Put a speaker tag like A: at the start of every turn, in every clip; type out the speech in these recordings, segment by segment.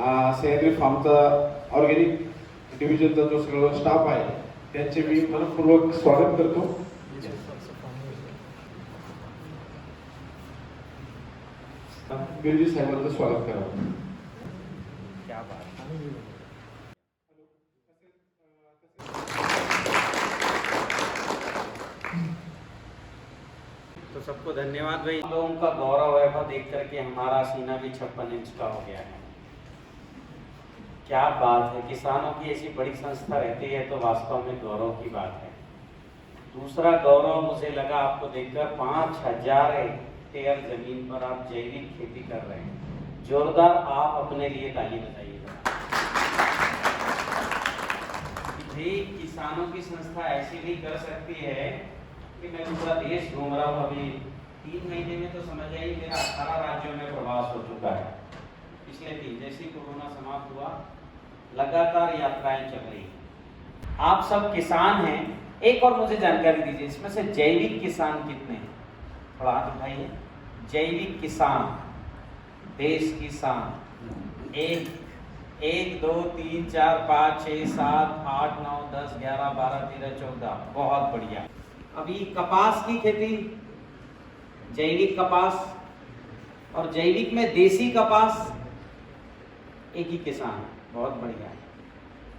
A: Sahyadri फार्मचा organic डिव्हिजनचा जो सगळा staff आहे त्यांचे मी मनपूर्वक स्वागत करतो. गिरजी साहेबांचं स्वागत करावं.
B: तो सबको धन्यवाद भाई. लोगों का गौरव वैभव देख करके हमारा सीना भी 56 इंच का हो गया है. क्या बात है, किसानों की ऐसी बड़ी संस्था रहती है तो वास्तव में गौरव की बात है. दूसरा गौरव मुझे लगा आपको देखकर 5000 हेक्टेयर जमीन पर आप जैविक खेती कर रहे हैं. जोरदार आप अपने लिए ताली बजाइएगा. भी किसानों की संस्था ऐसी भी कर सकती है कि मैं पूरा देश घूम रहा हूँ. अभी 3 महीने में तो समझ आइए मेरा 18 राज्यों में प्रवास हो चुका है. पिछले 3 जैसे कोरोना समाप्त हुआ लगातार यात्राएं चल रही. आप सब किसान हैं. एक और मुझे जानकारी दीजिए, इसमें से जैविक किसान कितने हैं? थोड़ा हाथ उठाइए. जैविक किसान, देश किसान, 1 2 3 4 5 6 7 8 9 10 11 12 13 14. बहुत बढ़िया. अभी कपास की खेती, जैविक कपास और जैविक में देसी कपास, एक ही किसान है. बहुत बढ़िया है.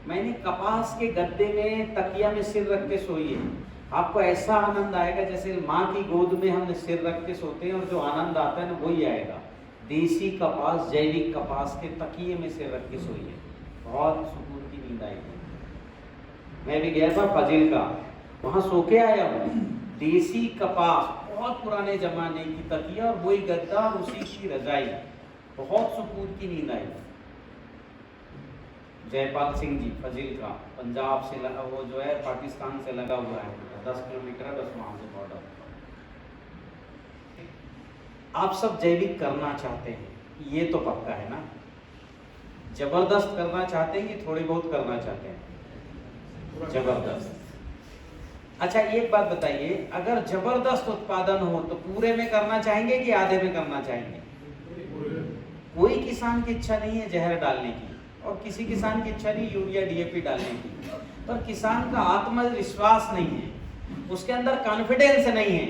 B: मैंने कपास के गद्दे में तकिया में सिर रख के सोइए, आपको ऐसा आनंद आएगा जैसे माँ की गोद में हम सिर रख के सोते हैं और जो आनंद आता है ना वही आएगा. देसी कपास, जैविक कपास के तकिए में सिर रख के सोइए, बहुत सुकून की नींद आएगी. मैं भी गया था फजील का, वहाँ सो के आया हूँ. देसी कपास, बहुत पुराने जमाने की तकिया और वही गद्दा और उसी की रजाई, बहुत सुकून की नींद आई. जयपाल सिंह जी फजील का, पंजाब से लगा, वो जो है पाकिस्तान से लगा हुआ है, 10 किलोमीटर है बस वहाँ से बॉर्डर. आप सब जैविक करना चाहते हैं, ये तो पक्का है ना? जबरदस्त करना चाहते हैं कि थोड़ी बहुत करना चाहते हैं? जबरदस्त. अच्छा एक बात बताइए, अगर जबरदस्त उत्पादन हो तो पूरे में करना चाहेंगे कि आधे में करना चाहेंगे? कोई किसान की इच्छा नहीं है जहर डालने की और किसी किसान की इच्छा नहीं यूरिया डीएपी डालने की, पर किसान का आत्मविश्वास नहीं है, उसके अंदर कॉन्फिडेंस नहीं है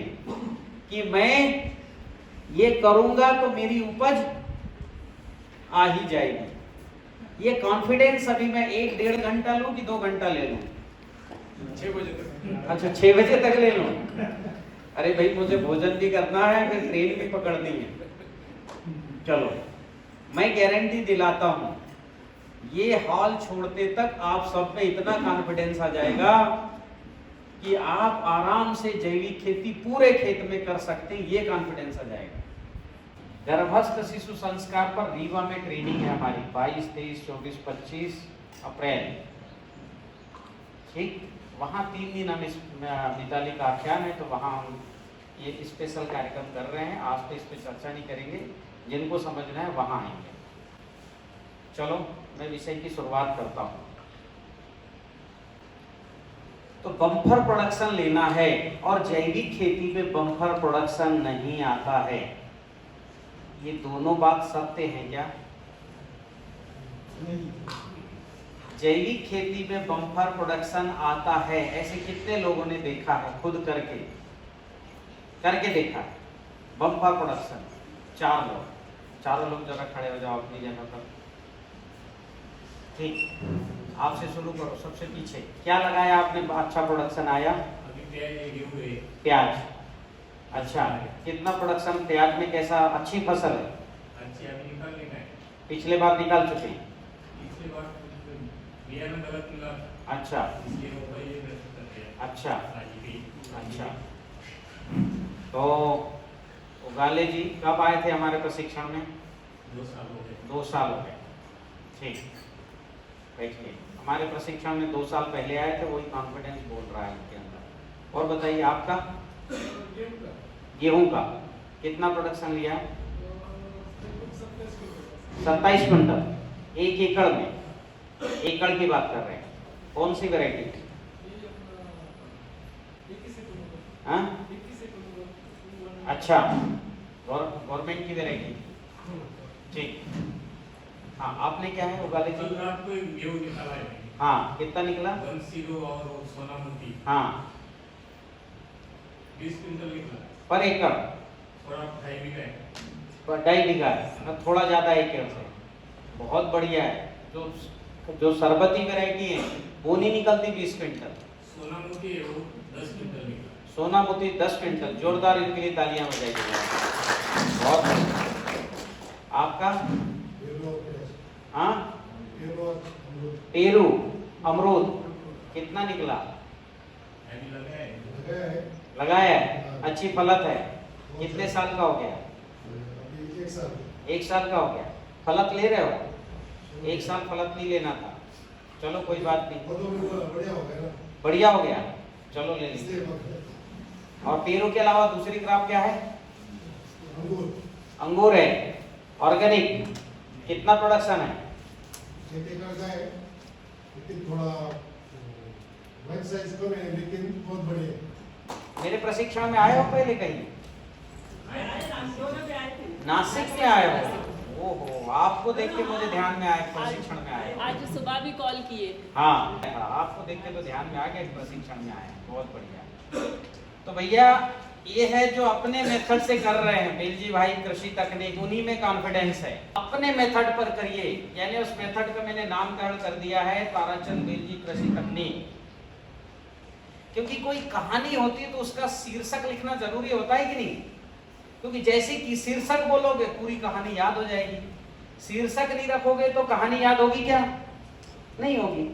B: कि मैं ये करूंगा तो मेरी उपज आ ही जाएगी. ये कॉन्फिडेंस अभी मैं 1-1.5 घंटा लूं कि 2 घंटा ले लूं?
A: 6 बजे तक.
B: अच्छा 6 बजे तक ले लूं? अरे भाई मुझे भोजन भी करना है, फिर ट्रेन भी पकड़नी है. चलो मैं गारंटी दिलाता हूं, ये हॉल छोड़ते तक आप सब में इतना कॉन्फिडेंस आ जाएगा कि आप आराम से जैविक खेती पूरे खेत में कर सकते हैं. ये कॉन्फिडेंस आ जाएगा. गर्भस्थ शिशु संस्कार पर रीवा में ट्रेनिंग है हमारी 22, 23, 24, 25 अप्रैल. ठीक, वहाँ 3 दिन हम इस मिताली का आख्यान है तो वहाँ हम ये स्पेशल कार्यक्रम कर रहे हैं. आज तो इस पर चर्चा नहीं करेंगे, जिनको समझना है वहाँ आएंगे. चलो मैं विषय की शुरुआत करता हूँ. तो बम्पर प्रोडक्शन लेना है और जैविक खेती में बम्पर प्रोडक्शन नहीं आता है, ये दोनों बात सत्य है क्या? जैविक खेती में बम्पर प्रोडक्शन आता है, ऐसे कितने लोगों ने देखा है? खुद करके देखा है बम्पर प्रोडक्शन? 4 लोग. चारों लोग जरा खड़े हो जाओ अपनी जगह पर. ठीक, आपसे शुरू करो. सबसे पीछे क्या लगाया आपने अच्छा प्रोडक्शन आया? प्याज. अच्छा, कितना प्रोडक्शन प्याज में? कैसा अच्छी फसल है?
C: अच्छी अभी निकालने का है.
B: पिछले बार निकाल चुके हैं.
C: पिछले बार बिया में गलत मिला.
B: अच्छा
C: इसलिए वो भाई ये करते हैं.
B: अच्छा
C: अच्छा.
B: तो उगाले जी कब आए थे हमारे प्रशिक्षण में?
C: 2 साल हो गए.
B: 2 साल हो गए. ठीक, बैठिए. हमारे प्रशिक्षण में 2 साल पहले आए थे, वही कॉन्फिडेंस बोल रहा है इनके अंदर. और बताइए आपका? गेहूं का कितना प्रोडक्शन लिया? 27 क्विंटल 1 एकड़ में. एकड़ की बात कर रहे हैं. कौन सी वैरायटी? हाँ अच्छा, गवर्नमेंट की वैरायटी. ठीक, हाँ, आपने क्या है उगाली
C: कल
B: जी?
C: रात को एक गेहूं निकाला है मैंने।
B: हाँ, कितना निकला?
C: 10 और सोनामुखी
B: हाँ,
C: 20 क्विंटल निकला।
B: पर एकड़?
C: थोड़ा 2.5 बीघा है।
B: पर 2.5 बीघा है, मतलब थोड़ा ज्यादा एकड़ से। बहुत बढ़िया है। जो सरबती वैरायटी है वो नहीं निकलती 20 क्विंटल।
C: सोनामुखी है वो 10 क्विंटल निकला।
B: सोनामुखी 10 क्विंटल। जोरदार इनके लिए तालियां बजाइए। बहुत बढ़िया। आपका? हाँ, पेरू अमरूद कितना निकला?
C: अभी लगा है।
B: लगाया है, अच्छी फलत है। कितने साल का हो गया? 1 साल का हो गया। फलत ले रहे हो? 1 साल फलत नहीं लेना था। चलो कोई बात नहीं, बढ़िया हो गया, चलो ले लीजिए। और पेरू के अलावा दूसरी क्रॉप क्या है? अंगूर है, ऑर्गेनिक। कितना प्रोडक्शन है?
D: लेकिन बहुत बढ़िया।
B: मेरे प्रशिक्षण में आए हो पहले कहीं? नासिक में आए हो? ओहो, आपको देख के मुझे ध्यान में आया प्रशिक्षण में आए।
E: आज सुबह भी कॉल किए।
B: हाँ, आपको देख के तो ध्यान में आ गया प्रशिक्षण में आए। बहुत बढ़िया। तो भैया ये है जो अपने मेथड से कर रहे हैं बेलजी भाई कृषि तकनीक, उन्हीं में कॉन्फिडेंस है। अपने मेथड पर करिए, यानी उस मेथड का मैंने नामकरण कर दिया है ताराचंद बेलजी कृषि तकनीक। क्योंकि कोई कहानी होती है तो उसका शीर्षक लिखना जरूरी होता है कि नहीं? क्योंकि जैसे कि शीर्षक बोलोगे पूरी कहानी याद हो जाएगी, शीर्षक नहीं रखोगे तो कहानी याद होगी क्या? नहीं होगी।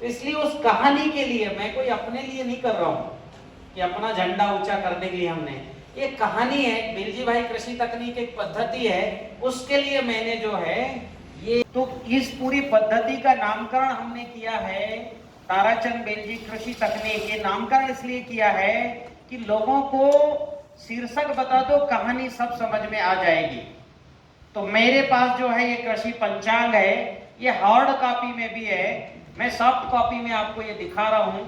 B: तो इसलिए उस कहानी के लिए मैं कोई अपने लिए नहीं कर रहा हूं कि अपना झंडा ऊंचा करने के लिए हमने, ये कहानी है। बेलजी भाई कृषि तकनीक एक पद्धति है, उसके लिए मैंने जो है ये, तो इस पूरी पद्धति का नामकरण हमने किया है ताराचंद बेलजी कृषि तकनीक। ये नामकरण इसलिए किया है कि लोगों को शीर्षक बता दो, कहानी सब समझ में आ जाएगी। तो मेरे पास जो है ये कृषि पंचांग है, ये हार्ड कॉपी में भी है, मैं सॉफ्ट कॉपी में आपको ये दिखा रहा हूं।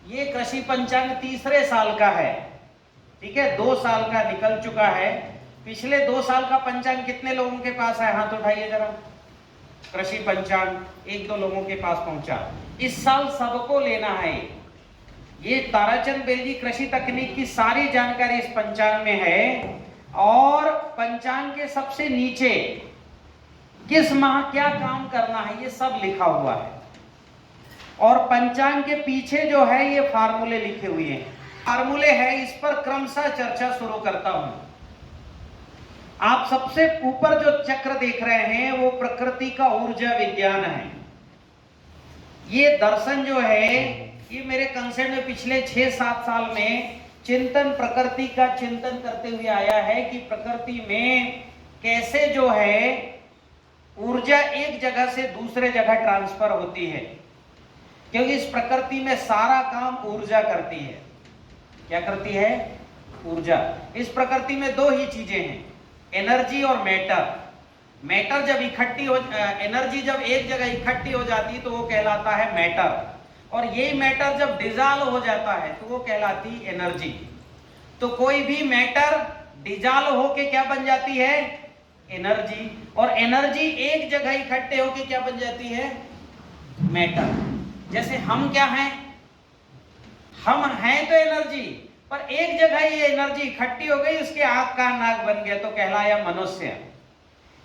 B: ये कृषि पंचांग तीसरे साल का है, ठीक है, 2 साल का निकल चुका है। पिछले 2 साल का पंचांग कितने लोगों के पास है? हाथ उठाइए जरा। कृषि पंचांग 1-2 लोगों के पास पहुंचा। इस साल सबको लेना है। ये ताराचंद बेलजी कृषि तकनीक की सारी जानकारी इस पंचांग में है। और पंचांग के सबसे नीचे किस माह क्या काम करना है ये सब लिखा हुआ है। और पंचांग के पीछे जो है ये फार्मूले लिखे हुए हैं। फार्मूले है, इस पर क्रमशः चर्चा शुरू करता हूं। आप सबसे ऊपर जो चक्र देख रहे हैं वो प्रकृति का ऊर्जा विज्ञान है। ये दर्शन जो है ये मेरे कंसेप्ट में पिछले 6-7 साल में चिंतन, प्रकृति का चिंतन करते हुए आया है कि प्रकृति में कैसे जो है ऊर्जा एक जगह से दूसरे जगह ट्रांसफर होती है। क्योंकि इस प्रकृति में सारा काम ऊर्जा करती है। क्या करती है? ऊर्जा। इस प्रकृति में 2 ही चीजें हैं, एनर्जी और मैटर। मैटर जब इकट्ठी हो, एनर्जी जब एक जगह इकट्ठी हो जाती है तो वो कहलाता है मैटर, और यही मैटर जब डिजॉल्व हो जाता है तो वो कहलाती है एनर्जी। तो कोई भी मैटर डिजॉल्व होके क्या बन जाती है? एनर्जी। और एनर्जी एक जगह इकट्ठे होके क्या बन जाती है? मैटर। जैसे हम क्या हैं? हम हैं तो एनर्जी, पर एक जगह ये एनर्जी इकट्ठी हो गई, उसके आंख का नाक बन गया तो कहलाया मनुष्य।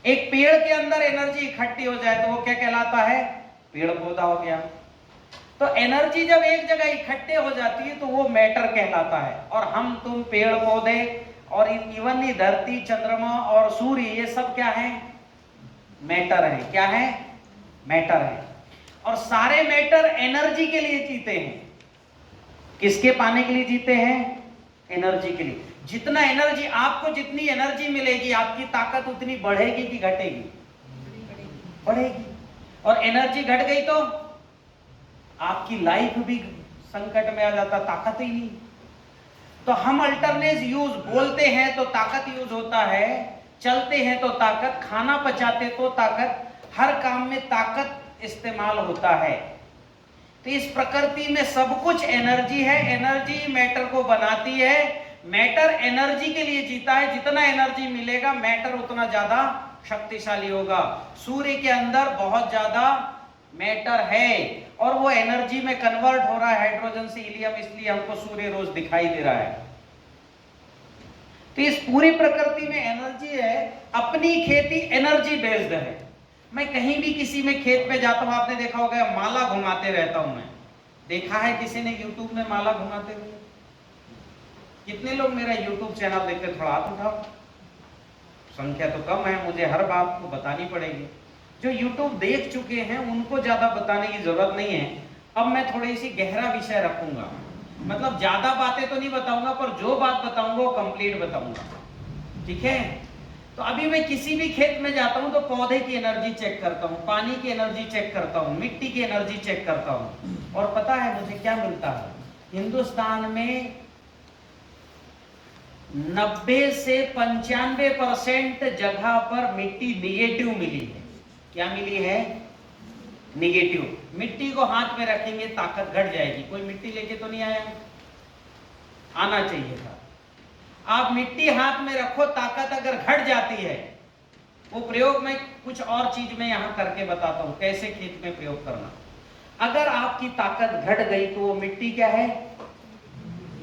B: एक पेड़ के अंदर एनर्जी इकट्ठी हो जाए तो वो क्या कहलाता है? पेड़ पौधा हो गया। तो एनर्जी जब एक जगह इकट्ठे हो जाती है तो वो मैटर कहलाता है। और हम तुम पेड़ पौधे और इवन ये धरती, चंद्रमा और सूर्य, ये सब क्या है? मैटर है। क्या है? मैटर है। और सारे मैटर एनर्जी के लिए जीते हैं। किसके पाने के लिए जीते हैं? एनर्जी के लिए। जितना एनर्जी, आपको जितनी एनर्जी मिलेगी आपकी ताकत उतनी बढ़ेगी कि घटेगी? बढ़ेगी। और एनर्जी घट गई तो आपकी लाइफ भी संकट में आ जाता, ताकत ही नहीं। तो हम अल्टरनेट यूज, बोलते हैं तो ताकत यूज होता है, चलते हैं तो ताकत, खाना पचाते तो ताकत, हर काम में ताकत इस्तेमाल होता है। तो इस प्रकृति में सब कुछ एनर्जी है। एनर्जी मैटर को बनाती है, मैटर एनर्जी के लिए जीता है। जितना एनर्जी मिलेगा मैटर उतना ज्यादा शक्तिशाली होगा। सूर्य के अंदर बहुत ज्यादा मैटर है और वो एनर्जी में कन्वर्ट हो रहा है हाइड्रोजन से हीलियम, इसलिए हमको सूर्य रोज दिखाई दे रहा है। तो इस पूरी प्रकृति में एनर्जी है, अपनी खेती एनर्जी बेस्ड है। मैं कहीं भी किसी में खेत पे जाता हूं, आपने देखा होगा माला घुमाते रहता हूं मैं। देखा है किसी ने यूट्यूब में माला घुमाते हुए? कितने लोग मेरा यूट्यूब चैनल देखते? थोड़ा हाथ उठाओ। संख्या तो कम है, मुझे हर बात को बतानी पड़ेगी। जो यूट्यूब देख चुके हैं उनको ज्यादा बताने की जरूरत नहीं है। अब मैं थोड़ी सी गहरा विषय रखूंगा, मतलब ज्यादा बातें तो नहीं बताऊंगा, पर जो बात बताऊंगा वो कंप्लीट बताऊंगा, ठीक है? तो अभी मैं किसी भी खेत में जाता हूं तो पौधे की एनर्जी चेक करता हूं, पानी की एनर्जी चेक करता हूं, मिट्टी की एनर्जी चेक करता हूं, और पता है मुझे क्या मिलता है? हिंदुस्तान में 90 से 95% जगह पर मिट्टी निगेटिव मिली है। क्या मिली है? निगेटिव। मिट्टी को हाथ में रखेंगे ताकत घट जाएगी। कोई मिट्टी लेके तो नहीं आया? आना चाहिए था। आप मिट्टी हाथ में रखो, ताकत अगर घट जाती है, वो प्रयोग में कुछ और चीज में यहां करके बताता हूं कैसे खेत में प्रयोग करना। अगर आपकी ताकत घट गई तो वो मिट्टी क्या है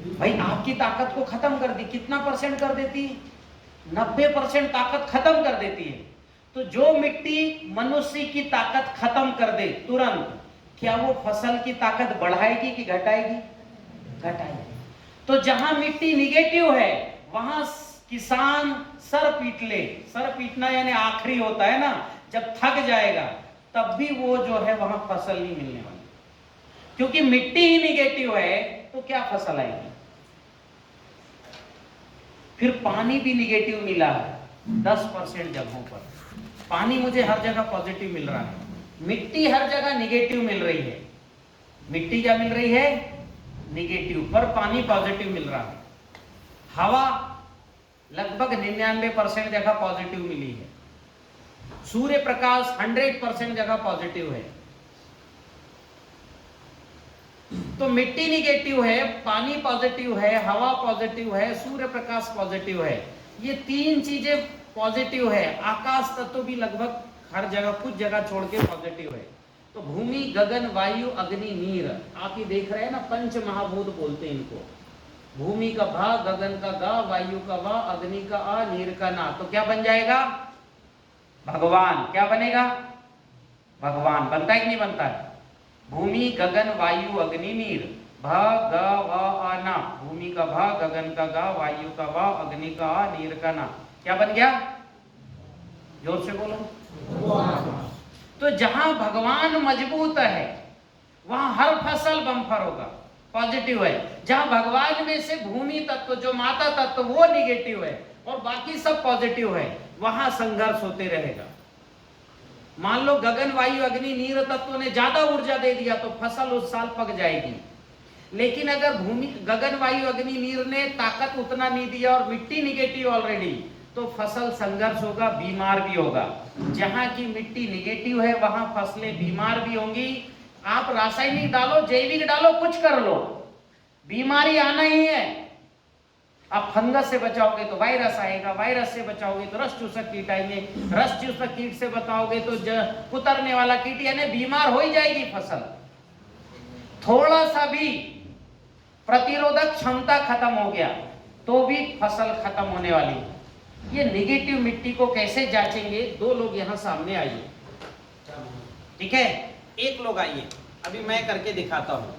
B: भाई? आपकी ताकत को खत्म कर दी। कितना % कर देती? 90% ताकत खत्म कर देती है। तो जो मिट्टी मनुष्य की ताकत खत्म कर दे तुरंत, क्या वो फसल की ताकत बढ़ाएगी कि घटाएगी? घटाएगी। तो जहां मिट्टी निगेटिव है वहां किसान सर पीट ले। सर पीटना यानी आखिरी होता है ना, जब थक जाएगा तब भी वो जो है वहां फसल नहीं मिलने वाली, क्योंकि मिट्टी ही निगेटिव है। तो क्या फसल आएगी? फिर पानी भी निगेटिव मिला है 10% जगहों पर। पानी मुझे हर जगह पॉजिटिव मिल रहा है, मिट्टी हर जगह निगेटिव मिल रही है। मिट्टी क्या मिल रही है? निगेटिव, पर पानी पॉजिटिव मिल रहा है। हवा लगभग 99% जगह पॉजिटिव मिली है। सूर्य प्रकाश 100% जगह पॉजिटिव है। तो मिट्टी निगेटिव है, पानी पॉजिटिव है, हवा पॉजिटिव है, सूर्य प्रकाश पॉजिटिव है। ये 3 चीजें पॉजिटिव है। आकाश तत्व भी लगभग हर जगह, कुछ जगह छोड़ के पॉजिटिव है। तो भूमि, गगन, वायु, अग्नि, नीर, आप ही देख रहे हैं ना, पंच महाभूत बोलते हैं इनको। भूमि का भा, गगन का गा, वायु का वा, अग्नि का आ, नीर का ना। तो क्या बन जाएगा? भगवान। क्या बनेगा? भगवान। बनता है कि नहीं बनता है? भूमि, गगन, वायु, अग्नि, नीर, भ ग व आ ना। भूमि का भा, गगन का गा, वायु का वा, अग्नि का आ, नीर का ना। क्या बन गया? जोर से बोलो। तो जहां भगवान मजबूत है वहां हर फसल बम्पर होगा, पॉजिटिव है। जहां भगवान में से भूमि तत्व जो माता तत्व वो निगेटिव है और बाकी सब पॉजिटिव है, वहां संघर्ष होते रहेगा। मान लो गगन, वायु, अग्नि, नीर तत्व ने ज्यादा ऊर्जा दे दिया तो फसल उस साल पक जाएगी। लेकिन अगर भूमि, गगन, वायु, अग्नि, नीर ने ताकत उतना नहीं दिया और मिट्टी निगेटिव ऑलरेडी, तो फसल संघर्ष होगा, बीमार भी होगा। जहां की मिट्टी निगेटिव है वहां फसलें बीमार भी होंगी। आप रासायनिक डालो, जैविक डालो, कुछ कर लो, बीमारी आना ही है। आप फंगस से बचाओगे तो वायरस आएगा, वायरस से बचाओगे तो रस चूसक कीट आएंगे, रस चूसक कीट से बचाओगे तो कुतरने वाला कीट, यानी बीमार हो ही जाएगी फसल। थोड़ा सा भी प्रतिरोधक क्षमता खत्म हो गया तो भी फसल खत्म होने वाली है। ये नेगेटिव मिट्टी को कैसे जांचेंगे? 2 लोग यहाँ सामने आइए, ठीक है? एक लोग आइए, अभी मैं करके दिखाता हूँ,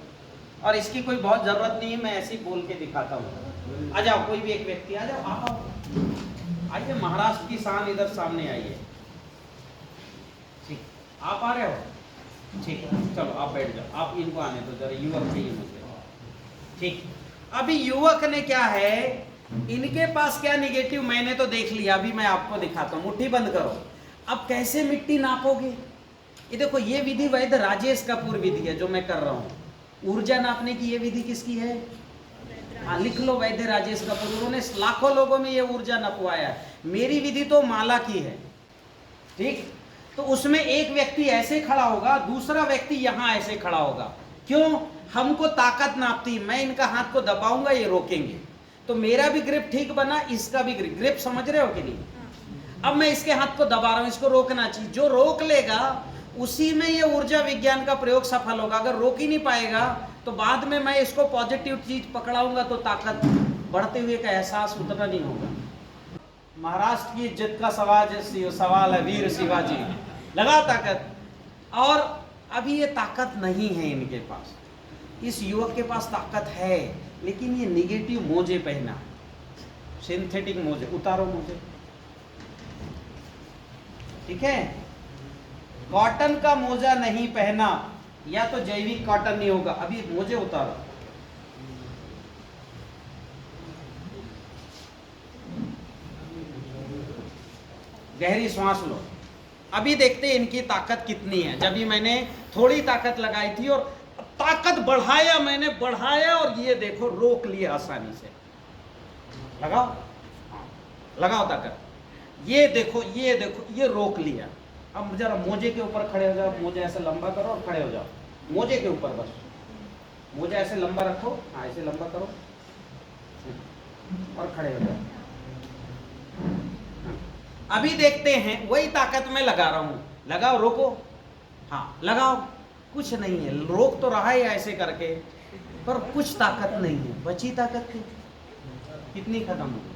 B: और इसकी कोई बहुत जरूरत नहीं है, मैं ऐसे ही बोल के दिखाता हूँ। आ जाओ, कोई भी एक व्यक्ति आ जाओ, आओ, आइए। महाराष्ट्र की शान इधर सामने आइए। ठीक, आप आ रहे हो? ठीक है, चलो आप बैठ जाओ। आप इनको आने दो जरा, युवक चाहिए मुझे। ठीक, अभी युवक ने क्या है, इनके पास क्या निगेटिव मैंने तो देख लिया, अभी मैं आपको दिखाता हूँ। मुट्ठी बंद करो। अब कैसे मिट्टी नापोगे? ये देखो, ये विधि वैद्य राजेश कपूर विधि है जो मैं कर रहा हूँ। ऊर्जा नापने की ये विधि किसकी है? हाँ, लिख लो, वैद्य राजेश कपूर। उन्होंने लाखों लोगों में ये ऊर्जा नपवाया। मेरी विधि तो माला की है, ठीक? तो उसमें एक व्यक्ति ऐसे खड़ा होगा, दूसरा व्यक्ति यहाँ ऐसे खड़ा होगा। क्यों? हमको ताकत नापती, मैं इनका हाथ को दबाऊंगा, ये रोकेंगे, तो मेरा भी ग्रिप ठीक बना, इसका भी ग्रिप समझ रहे हो कि नहीं? अब मैं इसके हाथ को दबा रहा हूं, इसको रोकना चाहिए। जो रोक लेगा उसी में ये ऊर्जा विज्ञान का प्रयोग सफल होगा। अगर रोक ही नहीं पाएगा तो बाद में मैं इसको पॉजिटिव चीज पकड़ाऊंगा तो ताकत बढ़ते हुए का एहसास उतना नहीं होगा। महाराष्ट्र की इज्जत का सवाल है वीर शिवाजी, लगा ताकत। और अभी ये ताकत नहीं है इनके पास, इस युवक के पास ताकत है लेकिन ये निगेटिव मोजे पहना, सिंथेटिक मोजे। उतारो मोजे, ठीक है। कॉटन का मोजा नहीं पहना या तो जैविक कॉटन नहीं होगा। अभी मोजे उतारो, गहरी सांस लो। अभी देखते हैं इनकी ताकत कितनी है। जब भी मैंने थोड़ी ताकत लगाई थी और ताकत बढ़ाया, मैंने बढ़ाया और ये देखो रोक लिया आसानी से। लगाओ, लगाओ ताकत। ये देखो, ये देखो, ये रोक लिया। अब जरा मोजे के ऊपर खड़े हो जाओ, मोजा ऐसे लंबा करो और खड़े हो जाओ मोजे के ऊपर। बस मोजा ऐसे लंबा रखो, हाँ ऐसे लंबा करो और खड़े हो जाओ। अभी देखते हैं वही ताकत मैं लगा रहा हूं। लगाओ, रोको, हाँ लगाओ। कुछ नहीं है, रोक तो रहा है ऐसे करके, पर कुछ ताकत नहीं है। बची ताकत थी कितनी, खत्म हो गई।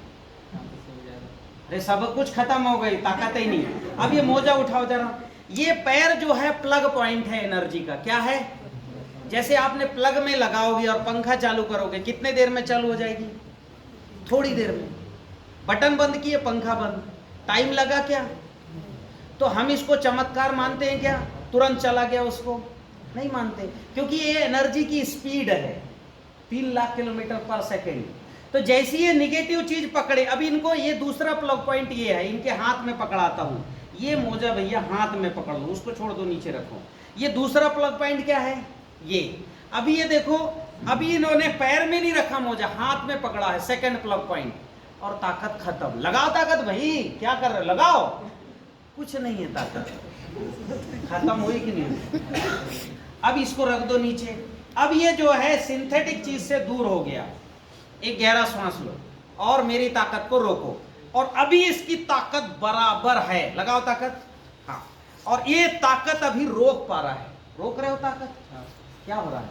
B: अरे सब कुछ खत्म हो गई, ताकत ही नहीं। अब ये मोजा उठाओ जरा। ये पैर जो है प्लग पॉइंट है एनर्जी का। क्या है? जैसे आपने प्लग में लगाओगे और पंखा चालू करोगे, कितने देर में चालू हो जाएगी? थोड़ी देर में। बटन बंद किए, पंखा बंद। टाइम लगा क्या? तो हम इसको चमत्कार मानते हैं क्या? तुरंत चला गया उसको? नहीं मानते, क्योंकि ये एनर्जी की स्पीड है 3 लाख किलोमीटर पर सेकेंड। तो जैसी ये निगेटिव चीज पकड़े, अभी इनको ये दूसरा प्लग पॉइंट ये है, इनके हाथ में पकड़ाता हूं। ये मोजा भैया हाथ में पकड़ लो, उसको छोड़ दो, नीचे रखो। ये दूसरा प्लग पॉइंट क्या है? ये। अभी ये देखो, अभी इन्होंने पैर में नहीं रखा मोजा, हाथ में पकड़ा है, सेकंड प्लग पॉइंट, और ताकत खत्म। लगाओ ताकत भाई, क्या कर रहे हो? लगाओ। कुछ नहीं है, ताकत खत्म हुई कि नहीं? अब इसको रख दो नीचे। अब ये जो है सिंथेटिक चीज से दूर हो गया। एक गहरा सांस लो और मेरी ताकत को रोको। और अभी इसकी ताकत बराबर है। लगाओ ताकत, हाँ। और ये ताकत अभी रोक पा रहा है। रोक रहे हो ताकत? हाँ। क्या हो रहा है?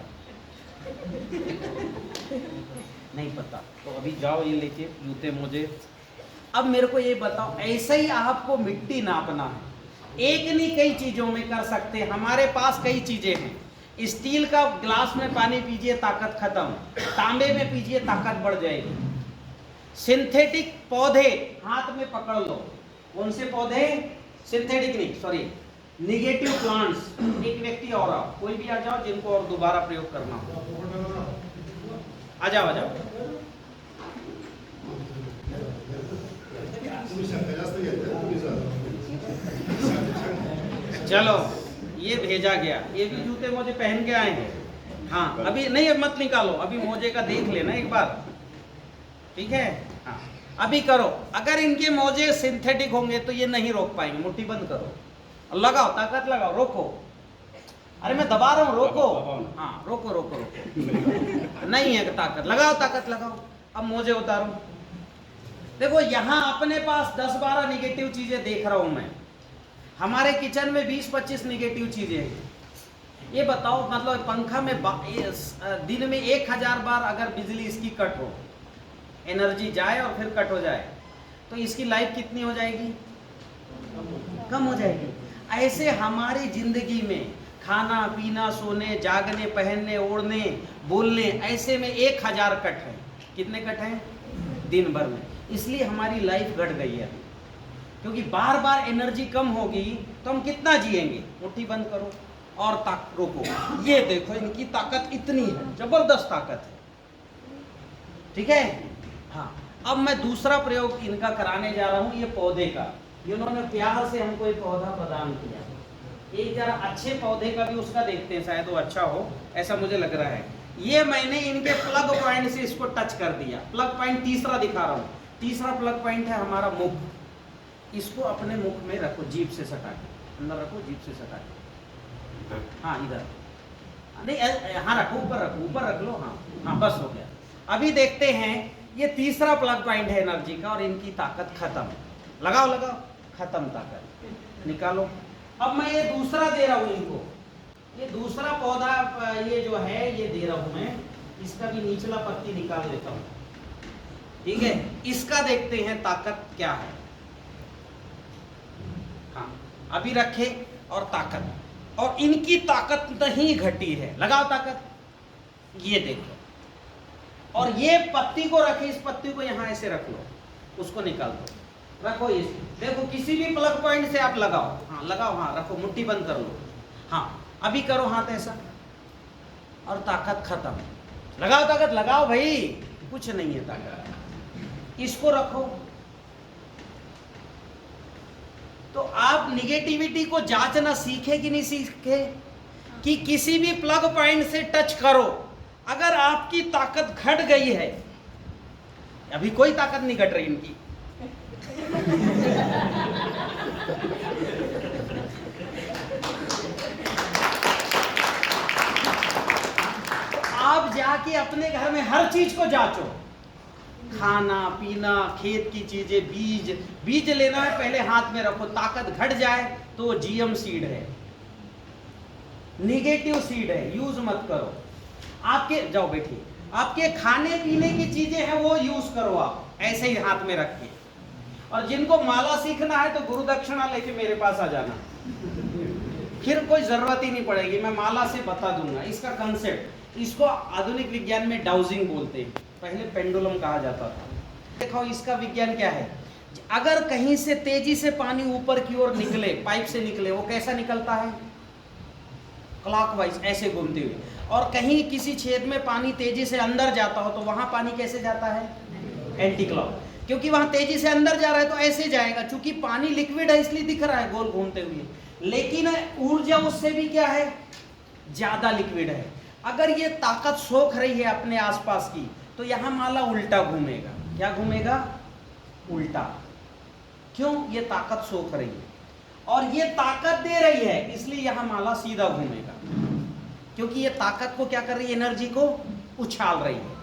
B: नहीं पता। तो अभी जाओ ये लेके जूते मोजे। अब मेरे को ये बताओ, ऐसे ही आपको मिट्टी नापना है। एक नहीं कई चीजों में कर सकते हैं। हमारे पास कई चीजें हैं। स्टील का ग्लास में पानी पीजिए, ताकत खत्म। तांबे में पीजिए, ताकत बढ़ जाएगी। सिंथेटिक पौधे हाथ में पकड़ लो। कौन से पौधे? सिंथेटिक नहीं, सॉरी, निगेटिव प्लांट्स। एक व्यक्ति और आओ, कोई भी आ जाओ जिनको और दोबारा प्रयोग करना हो। आ जाओ, आ जाओ। चलो, ये भेजा गया। ये भी जूते मोजे पहन के आए हैं। हाँ, अभी नहीं, मत निकालो, अभी मोजे का देख लेना एक बार, ठीक है? हाँ, अभी करो। अगर इनके मोजे सिंथेटिक होंगे तो ये नहीं रोक पाएंगे। मुट्ठी बंद करो, लगाओ, ताकत लगाओ, रोको। अरे मैं दबा रहा हूँ, रोको। हाँ, रोको रोको रोको। नहीं है ताकत, लगाओ, ताकत लगाओ। अब मोजे उतारो। देखो यहाँ अपने पास 10-12 निगेटिव चीजें देख रहा हूं मैं। हमारे किचन में 20-25 निगेटिव चीजें हैं। ये बताओ, मतलब पंखा में दिन में 1000 बार अगर बिजली इसकी कट हो, एनर्जी जाए और फिर कट हो जाए, तो इसकी लाइफ कितनी हो जाएगी? कम हो जाएगी। ऐसे हमारी जिंदगी में खाना पीना, सोने, जागने, पहनने, ओढ़ने, बोलने, ऐसे में 1000 कट है। कितने कट हैं दिन भर में? इसलिए हमारी लाइफ घट गई है, क्योंकि बार बार एनर्जी कम होगी तो हम कितना जिएंगे? मुट्ठी बंद करो और रोको। ये देखो, इनकी ताकत इतनी है, जबरदस्त ताकत है, ठीक है? हाँ, अब मैं दूसरा प्रयोग इनका कराने जा रहा हूं। ये पौधे का, इन्होंने प्यार से हमको एक पौधा प्रदान किया। एक जरा अच्छे पौधे का भी उसका देखते हैं, शायद वो अच्छा हो, ऐसा मुझे लग रहा है। ये मैंने इनके प्लग पॉइंट से इसको टच कर दिया। प्लग पॉइंट तीसरा दिखा रहा हूँ। तीसरा प्लग पॉइंट है हमारा मुख। इसको अपने मुख में रखो, जीभ से सटा के अंदर रखो, जीभ से सटा के। हाँ, इधर नहीं, हाँ रखो, ऊपर रखो, ऊपर रख लो। हाँ हाँ, बस हो गया। अभी देखते हैं, ये तीसरा प्लग पॉइंट है एनर्जी का और इनकी ताकत खत्म। लगाओ लगाओ, खत्म ताकत, निकालो। अब मैं ये दूसरा दे रहा हूं इनको, ये दूसरा पौधा ये जो है ये दे रहा हूं मैं, इसका भी निचला पत्ती निकाल देता हूं, ठीक है। इसका देखते हैं ताकत क्या है। हाँ अभी रखे और ताकत, और इनकी ताकत नहीं घटी है, लगाओ ताकत, ये देखो। और ये पत्ती को रखे, इस पत्ती को यहां ऐसे रख लो, उसको निकाल दो, रखो इस, देखो किसी भी प्लग पॉइंट से आप लगाओ, हाँ लगाओ, हाँ रखो, मुट्ठी बंद कर लो, हाँ अभी करो हाथ ऐसा, और ताकत खत्म। लगाओ ताकत, लगाओ भाई, कुछ नहीं है ताकत। इसको रखो। तो आप निगेटिविटी को जांचना सीखे कि नहीं सीखे, कि किसी भी प्लग पॉइंट से टच करो, अगर आपकी ताकत घट गई है, अभी कोई ताकत नहीं घट रही इनकी, आप जाके अपने घर में हर चीज को जांचो, खाना पीना, खेत की चीजें, बीज लेना है, पहले हाथ में रखो, ताकत घट जाए तो जीएम सीड है, निगेटिव सीड है, यूज मत करो। आपके जाओ बैठिए, आपके खाने पीने की चीजें हैं वो यूज करो, आप ऐसे ही हाथ में रखिए। और जिनको माला सीखना है तो गुरु दक्षिणा लेके मेरे पास आ जाना, फिर कोई जरूरत ही नहीं पड़ेगी, मैं माला से बता दूंगा इसका कंसेप्ट। इसको आधुनिक विज्ञान में डाउजिंग बोलते हैं, पहले पेंडुलम कहा जाता था। देखो इसका विज्ञान क्या है, अगर कहीं से तेजी से पानी ऊपर की ओर निकले, पाइप से निकले, वो कैसा निकलता है, क्लॉकवाइज ऐसे घूमते हुए। और कहीं किसी छेद में पानी तेजी से अंदर जाता हो तो वहां पानी कैसे जाता है, एंटी क्लॉक, क्योंकि वहां तेजी से अंदर जा रहा है तो ऐसे जाएगा, क्योंकि पानी लिक्विड है इसलिए दिख रहा है गोल घूमते हुए, लेकिन ऊर्जा उससे भी क्या है, ज्यादा लिक्विड है। अगर ये ताकत सोख रही है अपने आसपास की, तो यहां माला उल्टा घूमेगा। क्या घूमेगा, उल्टा। क्यों, ये ताकत सोख रही है और ये ताकत दे रही है, इसलिए यहां माला सीधा घूमेगा, क्योंकि ये ताकत को क्या कर रही है, एनर्जी को उछाल रही है।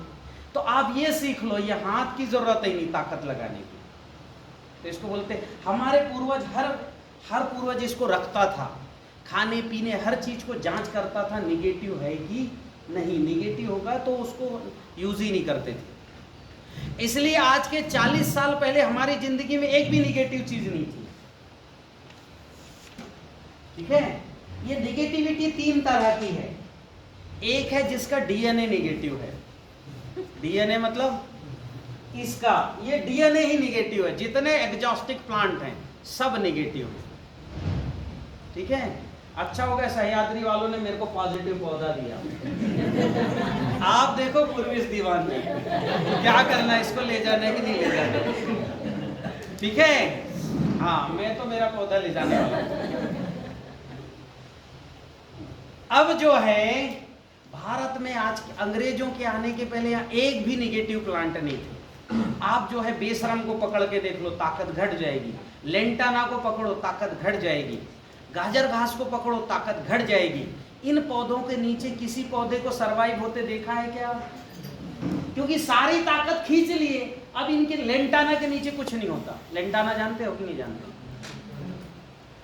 B: तो आप ये सीख लो, ये हाथ की जरूरत ही नहीं ताकत लगाने की। तो इसको बोलते हैं, हमारे पूर्वज हर पूर्वज इसको रखता था, खाने पीने हर चीज को जांच करता था, निगेटिव है कि नहीं, निगेटिव होगा तो उसको यूज ही नहीं करते थे। इसलिए आज के 40 साल पहले हमारी जिंदगी में एक भी निगेटिव चीज नहीं थी, ठीक है। ये निगेटिविटी 3 तरह की है। एक है जिसका डीएनए निगेटिव है, डीएनए मतलब इसका, ये डीएनए ही निगेटिव है, जितने एग्जॉस्टिक प्लांट हैं सब निगेटिव है, ठीक है। अच्छा हो गया सह्याद्री वालों ने मेरे को पॉजिटिव पौधा दिया। आप देखो पूर्वीश दीवान में क्या करना है, इसको ले जाना है कि नहीं ले जाना, ठीक है। हाँ मैं तो मेरा पौधा ले जाने वाला हूं। अब जो है भारत में आज अंग्रेजों के आने के पहले यहाँ एक भी निगेटिव प्लांट नहीं थे। आप जो है बेशरम को पकड़ के देख लो, ताकत घट जाएगी। लेंटाना को पकड़ो, ताकत घट जाएगी। गाजर घास को पकड़ो, ताकत घट जाएगी। इन पौधों के नीचे किसी पौधे को सरवाइव होते देखा है क्या? क्योंकि सारी ताकत खींच लिए। अब इनके लेंटाना के नीचे कुछ नहीं होता। लेंटाना जानते हो कि नहीं जानते?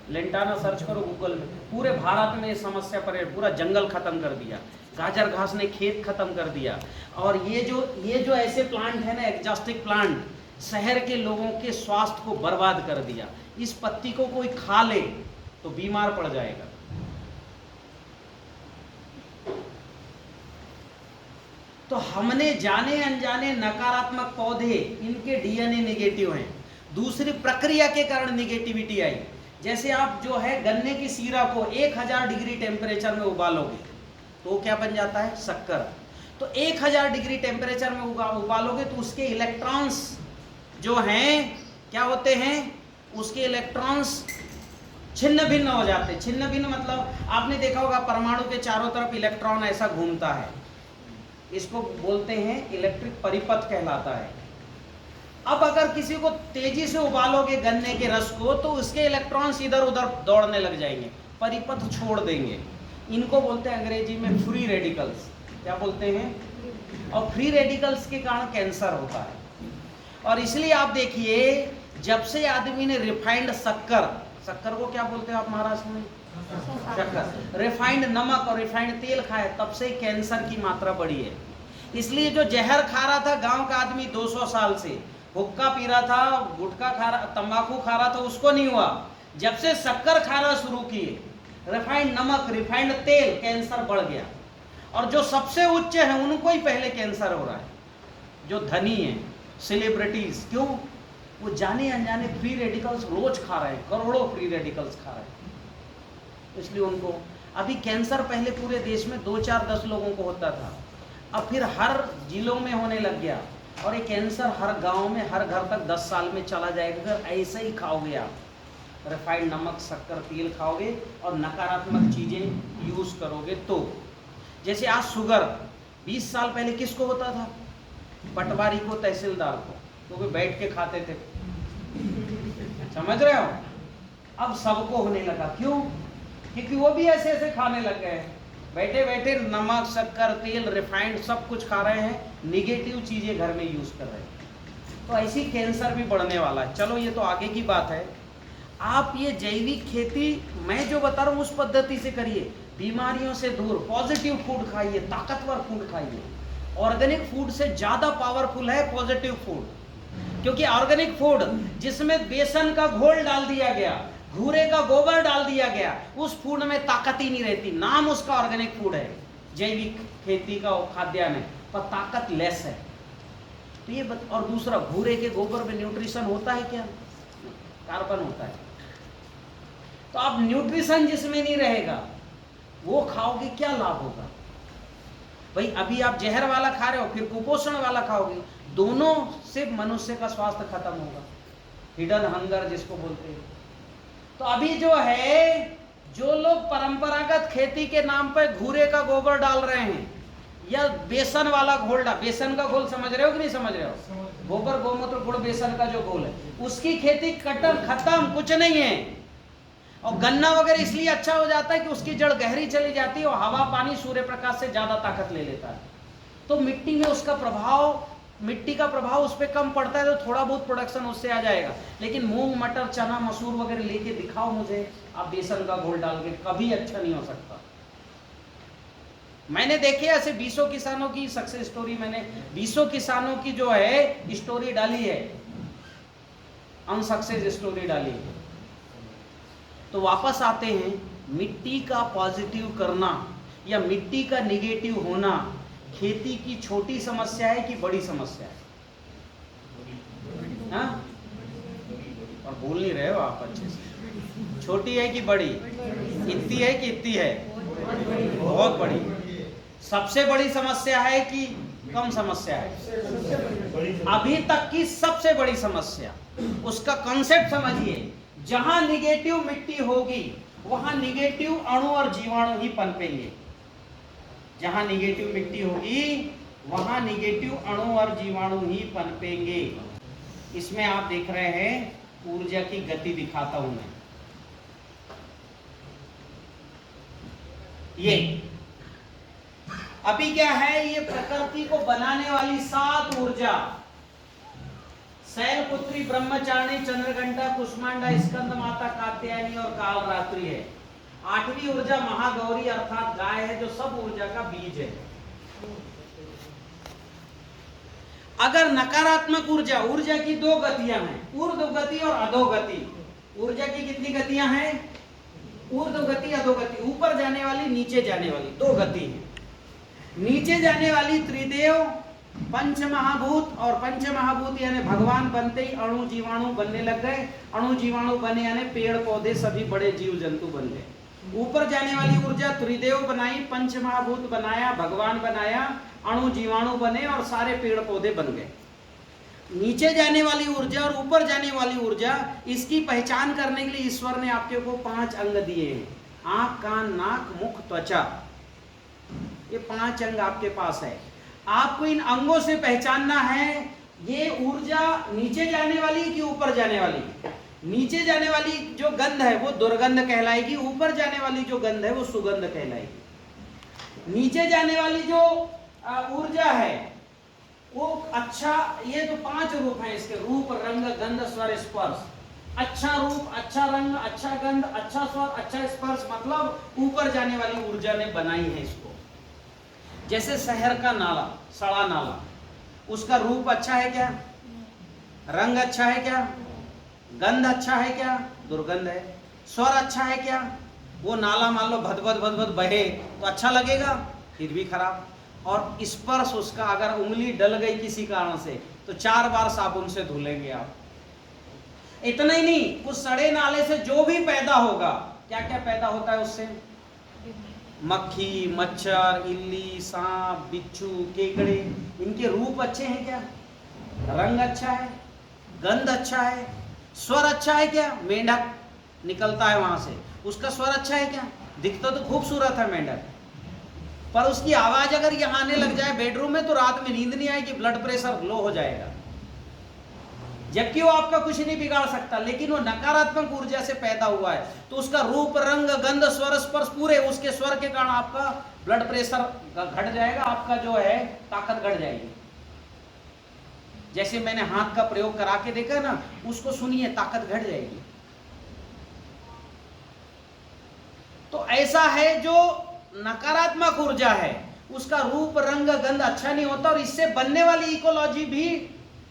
B: लेंटाना सर्च करो गूगल में, पूरे भारत में समस्या पर पूरा जंगल खत्म कर दिया, गाजर घास ने खेत खत्म कर दिया। और ये जो ऐसे प्लांट है ना, एग्जॉस्टिक प्लांट, शहर के लोगों के स्वास्थ्य को बर्बाद कर दिया। इस पत्ती को कोई खा ले तो बीमार पड़ जाएगा। तो हमने जाने अनजाने नकारात्मक पौधे, इनके डीएनए निगेटिव हैं। दूसरी प्रक्रिया के कारण निगेटिविटी आई। जैसे आप जो है गन्ने की शीरा को 1000 डिग्री टेम्परेचर में उबालोगे तो क्या बन जाता है? शक्कर। तो 1000 डिग्री टेम्परेचर में उबालोगे तो उसके इलेक्ट्रॉन्स जो हैं क्या होते हैं? उसके इलेक्ट्रॉन्स छिन्न भिन्न हो जाते हैं। छिन्न भिन्न मतलब आपने देखा होगा परमाणु के चारों तरफ इलेक्ट्रॉन ऐसा घूमता है, इसको बोलते हैं इलेक्ट्रिक परिपथ कहलाता है। अब अगर किसी को तेजी से उबालोगे गन्ने के रस को तो उसके इलेक्ट्रॉन्स इधर उधर दौड़ने लग जाएंगे, परिपथ छोड़ देंगे। इनको बोलते हैं अंग्रेजी में फ्री रेडिकल्स। क्या बोलते हैं? और फ्री रेडिकल्स के कारण कैंसर होता है। और इसलिए आप देखिए जब से आदमी ने रिफाइंड शक्कर, शक्कर को क्या बोलते हो आप महाराष्ट्र में? शक्कर, रिफाइंड नमक और रिफाइंड तेल खाए, तब से कैंसर की मात्रा बढ़ी है। इसलिए जो जहर खा रहा था गांव का आदमी 200 साल से, हुक्का पी रहा था, गुटखा खा रहा, तंबाकू खा रहा था, उसको नहीं हुआ। जब से शक्कर खाना शुरू किए, रिफाइंड नमक, रिफाइंड तेल, कैंसर बढ़ गया। और जो सबसे उच्च है उनको ही पहले कैंसर हो रहा है, जो धनी है, सेलिब्रिटीज। क्यों? वो जाने अनजाने फ्री रेडिकल्स रोज खा रहे हैं, करोड़ों फ्री रेडिकल्स खा रहे हैं, इसलिए उनको अभी कैंसर पहले पूरे देश में 2, 4, 10 लोगों को होता था, अब फिर हर जिलों में होने लग गया। और ये कैंसर हर गांव में, हर घर तक 10 साल में चला जाएगा अगर ऐसे ही खाओगे आप, रिफाइंड नमक, शक्कर, तेल खाओगे और नकारात्मक चीजें यूज करोगे तो। जैसे आज शुगर 20 साल पहले किसको होता था? पटवारी को, तहसीलदार को, क्योंकि बैठ के खाते थे, समझ रहे हो? अब सबको होने लगा। क्यों? क्योंकि वो भी ऐसे ऐसे खाने लग गए, बैठे बैठे नमक, शक्कर, तेल, रिफाइंड सब कुछ खा रहे हैं, निगेटिव चीजें घर में यूज कर रहे हैं। तो ऐसी कैंसर भी बढ़ने वाला है। चलो ये तो आगे की बात है। आप ये जैविक खेती मैं जो बता रहा हूँ उस पद्धति से करिए, बीमारियों से दूर, पॉजिटिव फूड खाइए, ताकतवर फूड खाइए। ऑर्गेनिक फूड से ज्यादा पावरफुल है पॉजिटिव फूड, क्योंकि ऑर्गेनिक फूड जिसमें बेसन का घोल डाल दिया गया, घूरे का गोबर डाल दिया गया, उस फूड में ताकत ही नहीं रहती। नाम उसका ऑर्गेनिक फूड है, जैविक खेती का खाद्यान्न है, पर ताकत लेस है। तो ये और दूसरा, घूरे के गोबर में न्यूट्रिशन होता है क्या? कार्बन होता है। तो अब न्यूट्रिशन जिसमें नहीं रहेगा वो खाओगे, क्या लाभ होगा भाई? अभी आप जहर वाला खा रहे हो, फिर कुपोषण वाला खाओगे, दोनों से मनुष्य का स्वास्थ्य खत्म होगा, हिडन हंगर जिसको बोलते हैं। तो अभी जो है, जो लोग परंपरागत खेती के नाम पर घूरे का गोबर डाल रहे हैं या बेसन वाला घोल डाल, बेसन का घोल समझ रहे हो कि नहीं समझ रहे हो? गोबर, गोमूत्र, गुड़, बेसन का जो घोल है, उसकी खेती कटल खत्म, कुछ नहीं है। और गन्ना वगैरह इसलिए अच्छा हो जाता है कि उसकी जड़ गहरी चली जाती है और हवा, पानी, सूर्य प्रकाश से ज्यादा ताकत ले लेता है। तो मिट्टी में उसका प्रभाव, मिट्टी का प्रभाव उस पर कम पड़ता है, तो थोड़ा बहुत प्रोडक्शन उससे आ जाएगा। लेकिन मूंग, मटर, चना, मसूर वगैरह लेके दिखाओ मुझे आप बेसन का घोल डाल के, कभी अच्छा नहीं हो सकता। मैंने देखे ऐसे 20 किसानों की सक्सेस स्टोरी, मैंने 20 किसानों की जो है स्टोरी डाली है, अनसक्सेस स्टोरी डाली है। तो वापस आते हैं, मिट्टी का पॉजिटिव करना या मिट्टी का निगेटिव होना खेती की छोटी समस्या है कि बड़ी समस्या है? हाँ? और बोल नहीं रहे हो आप अच्छे से। छोटी है कि बड़ी? इतनी है कि इतनी है? बहुत बड़ी। सबसे बड़ी समस्या है कि कम समस्या है? अभी तक की सबसे बड़ी समस्या। उसका कॉन्सेप्ट समझिए, जहां निगेटिव मिट्टी होगी वहां निगेटिव अणु और जीवाणु ही पनपेंगे। जहां निगेटिव मिट्टी होगी वहां निगेटिव अणु और जीवाणु ही पनपेंगे। इसमें आप देख रहे हैं ऊर्जा की गति दिखाता हूं मैं। ये अभी क्या है, ये प्रकृति को बनाने वाली 7 ऊर्जा, शैलपुत्री, ब्रह्मचारिणी, चंद्रघंटा, कुष्मांडा, स्कंद माता, कात्यायनी और कालरात्रि है। 8वीं ऊर्जा महागौरी अर्थात गाय है, जो सब ऊर्जा का बीज है। अगर नकारात्मक ऊर्जा, ऊर्जा की 2 गतियां हैं, ऊर्ध्व गति और अधोगति। ऊर्जा की कितनी गतियां हैं? ऊर्ध्व गति, अधोगति, ऊपर जाने वाली, नीचे जाने वाली, 2 गति है। नीचे जाने वाली त्रिदेव, पंचमहाभूत, और पंचमहाभूत यानी भगवान बनते ही अणु जीवाणु बनने लग गए। अणु जीवाणु बने यानी पेड़ पौधे सभी बड़े जीव जंतु बन गए। ऊपर जाने वाली ऊर्जा त्रिदेव बनाई, पंचमहाभूत बनाया, भगवान बनाया, अणु जीवाणु बने और सारे पेड़ पौधे बन गए। नीचे जाने वाली ऊर्जा और ऊपर जाने वाली ऊर्जा, इसकी पहचान करने के लिए ईश्वर ने आपके को 5 अंग दिए हैं। आंख, कान, नाक, मुख, त्वचा, ये 5 अंग आपके पास है। आपको इन अंगों से पहचानना है ये ऊर्जा नीचे जाने वाली कि ऊपर जाने वाली। नीचे जाने वाली जो गंध है वो दुर्गंध कहलाएगी, ऊपर जाने वाली जो गंध है वो सुगंध कहलाएगी। नीचे जाने वाली जो ऊर्जा है वो अच्छा, ये तो 5 रूप है इसके, रूप रंग गंध स्वर स्पर्श। अच्छा रूप, अच्छा रंग, अच्छा गंध, अच्छा स्वर, अच्छा स्पर्श, मतलब ऊपर जाने वाली ऊर्जा ने बनाई है इसको। जैसे शहर का नाला, सड़ा नाला, उसका रूप अच्छा है क्या? रंग अच्छा है क्या? गंध अच्छा है क्या? दुर्गंध है। स्वर अच्छा है क्या? वो नाला मान लो भदभद भदभद बहे तो अच्छा लगेगा, फिर भी खराब। और स्पर्श उसका, अगर उंगली डल गई किसी कारण से तो 4 बार साबुन से धुलेंगे आप। इतना ही नहीं, उस सड़े नाले से जो भी पैदा होगा, क्या क्या पैदा होता है उससे? मक्खी, मच्छर, इल्ली, सांप, बिच्छू, केकड़े, इनके रूप अच्छे हैं क्या? रंग अच्छा है, गंध अच्छा है, स्वर अच्छा है क्या? मेंढक निकलता है वहां से, उसका स्वर अच्छा है क्या? दिखता तो खूबसूरत है मेंढक, पर उसकी आवाज अगर यहाँ आने लग जाए बेडरूम में तो रात में नींद नहीं आएगी, ब्लड प्रेशर लो हो जाएगा। जबकि वो आपका कुछ नहीं बिगाड़ सकता, लेकिन वो नकारात्मक ऊर्जा से पैदा हुआ है, तो उसका रूप रंग गंध स्वर स्पर्श पूरे उसके स्वर के कारण आपका ब्लड प्रेशर घट जाएगा, आपका जो है ताकत घट जाएगी। जैसे मैंने हाथ का प्रयोग करा के देखा ना, उसको सुनिए, ताकत घट जाएगी। तो ऐसा है जो नकारात्मक ऊर्जा है उसका रूप रंग गंध अच्छा नहीं होता, और इससे बनने वाली इकोलॉजी भी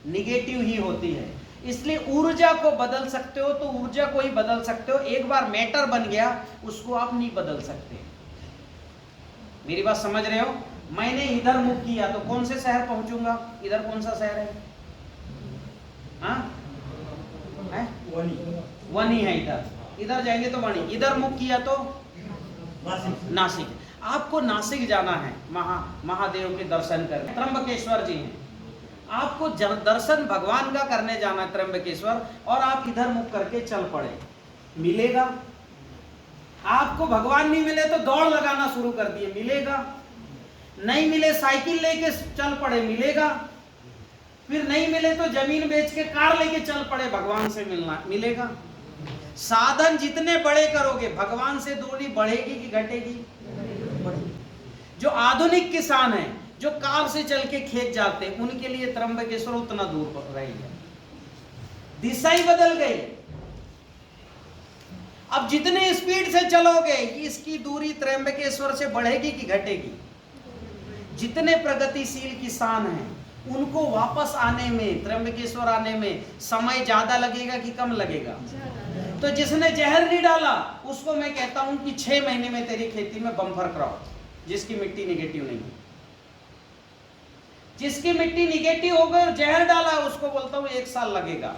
B: निगेटिव ही होती है। इसलिए ऊर्जा को बदल सकते हो तो ऊर्जा को ही बदल सकते हो, एक बार मैटर बन गया उसको आप नहीं बदल सकते। मेरी बात समझ रहे हो? मैंने इधर मुख किया तो कौन से शहर पहुंचूंगा? इधर कौन सा शहर है? वनी है। इधर जाएंगे तो वनी, इधर मुख किया तो नासिक। आपको नासिक जाना है महादेव के दर्शन करने, त्र्यंबकेश्वर जी हैं, आपको दर्शन भगवान का करने जाना है त्र्यंबकेश्वर, और आप इधर मुख करके चल पड़े, मिलेगा? आपको भगवान नहीं मिले तो दौड़ लगाना शुरू कर दिए, मिलेगा? नहीं मिले साइकिल लेके चल पड़े, मिलेगा? फिर नहीं मिले तो जमीन बेच के कार लेके चल पड़े, भगवान से मिलना, मिलेगा? साधन जितने बड़े करोगे भगवान से दूरी बढ़ेगी कि घटेगी? जो आधुनिक किसान है, जो कार से चल के खेत जाते हैं, उनके लिए त्र्यंबकेश्वर उतना दूर पड़ रही है, दिशा ही बदल गई। अब जितने स्पीड से चलोगे इसकी दूरी त्र्यंबकेश्वर से बढ़ेगी कि घटेगी? जितने प्रगतिशील किसान हैं उनको वापस आने में, त्र्यंबकेश्वर आने में समय ज्यादा लगेगा कि कम लगेगा? तो जिसने जहर नहीं डाला उसको मैं कहता हूं कि 6 महीने में तेरी खेती में बम्पर क्रॉप, जिसकी मिट्टी निगेटिव नहीं है। जिसकी मिट्टी निगेटिव हो गई और जहर डाला उसको बोलता हूं 1 साल लगेगा।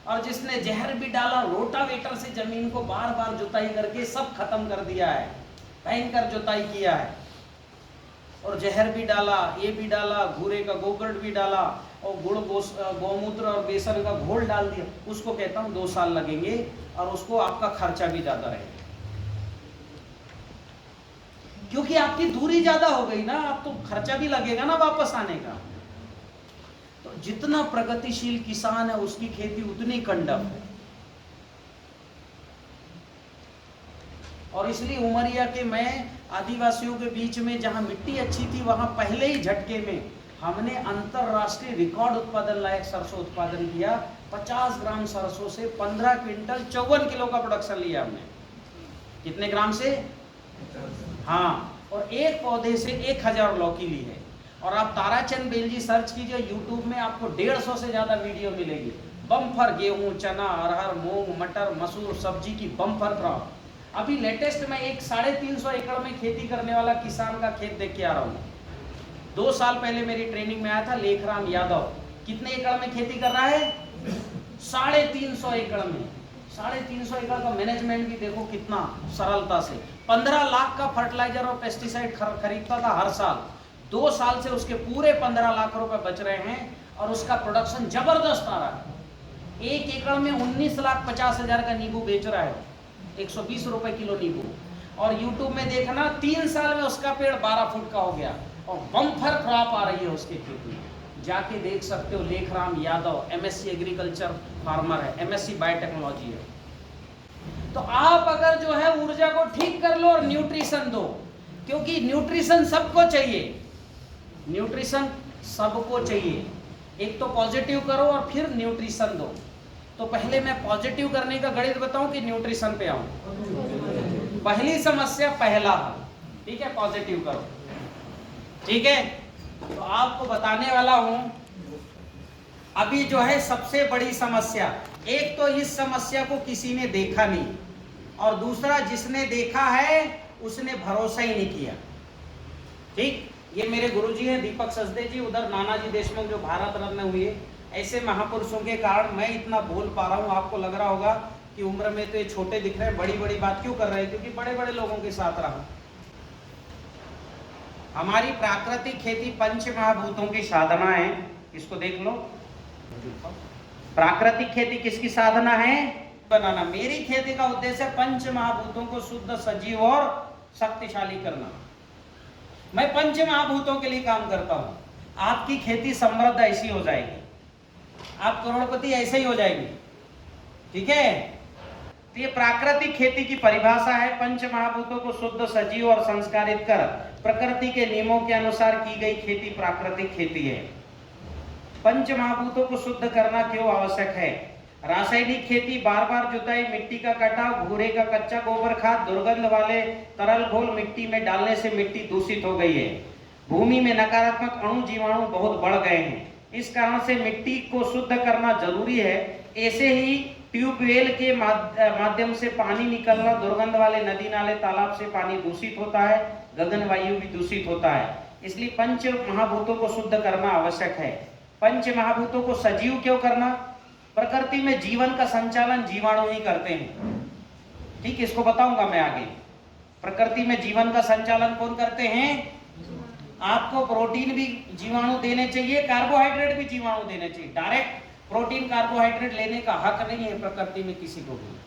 B: और जिसने जहर भी डाला, रोटावेटर से जमीन को बार बार जुताई करके सब खत्म कर दिया है, भयंकर जुताई किया है, और जहर भी डाला, ये भी डाला, घूरे का गोकर्ड भी डाला, और गुड़ गौमूत्र और बेसन का घोल डाल दिया, उसको कहता हूं 2 साल लगेंगे, और उसको आपका खर्चा भी ज्यादा रहेगा, क्योंकि आपकी दूरी ज्यादा हो गई ना, आप तो खर्चा भी लगेगा ना वापस आने का। तो जितना प्रगतिशील किसान है उसकी खेती उतनी कंडम है। और इसलिए उमरिया के मैं आदिवासियों के बीच में जहां मिट्टी अच्छी थी वहां पहले ही झटके में हमने अंतरराष्ट्रीय रिकॉर्ड उत्पादन लायक सरसों उत्पादन किया। 50 ग्राम सरसों से 15 क्विंटल 54 किलो का प्रोडक्शन लिया हमने। कितने ग्राम से? हाँ, और एक पौधे से 1000 लौकी ली है। और आप ताराचंद बेलजी सर्च कीजिए यूट्यूब में, आपको 150 से ज्यादा वीडियो मिलेगी। बम्फर गेहूं, चना, अरहर, मूंग, मटर, मसूर, सब्जी की बम्फर क्रॉप। अभी लेटेस्ट में एक 350 एकड़ में खेती करने वाला किसान का खेत देख के आ रहा हूँ। 2 साल पहले मेरी ट्रेनिंग में आया था लेखराम यादव। कितने एकड़ में खेती कर रहा है? 350 एकड़ में। 350 एकड़ का मैनेजमेंट भी देखो कितना सरलता से। 15 लाख का फर्टिलाइजर और पेस्टिसाइड खरीदता था हर साल। 2 साल से उसके पूरे 15 लाख रुपए बच रहे हैं और उसका प्रोडक्शन जबरदस्त आ रहा है। 1 एकड़ में 19,50,000 का नींबू बेच रहा है, 120 रुपए किलो नींबू। और यूट्यूब में देखना 3 साल में उसका पेड़ 12 फुट का हो गया और बम्फर क्रॉप आ रही है उसके खेत में। जाके देख सकते हो। Lekhram Yadav MSc agriculture farmer है, MSc बायोटेक्नोलॉजी है। तो आप अगर जो है ऊर्जा को ठीक कर लो और न्यूट्रिशन दो, क्योंकि न्यूट्रिशन सबको चाहिए। न्यूट्रिशन सबको चाहिए। एक तो पॉजिटिव करो और फिर न्यूट्रिशन दो। तो पहले मैं पॉजिटिव करने का गणित बताऊं कि न्यूट्रिशन पे आऊं? पहली समस्या पहला हल, ठीक है, पॉजिटिव करो, ठीक है। तो आपको बताने वाला हूं अभी जो है सबसे बड़ी समस्या। एक तो इस समस्या को किसी ने देखा नहीं, और दूसरा जिसने देखा है उसने भरोसा ही नहीं किया। ठीक, ये मेरे गुरुजी हैं दीपक सचदे जी, उधर नानाजी देशमुख जो भारत रत्न हुए। ऐसे महापुरुषों के कारण मैं इतना बोल पा रहा हूँ। आपको लग रहा होगा कि उम्र में तो ये छोटे दिख रहे हैं, बड़ी बड़ी बात क्यों कर रहे हैं? क्योंकि बड़े बड़े लोगों के साथ रहा। हमारी प्राकृतिक खेती पंच महाभूतों की साधना है। इसको देख लो, प्राकृतिक खेती किसकी साधना है? बनाना। मेरी खेती का उद्देश्य पंच महाभूतों को शुद्ध, सजीव और शक्तिशाली करना। मैं पंच महाभूतों के लिए काम करता हूं। आपकी खेती समृद्ध ऐसी हो जाएगी, आप करोड़पति ऐसे ही हो जाएंगे, ठीक है। तो ये प्राकृतिक खेती की परिभाषा है। पंच महाभूतों को शुद्ध, सजीव और संस्कारित कर प्रकृति के नियमों के अनुसार की गई खेती प्राकृतिक खेती है। पंच महाभूतों को शुद्ध करना क्यों आवश्यक है? रासायनिक खेती बार बार जुताई, मिट्टी का कटाव, घूरे का कच्चा गोबर खाद, दुर्गंध वाले तरल घोल मिट्टी में डालने से मिट्टी दूषित हो गई है। भूमि में नकारात्मक अणु जीवाणु बहुत बढ़ गए हैं। इस कारण से मिट्टी को शुद्ध करना जरूरी है। ऐसे ही ट्यूबवेल के माध्यम से पानी निकलना, दुर्गंध वाले नदी नाले तालाब से पानी दूषित होता है, गगन वायु भी दूषित होता है। इसलिए पंच महाभूतों को शुद्ध करना आवश्यक है। पंच महाभूतों को सजीव क्यों करना? प्रकृति में जीवन का संचालन जीवाणु ही करते हैं, ठीक, इसको बताऊंगा मैं आगे। प्रकृति में जीवन का संचालन कौन करते हैं? आपको प्रोटीन भी जीवाणु देने चाहिए, कार्बोहाइड्रेट भी जीवाणु देने चाहिए। डायरेक्ट प्रोटीन कार्बोहाइड्रेट लेने का हक नहीं है प्रकृति में किसी को भी।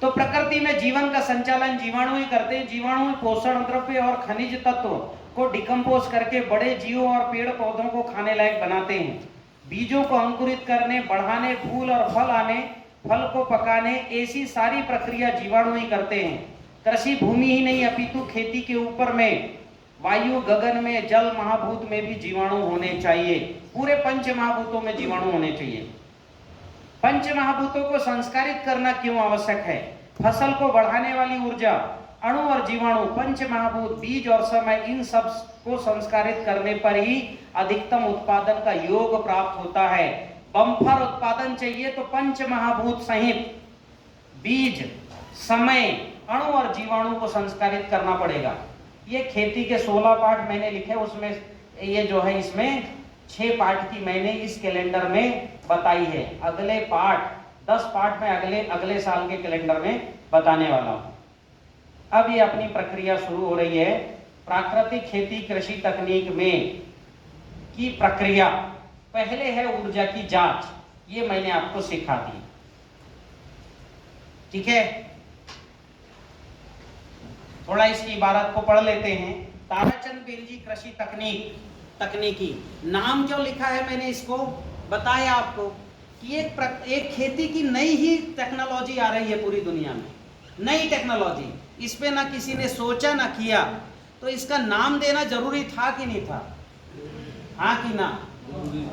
B: तो प्रकृति में जीवन का संचालन जीवाणु ही करते हैं। जीवाणु ही पोषण द्रव्य और खनिज तत्व को डिकम्पोज करके बड़े जीवों और पेड़ पौधों को खाने लायक बनाते हैं। बीजों को अंकुरित करने, बढ़ाने, फूल और फल आने, फल को पकाने, ऐसी सारी प्रक्रिया जीवाणु ही करते हैं। कृषि भूमि ही नहीं अपितु खेती के ऊपर में, वायु, गगन में, जल महाभूत में भी जीवाणु होने चाहिए। पूरे पंच महाभूतों में जीवाणु होने चाहिए। पंच महाभूतों को संस्कारित करना क्यों आवश्यक है? फसल को बढ़ाने वाली ऊर्जा, अणु और जीवाणु, पंच महाभूत, बीज और समय, इन सब को संस्कारित करने पर ही अधिकतम उत्पादन का योग प्राप्त होता है। बम्पर उत्पादन चाहिए तो पंच महाभूत सहित बीज, समय, अणु और जीवाणु को संस्कारित करना पड़ेगा। ये खेती के 16 पार्ट मैंने लिखे, उसमें ये जो है इसमें 6 पार्ट की मैंने इस कैलेंडर में बताई है। अगले पार्ट 10 पार्ट में अगले साल के कैलेंडर में बताने वाला हूं। अब ये अपनी प्रक्रिया शुरू हो रही है। प्राकृतिक खेती कृषि तकनीक में की प्रक्रिया पहले है ऊर्जा की जांच, ये मैंने आपको सिखा दी, ठीक है। थोड़ा इसकी इबारत को पढ़ लेते हैं। ताराचंद बेलजी कृषि तकनीकी नाम क्यों लिखा है मैंने इसको बताया आपको कि एक खेती की नई ही टेक्नोलॉजी आ रही है पूरी दुनिया में, नई टेक्नोलॉजी। इस पे ना किसी ने सोचा ना किया, तो इसका नाम देना जरूरी था कि नहीं था? हाँ कि ना?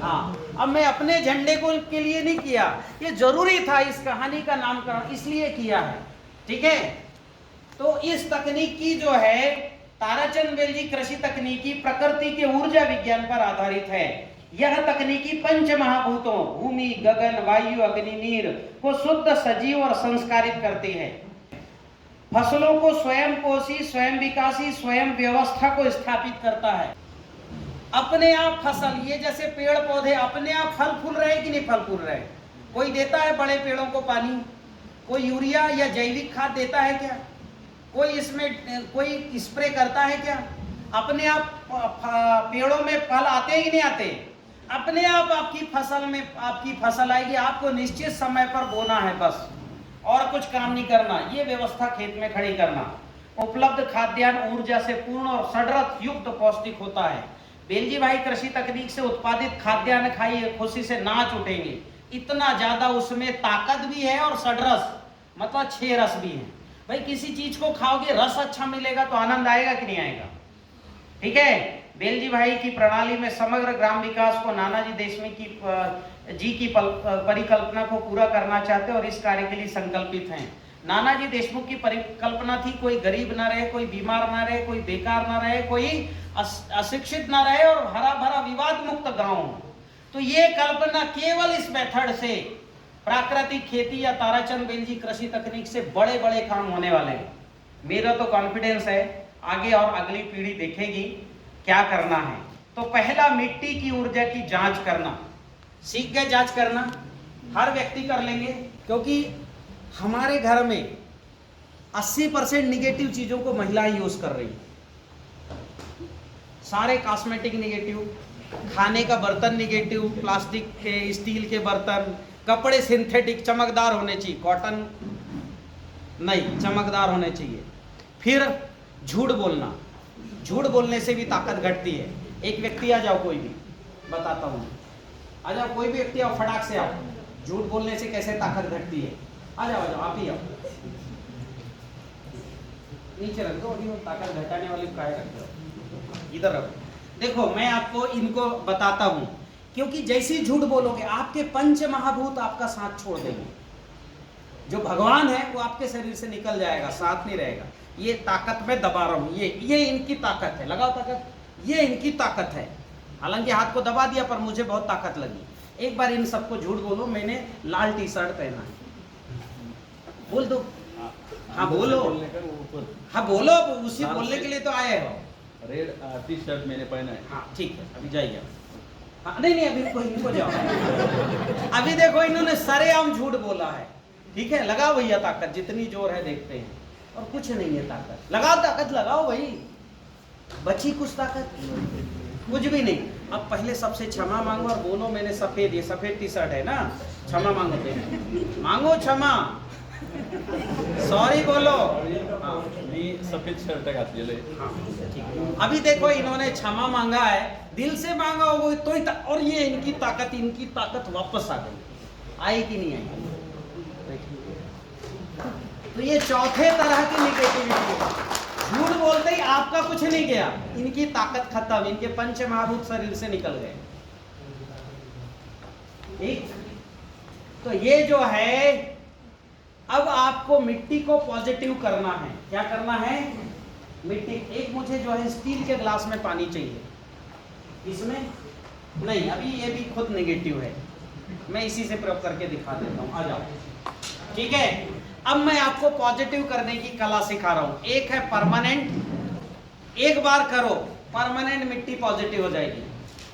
B: हाँ। अब मैं अपने झंडे को के लिए नहीं किया, ये जरूरी था इस कहानी का नामकरण इसलिए किया है, ठीक है। तो इस तकनीक की जो है ताराचंद बेलजी कृषि तकनीकी प्रकृति के ऊर्जा विज्ञान पर आधारित है। यह तकनीकी पंच महाभूतों भूमि, गगन, वायु, अग्नि, नीर को शुद्ध, सजीव और संस्कारित करती है। फसलों को स्वयं पोषी, स्वयं विकासी, स्वयं व्यवस्था को स्थापित करता है। अपने आप फसल, ये जैसे पेड़ पौधे अपने आप फल फूल रहे कि नहीं फल फूल रहे? कोई देता है बड़े पेड़ों को पानी? कोई यूरिया या जैविक खाद देता है क्या? कोई इसमें कोई स्प्रे करता है क्या? अपने आप पेड़ों में फल आते हैं कि नहीं आते? अपने आप आपकी फसल में आपकी फसल आएगी। आपको निश्चित समय पर बोना है बस, और कुछ काम नहीं करना। ये व्यवस्था खेत में खड़ी करना। उपलब्ध खाद्यान्न ऊर्जा से पूर्ण और षड्रस युक्त पौष्टिक होता है। बेलजी भाई कृषि तकनीक से उत्पादित खाद्यान्न खाइए, खुशी से नाच उठेंगे। इतना ज्यादा उसमें ताकत भी है और षड्रस मतलब 6 रस भी है। भाई किसी चीज को खाओगे रस अच्छा मिलेगा तो आनंद आएगा कि नहीं आएगा? ठीक है। बेलजी भाई की प्रणाली में समग्र ग्राम विकास को नानाजी देशमुख की परिकल्पना को पूरा करना चाहते और इस कार्य के लिए संकल्पित हैं। नानाजी देशमुख की परिकल्पना थी कोई गरीब ना रहे, कोई बीमार ना रहे, कोई बेकार ना रहे, कोई अशिक्षित ना रहे और हरा भरा विवाद मुक्त गांव हो। तो ये कल्पना केवल इस मेथड से, प्राकृतिक खेती या ताराचंद बेलजी कृषि तकनीक से बड़े बड़े काम होने वाले हैं। मेरा तो कॉन्फिडेंस है, आगे और अगली पीढ़ी देखेगी क्या करना है। तो पहला, मिट्टी की ऊर्जा की जांच करना। सीख गए जांच करना, हर व्यक्ति कर लेंगे, क्योंकि हमारे घर में 80% निगेटिव चीजों को महिलाएं यूज कर रही हैं। सारे कॉस्मेटिक निगेटिव, खाने का बर्तन निगेटिव, प्लास्टिक के, स्टील के बर्तन, कपड़े सिंथेटिक चमकदार होने चाहिए, कॉटन नहीं, चमकदार होने चाहिए। फिर झूठ बोलना, झूठ बोलने से भी ताकत घटती है। एक व्यक्ति आ जाओ, कोई भी बताता हूँ, आ जाओ कोई भी व्यक्ति आओ, फटाक से आओ। झूठ बोलने से कैसे ताकत घटती है, आ जाओ आप ही आओ, नीचे रख दो, ताकत घटाने वाली काय रख दो, इधर रखो। देखो मैं आपको इनको बताता हूं, क्योंकि जैसे ही झूठ बोलोगे आपके पंच महाभूत आपका साथ छोड़ देंगे। जो भगवान है वो आपके शरीर से निकल जाएगा, साथ नहीं रहेगा। ये ताकत मैं दबा रहा हूं, ये इनकी ताकत है, लगाओ ताकत, ये इनकी ताकत है। हालांकि हाथ को दबा दिया पर मुझे बहुत ताकत लगी। एक बार इन सबको झूठ बोलो, मैंने लाल टी शर्ट पहना है, बोल दो। हाँ बोलो, हाँ बोलो, उसी बोलने के लिए तो आए हो।
E: रेड टी शर्ट मैंने पहना है।
B: हाँ ठीक है, अभी जाइए। हाँ नहीं अभी इनको जाओ। अभी देखो इन्होंने सरेआम झूठ बोला है, ठीक है। लगाओ भैया ताकत, जितनी जोर है देखते हैं। और कुछ नहीं है ताकत, लगाओ ताकत, लगाओ भाई, बची कुछ ताकत, कुछ भी नहीं। अब पहले सबसे क्षमा मांगो और बोलो मैंने सफेद, ये सफेद टी शर्ट है ना, क्षमा मांगो, मांगो क्षमा, सॉरी बोलो। हाँ
E: मी सफेद शर्ट घातलेलं आहे।
B: हाँ ठीक है। अभी देखो इन्होंने क्षमा मांगा है, दिल से मांगा हो तो ही और ये इनकी ताकत वापस आ गई। आई कि नहीं आई? तो ये चौथे तरह की निगेटिविटी है। झूठ बोलते ही आपका कुछ नहीं गया, इनकी ताकत खत्म, इनके पंच महाभूत शरीर से निकल गए। ठीक, तो ये जो है, अब आपको मिट्टी को पॉजिटिव करना है। क्या करना है? मिट्टी। एक मुझे जो है स्टील के ग्लास में पानी चाहिए, इसमें नहीं, अभी ये भी खुद नेगेटिव है, मैं इसी से प्रयोग करके दिखा देता हूं, आ जाओ। ठीक है, अब मैं आपको पॉजिटिव करने की कला सिखा रहा हूं। एक है परमानेंट, एक बार करो परमानेंट मिट्टी पॉजिटिव हो जाएगी,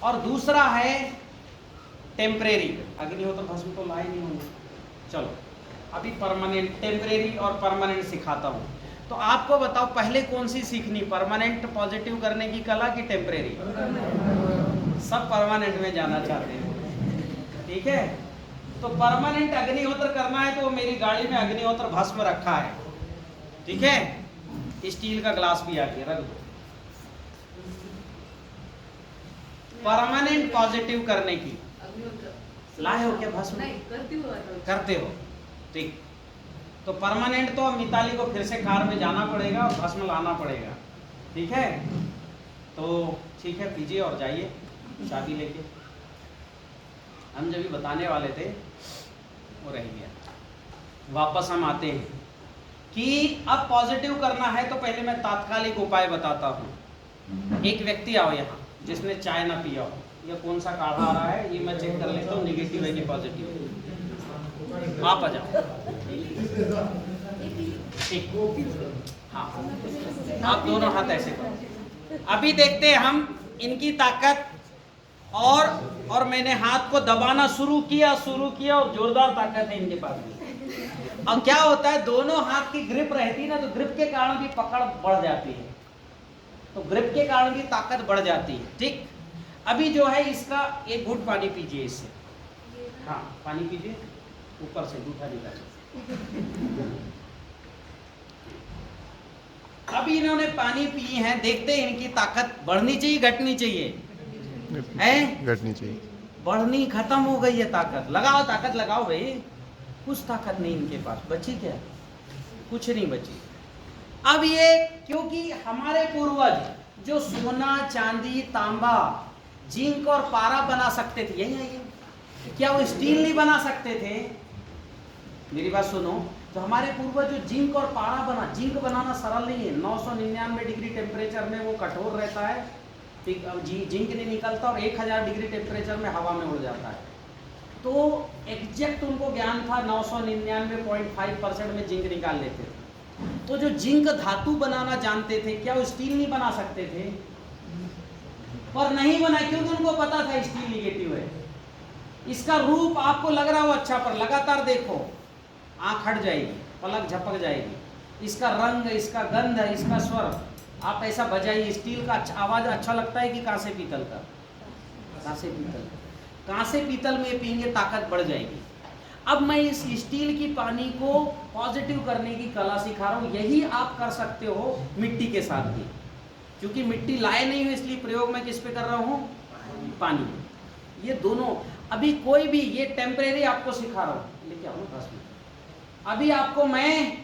B: और दूसरा है टेम्परेरी। अग्निहोत्र भस्म तो लाए नहीं होंगे, चलो अभी परमानेंट, टेम्परेरी और परमानेंट सिखाता हूं। तो आपको बताओ पहले कौन सी सीखनी, परमानेंट पॉजिटिव करने की कला की टेम्परेरी? सब परमानेंट में जाना चाहते हैं, ठीक है। तो परमानेंट अग्निहोत्र करना है तो मेरी गाड़ी में अग्निहोत्र भस्म रखा है, ठीक है। स्टील का ग्लास भी आके रख दो। परमानेंट पॉजिटिव करने की लाए हो क्या भस्म? करते हो, ठीक। तो परमानेंट तो मिताली को फिर से कार में जाना पड़ेगा और भस्म लाना पड़ेगा, ठीक है। तो ठीक है, पीजिए और जाइए चाबी लेके। हम जब भी बताने वाले थे वो रह गया। वापस हम आते हैं कि अब पॉजिटिव करना है तो पहले मैं तात्कालिक उपाय बताता हूँ। एक व्यक्ति आओ यहाँ जिसने चाय ना पिया हो, या कौन सा काढ़ा आ रहा है ये मैं चेक कर लेता हूँ, निगेटिव है कि पॉजिटिव है। आप आ जाओ, ठीक, हाँ आप दोनों हाथ ऐसे करो। अभी देखते हैं हम इनकी ताकत, और मैंने हाथ को दबाना शुरू किया और जोरदार ताकत है इनके पास भी। अब क्या होता है, दोनों हाथ की ग्रिप रहती है ना, तो ग्रिप के कारण भी पकड़ बढ़ जाती है, तो ग्रिप के कारण भी ताकत बढ़ जाती है, ठीक। अभी जो है इसका एक घूंट पानी पीजिए इससे, हाँ पानी पीजिए, ऊपर से जूठा निकालिए। अभी इन्होंने पानी पी है, देखते हैं इनकी ताकत बढ़नी चाहिए घटनी चाहिए?
F: घटनी चाहिए।
B: बढ़नी, खत्म हो गई है ताकत। लगाओ ताकत, लगाओ भाई, कुछ ताकत नहीं इनके पास बची, क्या कुछ नहीं बची। अब ये क्योंकि हमारे पूर्वज जो सोना, चांदी, तांबा, जिंक और पारा बना सकते थे, यही है ये। क्या वो स्टील नहीं बना सकते थे? मेरी बात सुनो, तो हमारे पूर्वज जो जिंक और पारा जिंक बनाना सरल नहीं है। 999 डिग्री टेम्परेचर में वो कठोर रहता है, जिंक नहीं निकलता, और 1000 डिग्री टेम्परेचर में हवा में उड़ जाता है। तो एग्जैक्ट उनको ज्ञान था, 999.5% में जिंक निकाल लेते थे। तो जो जिंक धातु बनाना जानते थे, क्या वो स्टील नहीं बना सकते थे? पर नहीं बना, क्योंकि उनको पता था स्टील निगेटिव है। इसका रूप आपको लग रहा हो अच्छा, पर लगातार देखो आंख हट जाएगी, पलक झपक जाएगी। इसका रंग, इसका गंध, इसका स्वर, आप ऐसा बजाइए। स्टील का आवाज अच्छा लगता है कि कांसे पीतल का? कांसे पीतल। कांसे पीतल में पीएंगे ताकत बढ़ जाएगी। अब मैं इस स्टील की पानी को पॉजिटिव करने की कला सिखा रहा हूँ। यही आप कर सकते हो मिट्टी के साथ भी, क्योंकि मिट्टी लाए नहीं हो, इसलिए प्रयोग मैं किस पे कर रहा हूँ? पानी। ये दोनों अभी कोई भी, ये टेम्परेरी आपको सिखा रहा हूँ, लेके आओ ना में। अभी आपको मैं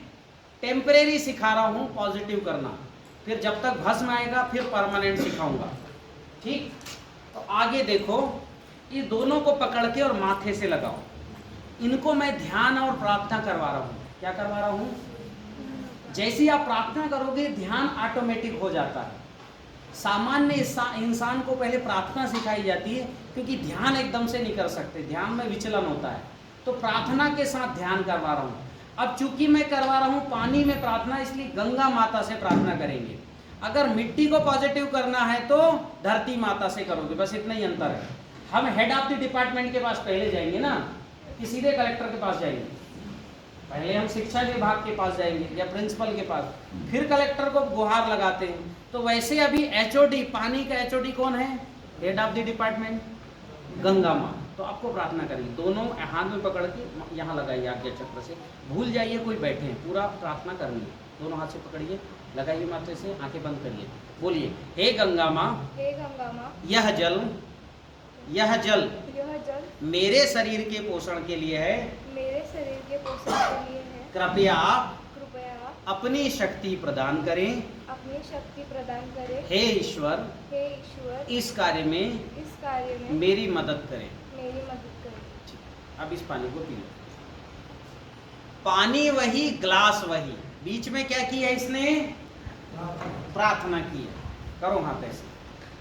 B: टेम्परेरी सिखा रहा हूँ पॉजिटिव करना, फिर जब तक भस्म आएगा फिर परमानेंट सिखाऊंगा, ठीक? तो आगे देखो, ये दोनों को पकड़ के और माथे से लगाओ। इनको मैं ध्यान और प्रार्थना करवा रहा हूँ। क्या करवा रहा हूँ? जैसे आप प्रार्थना करोगे ध्यान ऑटोमेटिक हो जाता है। सामान्य इंसान को पहले प्रार्थना सिखाई जाती है, क्योंकि ध्यान एकदम से नहीं कर सकते, ध्यान में विचलन होता है। तो प्रार्थना के साथ ध्यान करवा रहा हूँ। अब चूंकि मैं करवा रहा हूँ पानी में प्रार्थना, इसलिए गंगा माता से प्रार्थना करेंगे। अगर मिट्टी को पॉजिटिव करना है तो धरती माता से करोगे, बस इतना ही अंतर है। हम हेड ऑफ द डिपार्टमेंट के पास पहले जाएंगे ना, कि सीधे कलेक्टर के पास जाएंगे? पहले हम शिक्षा विभाग के पास जाएंगे या प्रिंसिपल के पास, फिर कलेक्टर को गुहार लगाते हैं। तो वैसे अभी एचओडी, पानी का एचओडी कौन है? Head of the department Ganga माँ। तो आपको प्रार्थना करिए, दोनों हाथ में पकड़ के यहाँ लगाइए आज्ञा चक्र से। भूल जाइए कोई बैठे हैं, पूरा प्रार्थना करनी है। दोनों हाथ से पकड़िए, लगाइए माथे से, आंखें बंद करिए, बोलिए, हे गंगा माँ,
G: हे गंगा माँ,
B: यह जल
G: यह जल
B: मेरे शरीर के पोषण के लिए है,
G: मेरे शरीर के पोषण के लिए है।
B: कृपया
G: कृपया
B: अपनी शक्ति प्रदान करें।
G: अपनी शक्ति प्रदान करें।
B: हे ईश्वर,
G: हे ईश्वर,
B: इस कार्य में मेरी मदद करें।
G: मेरी मदद करें।
B: अब इस पानी को पी लो। पानी वही, ग्लास वही, बीच में क्या किया इसने? प्रार्थना की है। करो हाथ ऐसे।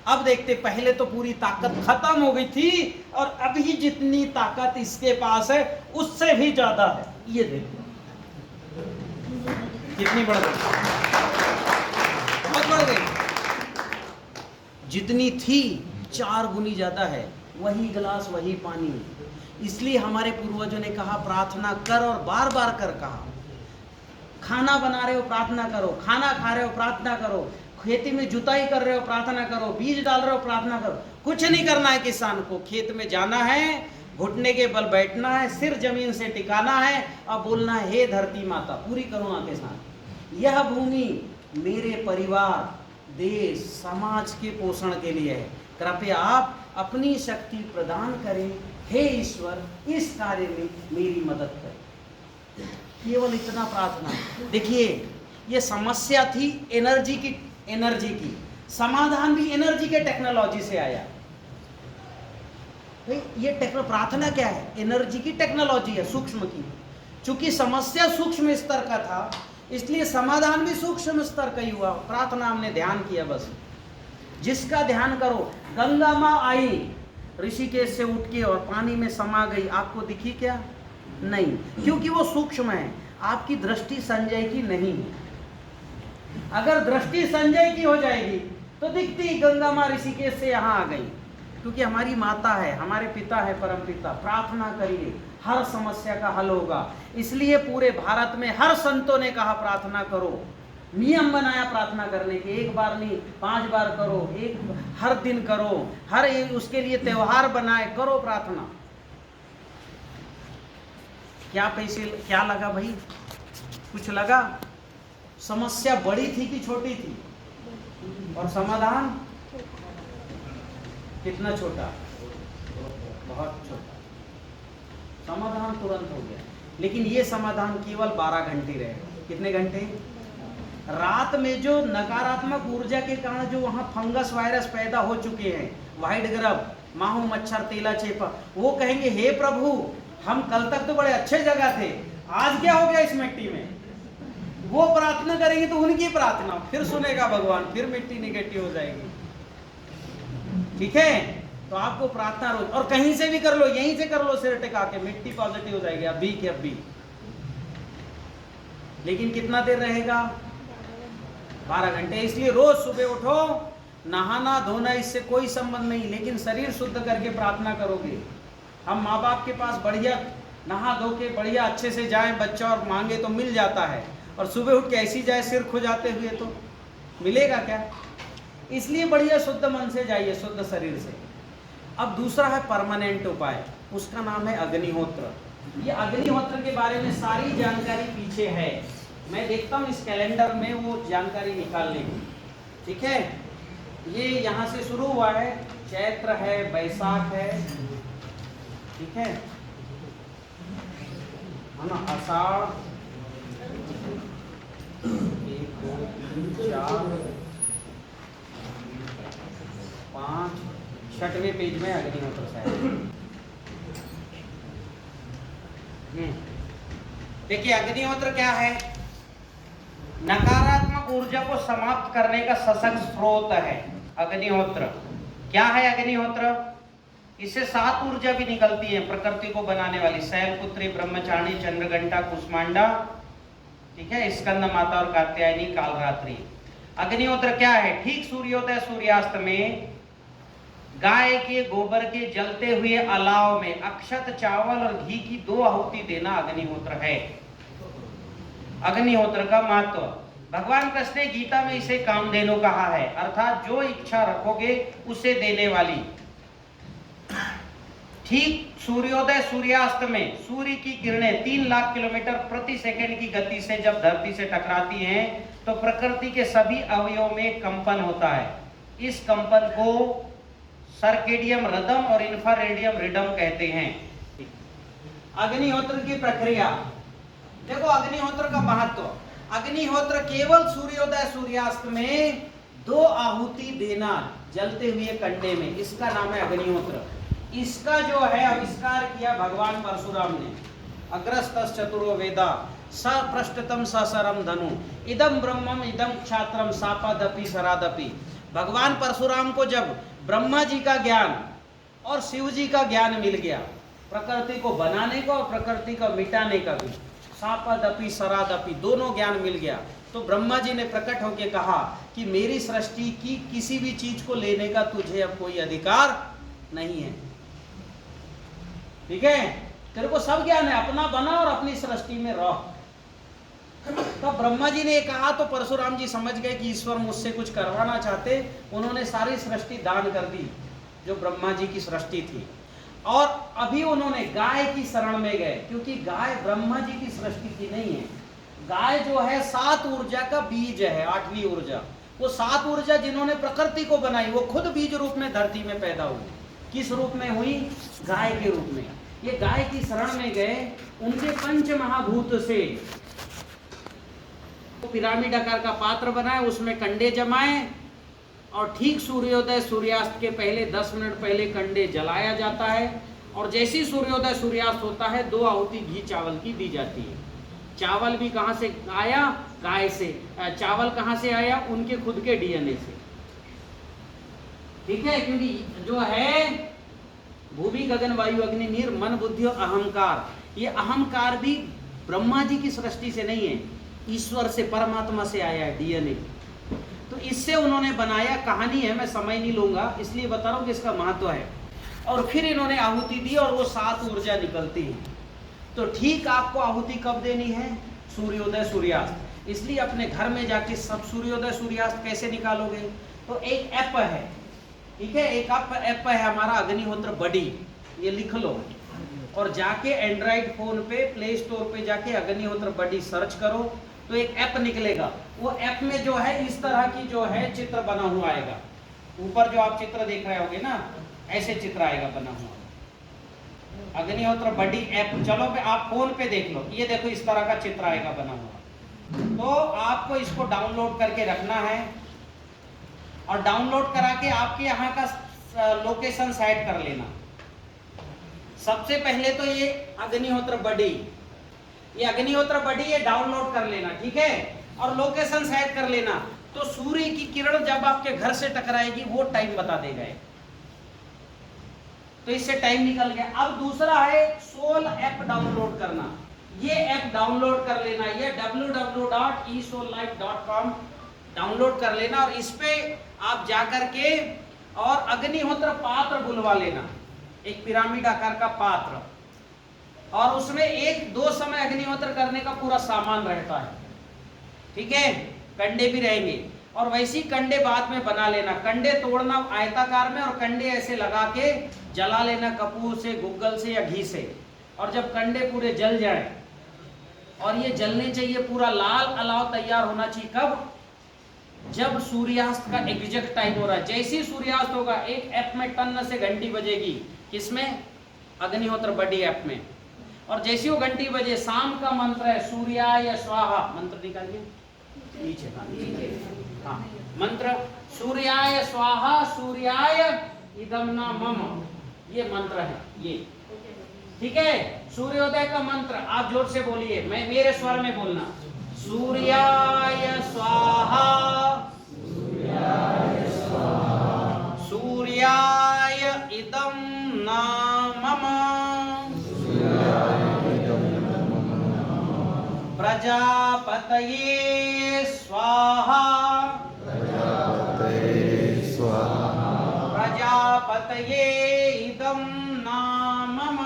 B: अब देखते, पहले तो पूरी ताकत खत्म हो गई थी, और अभी जितनी ताकत इसके पास है उससे भी ज्यादा है। ये देखो कितनी बढ़ गई, बहुत बढ़ गई। जितनी थी 4 गुनी ज्यादा है। वही गिलास वही पानी। इसलिए हमारे पूर्वजों ने कहा प्रार्थना कर, और बार बार कर कहा। खाना बना रहे हो प्रार्थना करो, खाना खा रहे हो प्रार्थना करो, खेती में जुताई कर रहे हो प्रार्थना करो, बीज डाल रहे हो प्रार्थना करो। कुछ नहीं करना है किसान को, खेत में जाना है, घुटने के बल बैठना है, सिर जमीन से टिकाना है, और बोलना है, हे धरती माता, पूरी करुणा के साथ, यह भूमि मेरे परिवार, देश, समाज के पोषण के लिए है। कृपया आप अपनी शक्ति प्रदान करें। हे ईश्वर, इस कार्य में मेरी मदद करें। केवल इतना प्रार्थना। देखिए, ये समस्या थी एनर्जी की, समाधान भी एनर्जी के टेक्नोलॉजी से आया। ये प्रार्थना क्या है? एनर्जी की टेक्नोलॉजी है, सूक्ष्म की। चूंकि समस्या सूक्ष्म स्तर का था, इसलिए समाधान भी सूक्ष्म स्तर का ही हुआ। प्रार्थना हमने ध्यान किया, बस जिसका ध्यान करो। गंगा माँ आई ऋषिकेश से उठ के और पानी में समा गई, आपको दिखी क्या? नहीं, क्योंकि वो सूक्ष्म है। आपकी दृष्टि संजय की नहीं है। अगर दृष्टि संजय की हो जाएगी तो दिखती गंगा माँ ऋषिकेश से यहाँ आ गई, क्योंकि हमारी माता है, हमारे पिता है परम पिता। प्रार्थना करिए, हर समस्या का हल होगा। इसलिए पूरे भारत में हर संतों ने कहा प्रार्थना करो, नियम बनाया प्रार्थना करने के। 1 बार नहीं, 5 बार करो, हर दिन करो, उसके लिए त्योहार बनाए, करो प्रार्थना। क्या लगा भाई? कुछ लगा? समस्या बड़ी थी कि छोटी थी? और समाधान कितना छोटा? बहुत छोटा। समाधान तुरंत हो गया। लेकिन ये समाधान केवल 12 घंटे रहेगा। कितने घंटे? रात में जो नकारात्मक ऊर्जा के कारण जो वहां फंगस वायरस पैदा हो चुके हैं, व्हाइट ग्रब, माहू मच्छर, तेला चेपा, वो कहेंगे हे प्रभु हम कल तक तो बड़े अच्छे जगह थे, आज क्या हो गया इस मिट्टी में। वो प्रार्थना करेंगे तो उनकी प्रार्थना फिर सुनेगा भगवान, फिर मिट्टी निगेटिव हो जाएगी। ठीक है, तो आपको प्रार्थना रोज और कहीं से भी कर लो, यहीं से कर लो, सिर टिका के, मिट्टी पॉजिटिव हो जाएगी अभी के अभी। लेकिन कितना देर रहेगा? 12 घंटे। इसलिए रोज सुबह उठो, नहाना धोना इससे कोई संबंध नहीं, लेकिन शरीर शुद्ध करके प्रार्थना करोगे। हम माँ बाप के पास बढ़िया नहा धो के बढ़िया अच्छे से जाए बच्चा और मांगे तो मिल जाता है, और सुबह उठ के ऐसी जाए सिर खुजाते हुए तो मिलेगा क्या? इसलिए बढ़िया शुद्ध मन से जाइए, शुद्ध शरीर से। अब दूसरा है परमानेंट उपाय, उसका नाम है अग्निहोत्र। ये अग्निहोत्र के बारे में सारी जानकारी पीछे है, मैं देखता हूँ इस कैलेंडर में वो जानकारी निकाल लेंगे। ठीक है, ये यहाँ से शुरू हुआ है, चैत्र है, बैसाख है, ठीक है ना, आषाढ़, 1 2 3 4 5 6वें पेज में अग्निहोत्र शायद। देखिए अग्निहोत्र क्या है? नकारात्मक ऊर्जा को समाप्त करने का सशक्त स्रोत है अग्निहोत्र। क्या है अग्निहोत्र? इससे 7 ऊर्जा भी निकलती है प्रकृति को बनाने वाली, शैलपुत्री, ब्रह्मचारिणी, चंद्रघंटा, कुष्मांडा, ठीक है, स्कंद माता और कात्यायनी, कालरात्रि। अग्निहोत्र क्या है? ठीक सूर्योदय सूर्यास्त में गाय के गोबर के जलते हुए अलाव में अक्षत, चावल और घी की 2 आहुति देना अग्निहोत्र है। अग्निहोत्र का महत्व, भगवान कृष्ण ने गीता में इसे कामधेनु कहा है, अर्थात जो इच्छा रखोगे उसे देने वाली। ठीक सूर्योदय सूर्यास्त में सूर्य की किरणें 3 लाख किलोमीटर प्रति सेकंड की गति से जब धरती से टकराती हैं तो प्रकृति के सभी अवयवों में कंपन होता है। इस कंपन को सर्केडियम रदम और इंफ्रारेडियम रिडम कहते हैं। अग्निहोत्र की प्रक्रिया देखो, अग्निहोत्र का महत्व, अग्निहोत्र केवल सूर्योदय सूर्यास्त में 2 आहुति देना जलते हुए कंडे में, इसका नाम है अग्निहोत्र। इसका जो है आविष्कार किया भगवान परशुराम ने। अग्रस्तस् चतुरो वेदा स पृष्ठतम ससरम धनु इदम ब्रह्मम इदम क्षात्रम सापादपि सरादपि। भगवान परशुराम को जब ब्रह्मा जी का ज्ञान और शिव जी का ज्ञान मिल गया, प्रकृति को बनाने का और प्रकृति को मिटाने का भी, सापादपि सरादपि दोनों ज्ञान मिल गया, तो ब्रह्मा जी ने प्रकट होकर कहा कि मेरी सृष्टि की किसी भी चीज को लेने का तुझे अब कोई अधिकार नहीं है। ठीक है, तेरे को सब ज्ञान है, अपना बना और अपनी सृष्टि में रह। तो ब्रह्मा जी ने कहा तो परशुराम जी समझ गए कि ईश्वर मुझसे कुछ करवाना चाहते। उन्होंने सारी सृष्टि दान कर दी जो ब्रह्मा जी की सृष्टि थी, और अभी उन्होंने गाय की शरण में गए, क्योंकि गाय ब्रह्मा जी की सृष्टि की नहीं है। गाय जो है 7 ऊर्जा का बीज है, 8वीं ऊर्जा। वो 7 ऊर्जा जिन्होंने प्रकृति को बनाई वो खुद बीज रूप में धरती में पैदा हुई। किस रूप में हुई? गाय के रूप में। ये गाय की शरण में गए, उनके 5 महाभूत से पिरामिड आकार का पात्र बनाए, उसमें कंडे जमाए, और ठीक सूर्योदय सूर्यास्त के पहले 10 मिनट पहले कंडे जलाया जाता है, और जैसे ही सूर्योदय सूर्यास्त होता है 2 आहुति घी चावल की दी जाती है। चावल भी कहाँ से आया? गाय से। चावल कहाँ से आया? उनके खुद के डीएनए से। ठीक है, क्योंकि जो है भूमि गगन वायु अग्नि नीर मन बुद्धि और अहंकार, ये अहंकार भी ब्रह्मा जी की सृष्टि से नहीं है, ईश्वर से, परमात्मा से आया है डीएनए। तो इससे उन्होंने बनाया, कहानी है, मैं समय नहीं लूंगा इसलिए बता रहा हूँ कि इसका महत्व है। और फिर इन्होंने आहुति दी और वो 7 ऊर्जा निकलती है। तो ठीक आपको आहुति कब देनी है? सूर्योदय सूर्यास्त। इसलिए अपने घर में जाके सब सूर्योदय सूर्यास्त कैसे निकालोगे? तो एक ऐप है, ठीक है, एक ऐप है हमारा अग्निहोत्र बडी, ये लिख लो, और जाके एंड्रॉइड फोन पे प्ले स्टोर पे जाके अग्निहोत्र बडी सर्च करो तो एक ऐप निकलेगा। वो ऐप में जो है इस तरह की जो है चित्र बना हुआ आएगा। ऊपर जो आप चित्र देख रहे होगे ना, ऐसे चित्र आएगा बना हुआ। अग्निहोत्र बडी ऐप, चलो पे आप फोन पे देख लो, ये देखो इस तरह का चित्र आएगा बना हुआ। तो आपको इसको डाउनलोड करके रखना है और डाउनलोड करा के आपके यहाँ का लोकेशन सेट कर लेना। सबसे पहले तो ये अग्निहोत्र बडी, ये अग्निहोत्र बडी ये डाउनलोड कर लेना, ठीक है, और लोकेशन सेट कर लेना। तो सूर्य की किरण जब आपके घर से टकराएगी वो टाइम बता देगा ये। तो इससे टाइम निकल गया। अब दूसरा है सोल ऐप डाउनलोड करना। ये ऐप डाउनलोड कर लेना, ये www.esoullife.com डाउनलोड कर लेना और इस पे आप जाकर के और अग्निहोत्र पात्र बुलवा लेना, एक पिरामिड आकार का पात्र, और उसमें 1-2 समय अग्निहोत्र करने का पूरा सामान रहता है, ठीक है, कंडे भी रहेंगे। और वैसी कंडे बाद में बना लेना, कंडे तोड़ना आयताकार में और कंडे ऐसे लगा के जला लेना कपूर से, गुग्गल से या घी से। और जब कंडे पूरे जल जाए, और ये जलने चाहिए, पूरा लाल अलाव तैयार होना चाहिए, कब? जब सूर्यास्त का एग्जैक्ट टाइम हो रहा है। जैसे ही सूर्यास्त होगा एक ऐप में टन से घंटी बजेगी, किसमें? अग्निहोत्र बडी ऐप में। और जैसे वो घंटी बजे, शाम का मंत्र है सूर्याय स्वाहा, मंत्र निकालिए नीचे, हाँ, मंत्र सूर्याय स्वाहा सूर्याय इदम न मम, ये मंत्र है ये, ठीक है। सूर्योदय का मंत्र आप जोर से बोलिए, मैं मेरे स्वर में बोलना, सूर्याय स्वाहा सूर्याय इदम न मम प्रजापतये स्वाहा प्रजापतये इदं न मम।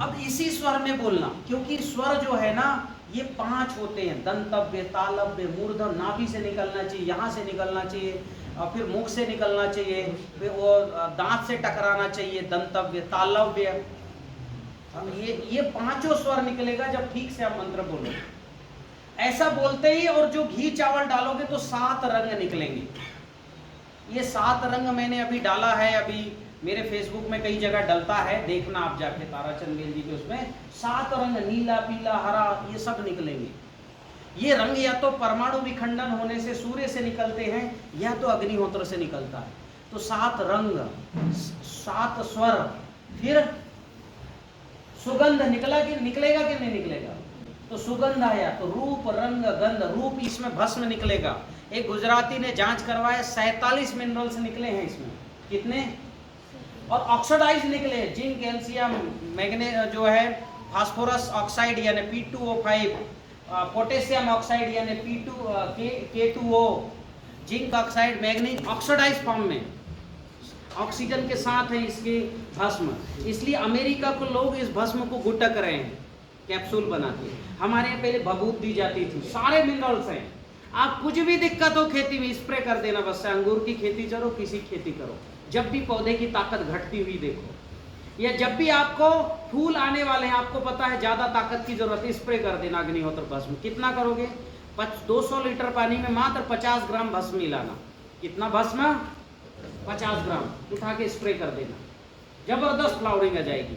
B: अब इसी स्वर में बोलना, क्योंकि स्वर जो है ना ये 5 होते हैं, दंतव्य, तालव्य, मूर्धन्य, नाभि से निकलना चाहिए, यहाँ से निकलना चाहिए, और फिर मुख से निकलना चाहिए, फिर वो दांत से टकराना चाहिए, दंतव्य, तालव्य, ये 5 स्वर निकलेगा जब ठीक से आप मंत्र बोलो। ऐसा बोलते ही और जो घी चावल डालोगे तो 7 रंग निकलेंगे। ये 7 रंग मैंने अभी डाला है, अभी मेरे फेसबुक में कई जगह डलता है, देखना आप जाके ताराचंद गिल जी के, उसमें 7 रंग, नीला, पीला, हरा, ये सब निकलेंगे। ये रंग या तो परमाणु विखंडन होने से सूर्य से निकलते हैं या तो अग्निहोत्र से निकलता है। तो 7 रंग, 7 स्वर, फिर सुगंध निकलेगा कि नहीं निकलेगा? तो सुगंध आया तो रूप, रंग, गंध। रूप इसमें भस्म निकलेगा। एक गुजराती ने जांच करवाया, 47 मिनरल्स निकले हैं इसमें। कितने? और ऑक्सीडाइज निकले, जिंक, कैल्शियम, मैग्नीशियम जो है, फास्फोरस ऑक्साइड यानी P2O5, पोटेशियम ऑक्साइड यानी K2O, zinc oxide, manganese oxidize form में, ऑक्सीजन के साथ है इसके भस्म। इसलिए अमेरिका को लोग इस भस्म को गुटक रहे हैं कैप्सूल बना के। हमारे यहाँ पहले भभूत दी जाती थी, सारे मिनरल्स हैं। आप कुछ भी दिक्कत हो खेती में स्प्रे कर देना, बस अंगूर की खेती करो, किसी खेती करो, जब भी पौधे की ताकत घटती हुई देखो, या जब भी आपको फूल आने वाले हैं, आपको पता है ज्यादा ताकत की जरूरत है, स्प्रे कर देना अग्निहोत्र भस्म। कितना करोगे? 200 लीटर पानी में मात्र 50 ग्राम भस्म मिलाना। कितना भस्म? 50 ग्राम उठा के स्प्रे कर देना, जबरदस्त फ्लावरिंग आ जाएगी।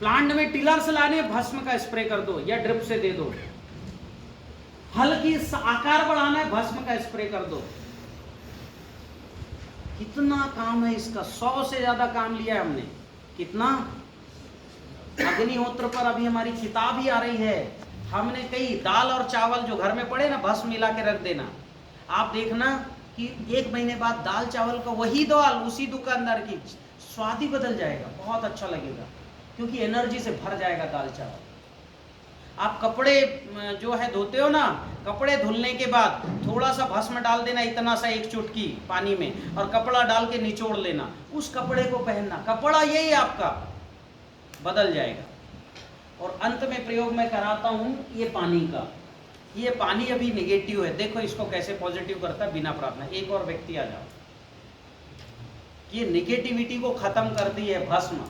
B: प्लांट में टिलर्स लाने, भस्म का स्प्रे कर दो या ड्रिप से दे दो। हल्की आकार बढ़ाना है, भस्म का स्प्रे कर दो। कितना काम है इसका, 100 से ज्यादा काम लिया है हमने। कितना? अग्निहोत्र पर अभी हमारी किताब ही आ रही है। हमने कई दाल और चावल जो घर में पड़े ना, भस्म मिला के रख देना। आप देखना कि 1 महीने बाद दाल चावल का वही दाल उसी दुकानदार की, स्वाद ही बदल जाएगा, बहुत अच्छा लगेगा, क्योंकि एनर्जी से भर जाएगा दाल चावल। आप कपड़े जो है धोते हो ना, कपड़े धुलने के बाद थोड़ा सा भस्म डाल देना, इतना सा 1 चुटकी पानी में, और कपड़ा डाल के निचोड़ लेना, उस कपड़े को पहनना, कपड़ा यही आपका बदल जाएगा। और अंत में प्रयोग मैं कराता हूं ये पानी का। ये पानी अभी नेगेटिव है, देखो इसको कैसे पॉजिटिव करता है बिना प्रार्थना। एक और व्यक्ति आ जाओ। ये नेगेटिविटी को खत्म करती है भस्म,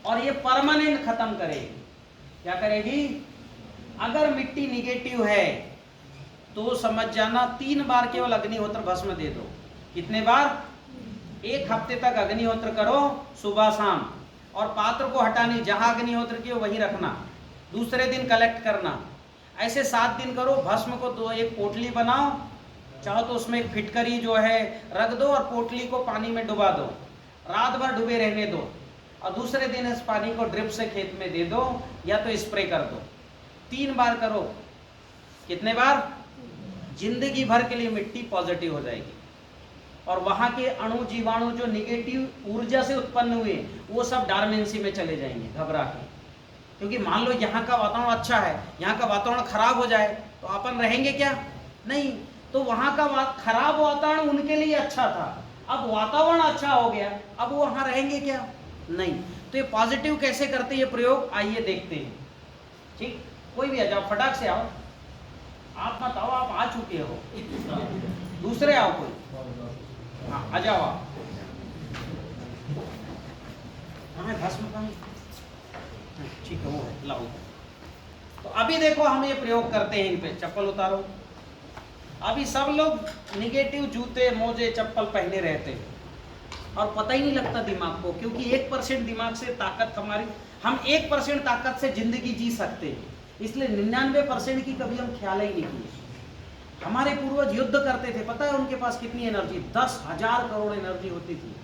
B: और ये परमानेंट खत्म करेगी। क्या करेगी? अगर मिट्टी निगेटिव है तो समझ जाना 3 बार केवल अग्निहोत्र भस्म दे दो। कितने बार? 1 हफ्ते तक अग्निहोत्र करो, सुबह शाम। और पात्र को हटानी, जहाँ अग्निहोत्र की हो वहीं रखना, दूसरे दिन कलेक्ट करना। ऐसे 7 दिन करो। भस्म को एक पोटली बनाओ, चाहो तो उसमें एक फिटकरी जो है रख दो और पोटली को पानी में डुबा दो, रात भर डूबे रहने दो और दूसरे दिन इस पानी को ड्रिप से खेत में दे दो या तो स्प्रे कर दो। 3 बार करो। कितने बार? जिंदगी भर के लिए मिट्टी पॉजिटिव हो जाएगी और वहां के अणु जीवाणु जो निगेटिव ऊर्जा से उत्पन्न हुए वो सब डार्मेंसी में चले जाएंगे घबरा के। क्योंकि मान लो यहाँ का वातावरण अच्छा है, यहाँ का वातावरण खराब हो जाए तो अपन रहेंगे क्या? नहीं। तो वहाँ का खराब वातावरण उनके लिए अच्छा था, अब वातावरण अच्छा हो गया, अब वो वहाँ रहेंगे क्या? नहीं। तो ये पॉजिटिव कैसे करते ये प्रयोग, आइए देखते हैं। ठीक, कोई भी आ जाओ, फटाक से आओ। आप मत आओ, आप आ चुके हो, दूसरे आओ कोई। हाँ, आ जाओ आप। हमें भस्म का ठीक है, वो है, लाओ। तो अभी देखो हम ये प्रयोग करते हैं। इन पे चप्पल उतारो। अभी सब लोग निगेटिव जूते मोजे चप्पल पहने रहते हैं और पता ही नहीं लगता दिमाग को, क्योंकि 1% दिमाग से ताकत हमारी, हम 1% ताकत से जिंदगी जी सकते हैं, इसलिए 99% की कभी हम ख्याल ही नहीं किए। हमारे पूर्वज युद्ध करते थे, पता है उनके पास कितनी एनर्जी? 10,000 करोड़ एनर्जी होती थी।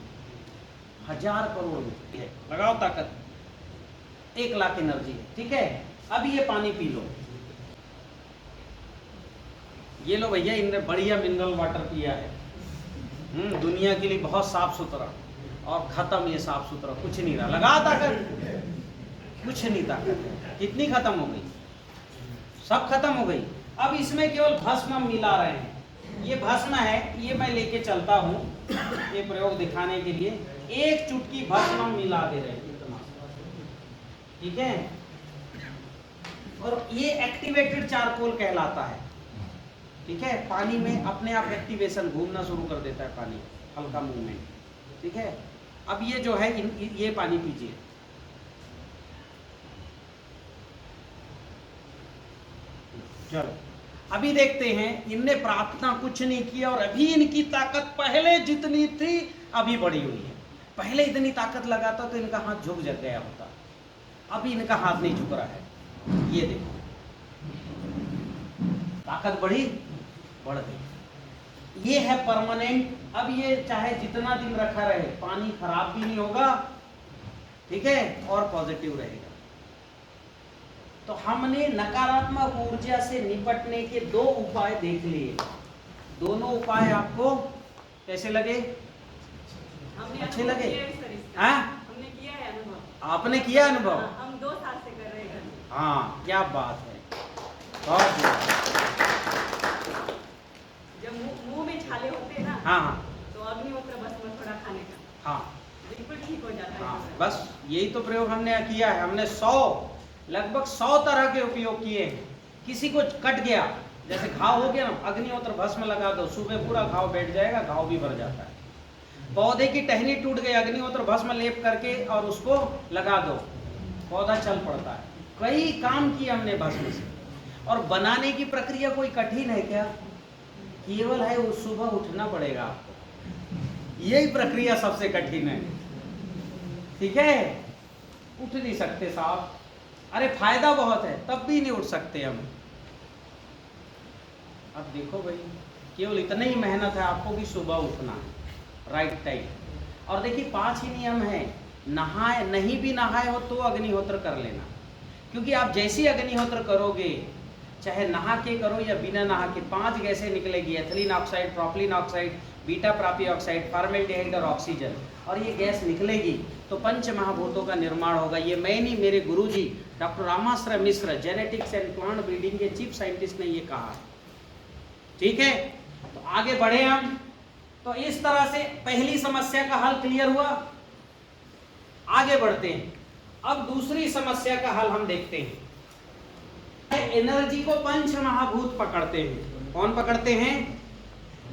B: 1000 करोड़ है, लगाओ ताकत, 1 लाख एनर्जी है। ठीक है, अभी ये पानी पी लो। ये लो भैया, इनने बढ़िया मिनरल वाटर पिया है। दुनिया के लिए बहुत साफ सुथरा, और खत्म ये साफ सुथरा, कुछ नहीं रहा। लगा ताकत, कुछ नहीं ताकत। कितनी खत्म हो गई? सब खत्म हो गई। अब इसमें केवल भस्म हम मिला रहे हैं। ये भस्म है, ये मैं लेके चलता हूँ ये प्रयोग दिखाने के लिए। 1 चुटकी भस्म हम मिला दे रहे हैं, इतना। ठीक है, और ये एक्टिवेटेड चारकोल कहलाता है। ठीक है, पानी में अपने आप एक्टिवेशन, घूमना शुरू कर देता है पानी, हल्का मूवमेंट। ठीक है, अब ये जो है ये पानी पीजिए। चलो अभी देखते हैं, इनने प्रार्थना कुछ नहीं किया और अभी इनकी ताकत पहले जितनी थी अभी बढ़ी हुई है। पहले इतनी ताकत लगाता तो इनका हाथ झुक जा गया होता, अभी इनका हाथ नहीं झुक रहा है। ये देखो, ताकत बढ़ी, बढ़ गई। ये है परमानेंट। अब ये चाहे जितना दिन रखा रहे, पानी खराब भी नहीं होगा। ठीक है, और पॉजिटिव रहेगा। तो हमने नकारात्मक ऊर्जा से निपटने के 2 उपाय देख लिए। दोनों उपाय आपको कैसे लगे? अच्छे लगे? हाँ,
H: हमने किया है अनुभव।
B: आपने किया अनुभव?
H: हम 2 साल से कर रहे हैं।
B: हाँ, क्या बात है, बहुत
H: जब मुंह में छाले होते हैं ना,
B: हाँ हाँ
H: तो अग्निहोत्र भस्म थोड़ा खाने का,
B: हाँ
H: बिल्कुल ठीक हो जाता है।
B: हाँ, बस यही तो प्रयोग हमने किया है। हमने लगभग 100 तरह के उपयोग किए हैं। किसी को कट गया, जैसे घाव हो गया ना, अग्निहोत्र भस्म लगा दो, सुबह पूरा घाव बैठ जाएगा, घाव भी भर जाता है। पौधे की टहनी टूट गई, अग्निहोत्र भस्म लेप करके और उसको लगा दो, पौधा चल पड़ता है। कई काम किए हमने भस्म से। और बनाने की प्रक्रिया कोई कठिन है क्या? केवल है वो सुबह उठना पड़ेगा आपको, यही प्रक्रिया सबसे कठिन है। ठीक है, उठ नहीं सकते साहब, अरे फायदा बहुत है, तब भी नहीं उठ सकते हम। अब देखो भाई, केवल इतना ही मेहनत है आपको कि सुबह उठना है राइट टाइम। और देखिए 5 ही नियम है। नहाए, नहीं भी नहाए हो तो अग्निहोत्र कर लेना, क्योंकि आप जैसी अग्निहोत्र करोगे, चाहे नहा के करो या बिना नहा के, 5 गैसें निकलेगी, ethylene oxide, propylene oxide, beta प्रापी ऑक्साइड, फॉर्मेल्डिहाइड और ऑक्सीजन। और ये गैस निकलेगी तो 5 महाभूतों का निर्माण होगा। ये मैं नहीं, मेरे Guruji doctor Ramashray Mishra, genetics and plant breeding के चीफ साइंटिस्ट ने ये कहा है। ठीक है, तो आगे बढ़े हम। तो इस तरह से पहली समस्या का हल क्लियर हुआ। आगे बढ़ते हैं, अब दूसरी समस्या का हल हम देखते हैं। एनर्जी को 5 महाभूत पकड़ते हैं। कौन पकड़ते हैं?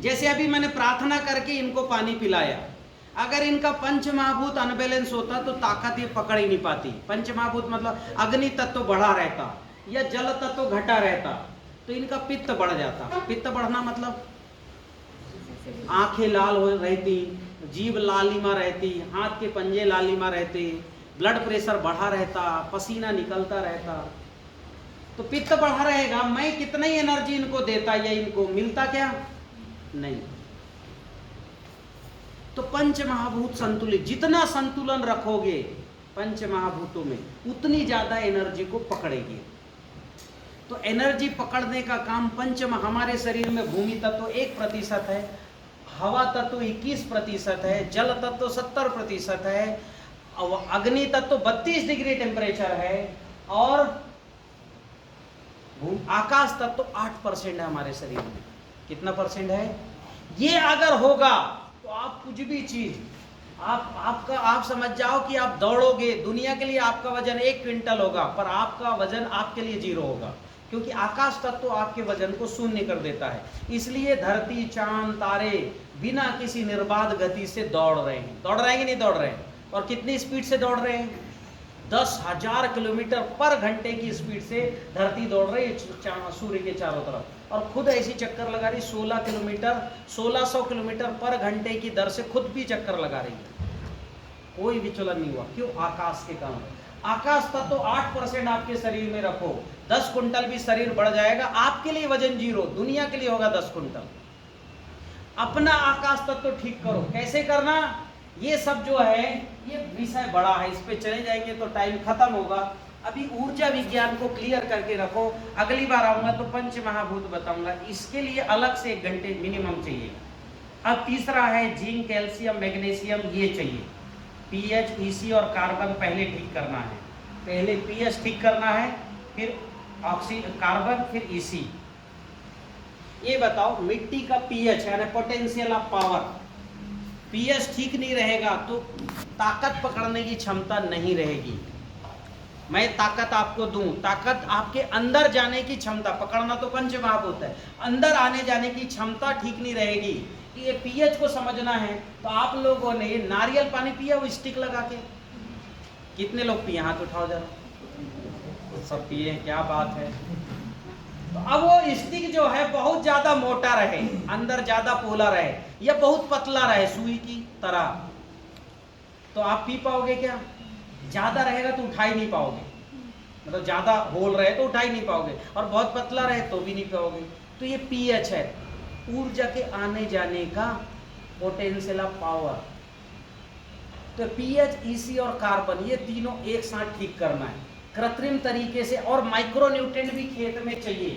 B: जैसे अभी मैंने प्रार्थना करके इनको पानी पिलाया, अगर इनका 5 महाभूत अनबैलेंस होता तो ताकत ये पकड़ ही नहीं पाती। 5 महाभूत मतलब अग्नि तत्व बढ़ा रहता या जल तत्व घटा रहता तो इनका पित्त बढ़ जाता। पित्त बढ़ना मतलब आंखें लाल हो रहती, जीभ लालिमा रहती, हाथ के पंजे लालिमा रहते, ब्लड प्रेशर बढ़ा रहता, पसीना निकलता रहता, तो पित्त बढ़ा रहेगा, मैं कितना ही एनर्जी इनको देता या इनको मिलता क्या नहीं। तो पंच महाभूत संतुलित, जितना संतुलन रखोगे पंच महाभूतों में उतनी ज्यादा एनर्जी को पकड़ेगी। तो एनर्जी पकड़ने का काम हमारे शरीर में भूमि तत्व 1% है, हवा तत्व 21% है, जल तत्व 70% है, अग्नि तत्व 32 डिग्री टेम्परेचर है, और आकाश तत्व 8% है हमारे शरीर में। कितना परसेंट है? ये अगर होगा तो आप कुछ भी चीज आप समझ जाओ कि आप दौड़ोगे, दुनिया के लिए आपका वजन 1 क्विंटल होगा, पर आपका वजन आपके लिए 0 होगा, क्योंकि आकाश तत्व आपके वजन को शून्य कर देता है। इसलिए धरती, चांद, तारे बिना किसी निर्बाध गति से दौड़ रहे हैं। दौड़ रहे हैं कि नहीं दौड़ रहे हैं? और कितनी स्पीड से दौड़ रहे हैं? 10,000 किलोमीटर पर घंटे की स्पीड से धरती दौड़ रही है सूर्य के चारों तरफ, और खुद ऐसी चक्कर लगा रही 1600 किलोमीटर पर घंटे की दर से खुद भी चक्कर लगा रही है। कोई विचलन नहीं हुआ। क्यों? आकाश के कारण। आकाश तत्व 8% आपके शरीर में रखो, 10 कुंटल भी शरीर बढ़ जाएगा, आपके लिए वजन 0, दुनिया के लिए होगा 10 कुंटल। अपना आकाश तत्व ठीक करो। कैसे करना? ये सब जो है ये विषय बड़ा है, इस पे चले जाएंगे तो टाइम खत्म होगा। अभी ऊर्जा विज्ञान को क्लियर करके रखो, अगली बार आऊंगा तो पंच महाभूत बताऊंगा। इसके लिए अलग से 1 घंटे मिनिमम चाहिए। अब तीसरा है जिंक, कैल्शियम, मैग्नीशियम, ये चाहिए। पीएच, ईसी और कार्बन पहले ठीक करना है। पहले पीएच ठीक करना है, फिर कार्बन, फिर ईसी। ये बताओ, मिट्टी का पीएच यानी पोटेंशियल ऑफ पावर, पीएच ठीक नहीं रहेगा तो ताकत पकड़ने की क्षमता नहीं रहेगी। मैं ताकत आपको दूं, ताकत आपके अंदर जाने की क्षमता, पकड़ना तो पंच महाभूत है, अंदर आने जाने की क्षमता ठीक नहीं रहेगी। ये पीएच को समझना है तो आप लोगों ने ये नारियल पानी पिया वो स्टिक लगा के? कितने लोग पिए? हाथ उठाओ जरा। सब पिए, क्या बात है। तो अब वो स्टिक जो है बहुत ज्यादा मोटा रहे, अंदर ज्यादा पोला रहे, या बहुत पतला रहे सुई की तरह, तो आप पी पाओगे क्या? ज्यादा रहेगा तो उठा ही नहीं पाओगे, मतलब ज्यादा होल रहे तो उठा ही नहीं पाओगे, और बहुत पतला रहे तो भी नहीं पाओगे। तो ये पीएच है, ऊर्जा के आने जाने का पोटेंशियल ऑफ पावर। तो पीएच, ईसी और कार्बन ये तीनों एक साथ ठीक करना है कृत्रिम तरीके से। और माइक्रो न्यूट्रिएंट भी खेत में चाहिए।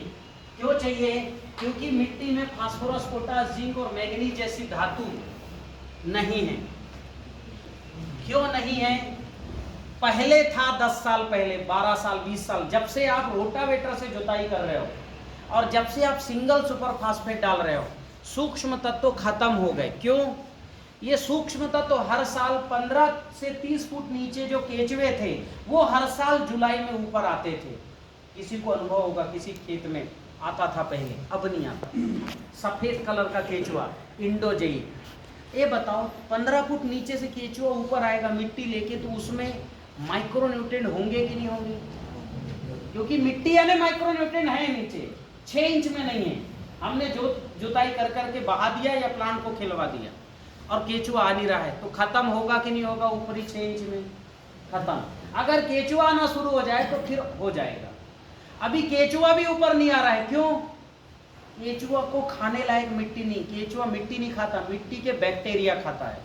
B: क्यों चाहिए? क्योंकि मिट्टी में फास्फोरस, पोटास, जिंक और मैग्नीज जैसी धातु नहीं है। क्यों नहीं है? पहले था 10 साल पहले, 12 साल, 20 साल, जब से आप रोटावेटर से जुताई कर रहे हो और जब से आप सिंगल सुपर फास्फेट डाल रहे हो, सूक्ष्म तत्व खत्म हो गए। क्यों? ये सूक्ष्म तत्व हर साल 15 से 30 फुट नीचे जो केचुए थे वो हर साल जुलाई में ऊपर आते थे। किसी को अनुभव होगा, किसी खेत में आता था पहले, अब नहीं आता। सफेद कलर का केचुआ, इंडोजेई। ये बताओ 15 फुट नीचे से केचुआ ऊपर आएगा मिट्टी लेके, तो उसमें माइक्रो न्यूट्रिएंट होंगे कि नहीं होंगे? क्योंकि मिट्टी यानी माइक्रो न्यूट्रिएंट है नीचे, 6 इंच में नहीं है। हमने जुताई कर करके बहा दिया या प्लांट को खिलवा दिया और केचुआ आ नहीं रहा है, तो खत्म होगा कि नहीं होगा? ऊपरी 6 इंच में खत्म। अगर केचुआ आना शुरू हो जाए तो फिर हो जाएगा। अभी केचुआ भी ऊपर नहीं आ रहा है। क्यों? केचुआ को खाने लायक मिट्टी नहीं, केचुआ मिट्टी नहीं खाता, मिट्टी के बैक्टीरिया खाता है।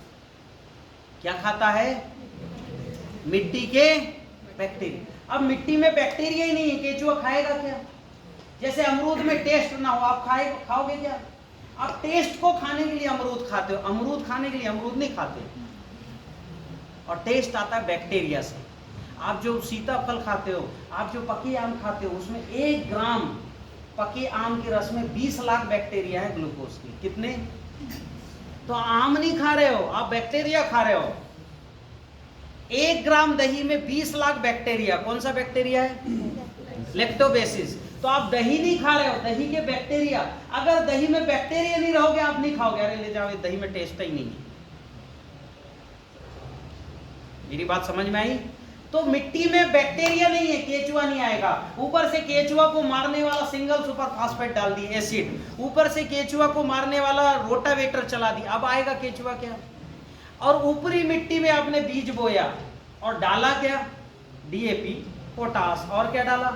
B: क्या खाता है? मिट्टी के बैक्टीरिया। अब मिट्टी में बैक्टीरिया ही नहीं है, केचुआ खाएगा क्या? जैसे अमरूद में टेस्ट ना हो, आप खाओगे क्या? आप टेस्ट को खाने के लिए अमरूद खाते हो, अमरूद खाने के लिए अमरूद नहीं खाते। और टेस्ट आता है बैक्टीरिया से। आप जो सीताफल खाते हो, आप जो पके आम खाते हो, उसमें 1 ग्राम पके आम के रस में 20 लाख बैक्टीरिया है ग्लूकोज की। कितने? तो आम नहीं खा रहे हो आप, बैक्टीरिया खा रहे हो। 1 ग्राम दही में 20 लाख बैक्टीरिया। कौन सा बैक्टीरिया है? लैक्टोबैसिस। तो आप दही नहीं खा रहे हो, दही के बैक्टीरिया। अगर दही में बैक्टीरिया नहीं रहोगे आप नहीं खाओगे। अरे ले जाओ, दही में टेस्ट ही नहीं है। मेरी बात समझ में आई? तो मिट्टी में बैक्टीरिया नहीं है, केचुआ नहीं आएगा। ऊपर से केचुआ को मारने वाला सिंगल सुपर फास्फेट डाल दी, एसिड। ऊपर से केचुआ को मारने वाला रोटावेटर चला दी, अब आएगा केचुआ क्या? और ऊपरी मिट्टी में आपने बीज बोया और डाला क्या, डीएपी, पोटास, और क्या डाला,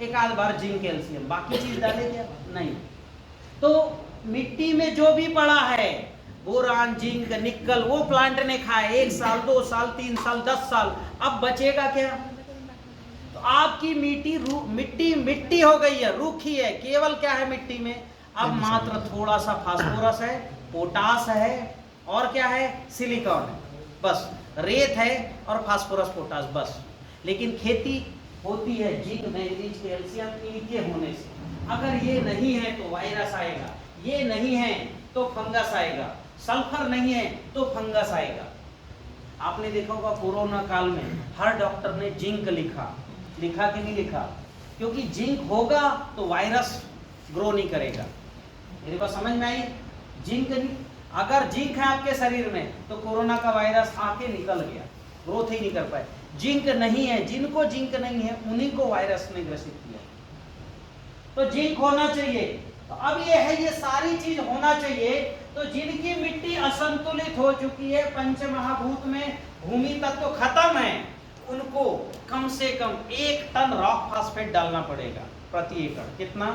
B: एक आध बार जिंक कैल्शियम, बाकी चीज डाले क्या, नहीं। तो मिट्टी में जो भी पड़ा है बोरान, जिंक, निकल, वो प्लांट ने खाया 1 साल, 2 साल, 3 साल, 10 साल, अब बचेगा क्या। तो आपकी मिट्टी मिट्टी हो गई है, रूखी है, केवल क्या है मिट्टी में, अब मात्र थोड़ा सा फास्फोरस है, पोटास है, और क्या है, सिलिकॉन है, बस रेत है और फास्फोरस पोटास बस। लेकिन खेती होती है जिंक, मैग्नीज, कैल्शियम इनके होने से। अगर ये नहीं है तो वायरस आएगा, ये नहीं है तो फंगस आएगा, सल्फर नहीं है तो फंगस आएगा। आपने देखा होगा कोरोना काल में हर डॉक्टर ने जिंक लिखा कि नहीं लिखा, क्योंकि जिंक होगा तो वायरस ग्रो नहीं करेगा। मेरे को समझ में आई, जिंक नहीं, अगर जिंक है आपके शरीर में तो कोरोना का वायरस आके निकल गया, ग्रोथ ही नहीं कर पाए। जिंक नहीं है, जिनको जिंक नहीं है उन्हीं को वायरस ने ग्रसित किया। तो जिंक होना चाहिए। तो अब ये है, ये सारी चीज होना चाहिए। तो जिनकी मिट्टी असंतुलित हो चुकी है, पंच महाभूत में भूमि तत्व खत्म है, उनको कम से कम 1 टन रॉक फास्फेट डालना पड़ेगा प्रति एकड़। कितना,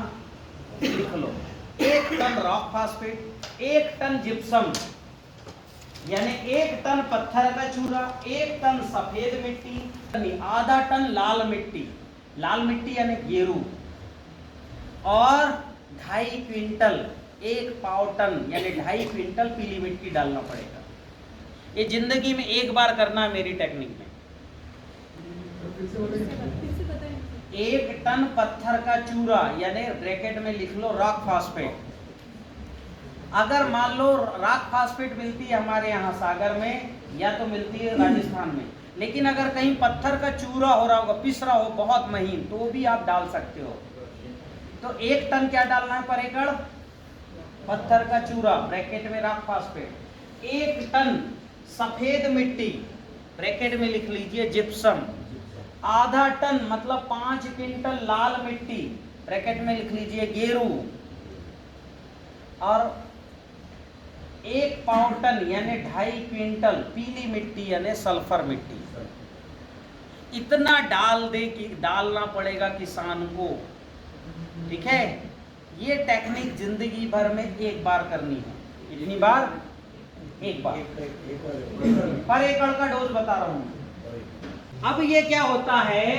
B: लिख लो, 1 ton rock phosphate, 1 ton gypsum, यानी 1 टन पत्थर का चूरा, 1 टन सफेद मिट्टी, आधा टन लाल मिट्टी, लाल मिट्टी यानी गेरू, और 2.5 क्विंटल, 1 पाव टन यानी 2.5 क्विंटल पीली मिट्टी डालना पड़ेगा। ये जिंदगी में एक बार करना है मेरी टेक्निक में। 1 टन पत्थर का चूरा यानी ब्रैकेट में लिख लो रॉक फास्फेट। अगर मान लो रॉक फास्फेट मिलती है हमारे यहाँ सागर में, या तो मिलती है राजस्थान में, लेकिन अगर कहीं पत्थर का चूरा हो रहा होगा, पिस रहा हो बहुत महीन, तो भी आप डाल सकते हो। तो 1 टन क्या डालना है पर एकड़, पत्थर का चूरा, ब्रैकेट में रॉक फास्फेट। 1 टन सफेद मिट्टी, ब्रैकेट में लिख लीजिए जिप्सम। आधा टन मतलब 5 क्विंटल लाल मिट्टी, ब्रैकेट में लिख लीजिए गेरू। और 1 पाव टन यानी 2.5 क्विंटल पीली मिट्टी यानी सल्फर मिट्टी। इतना डालना पड़ेगा किसान को, ठीक है। ये टेक्निक जिंदगी भर में एक बार करनी है। कितनी बार, एक बार, पर एकड़ का डोज बता रहा हूं। अब ये क्या होता है,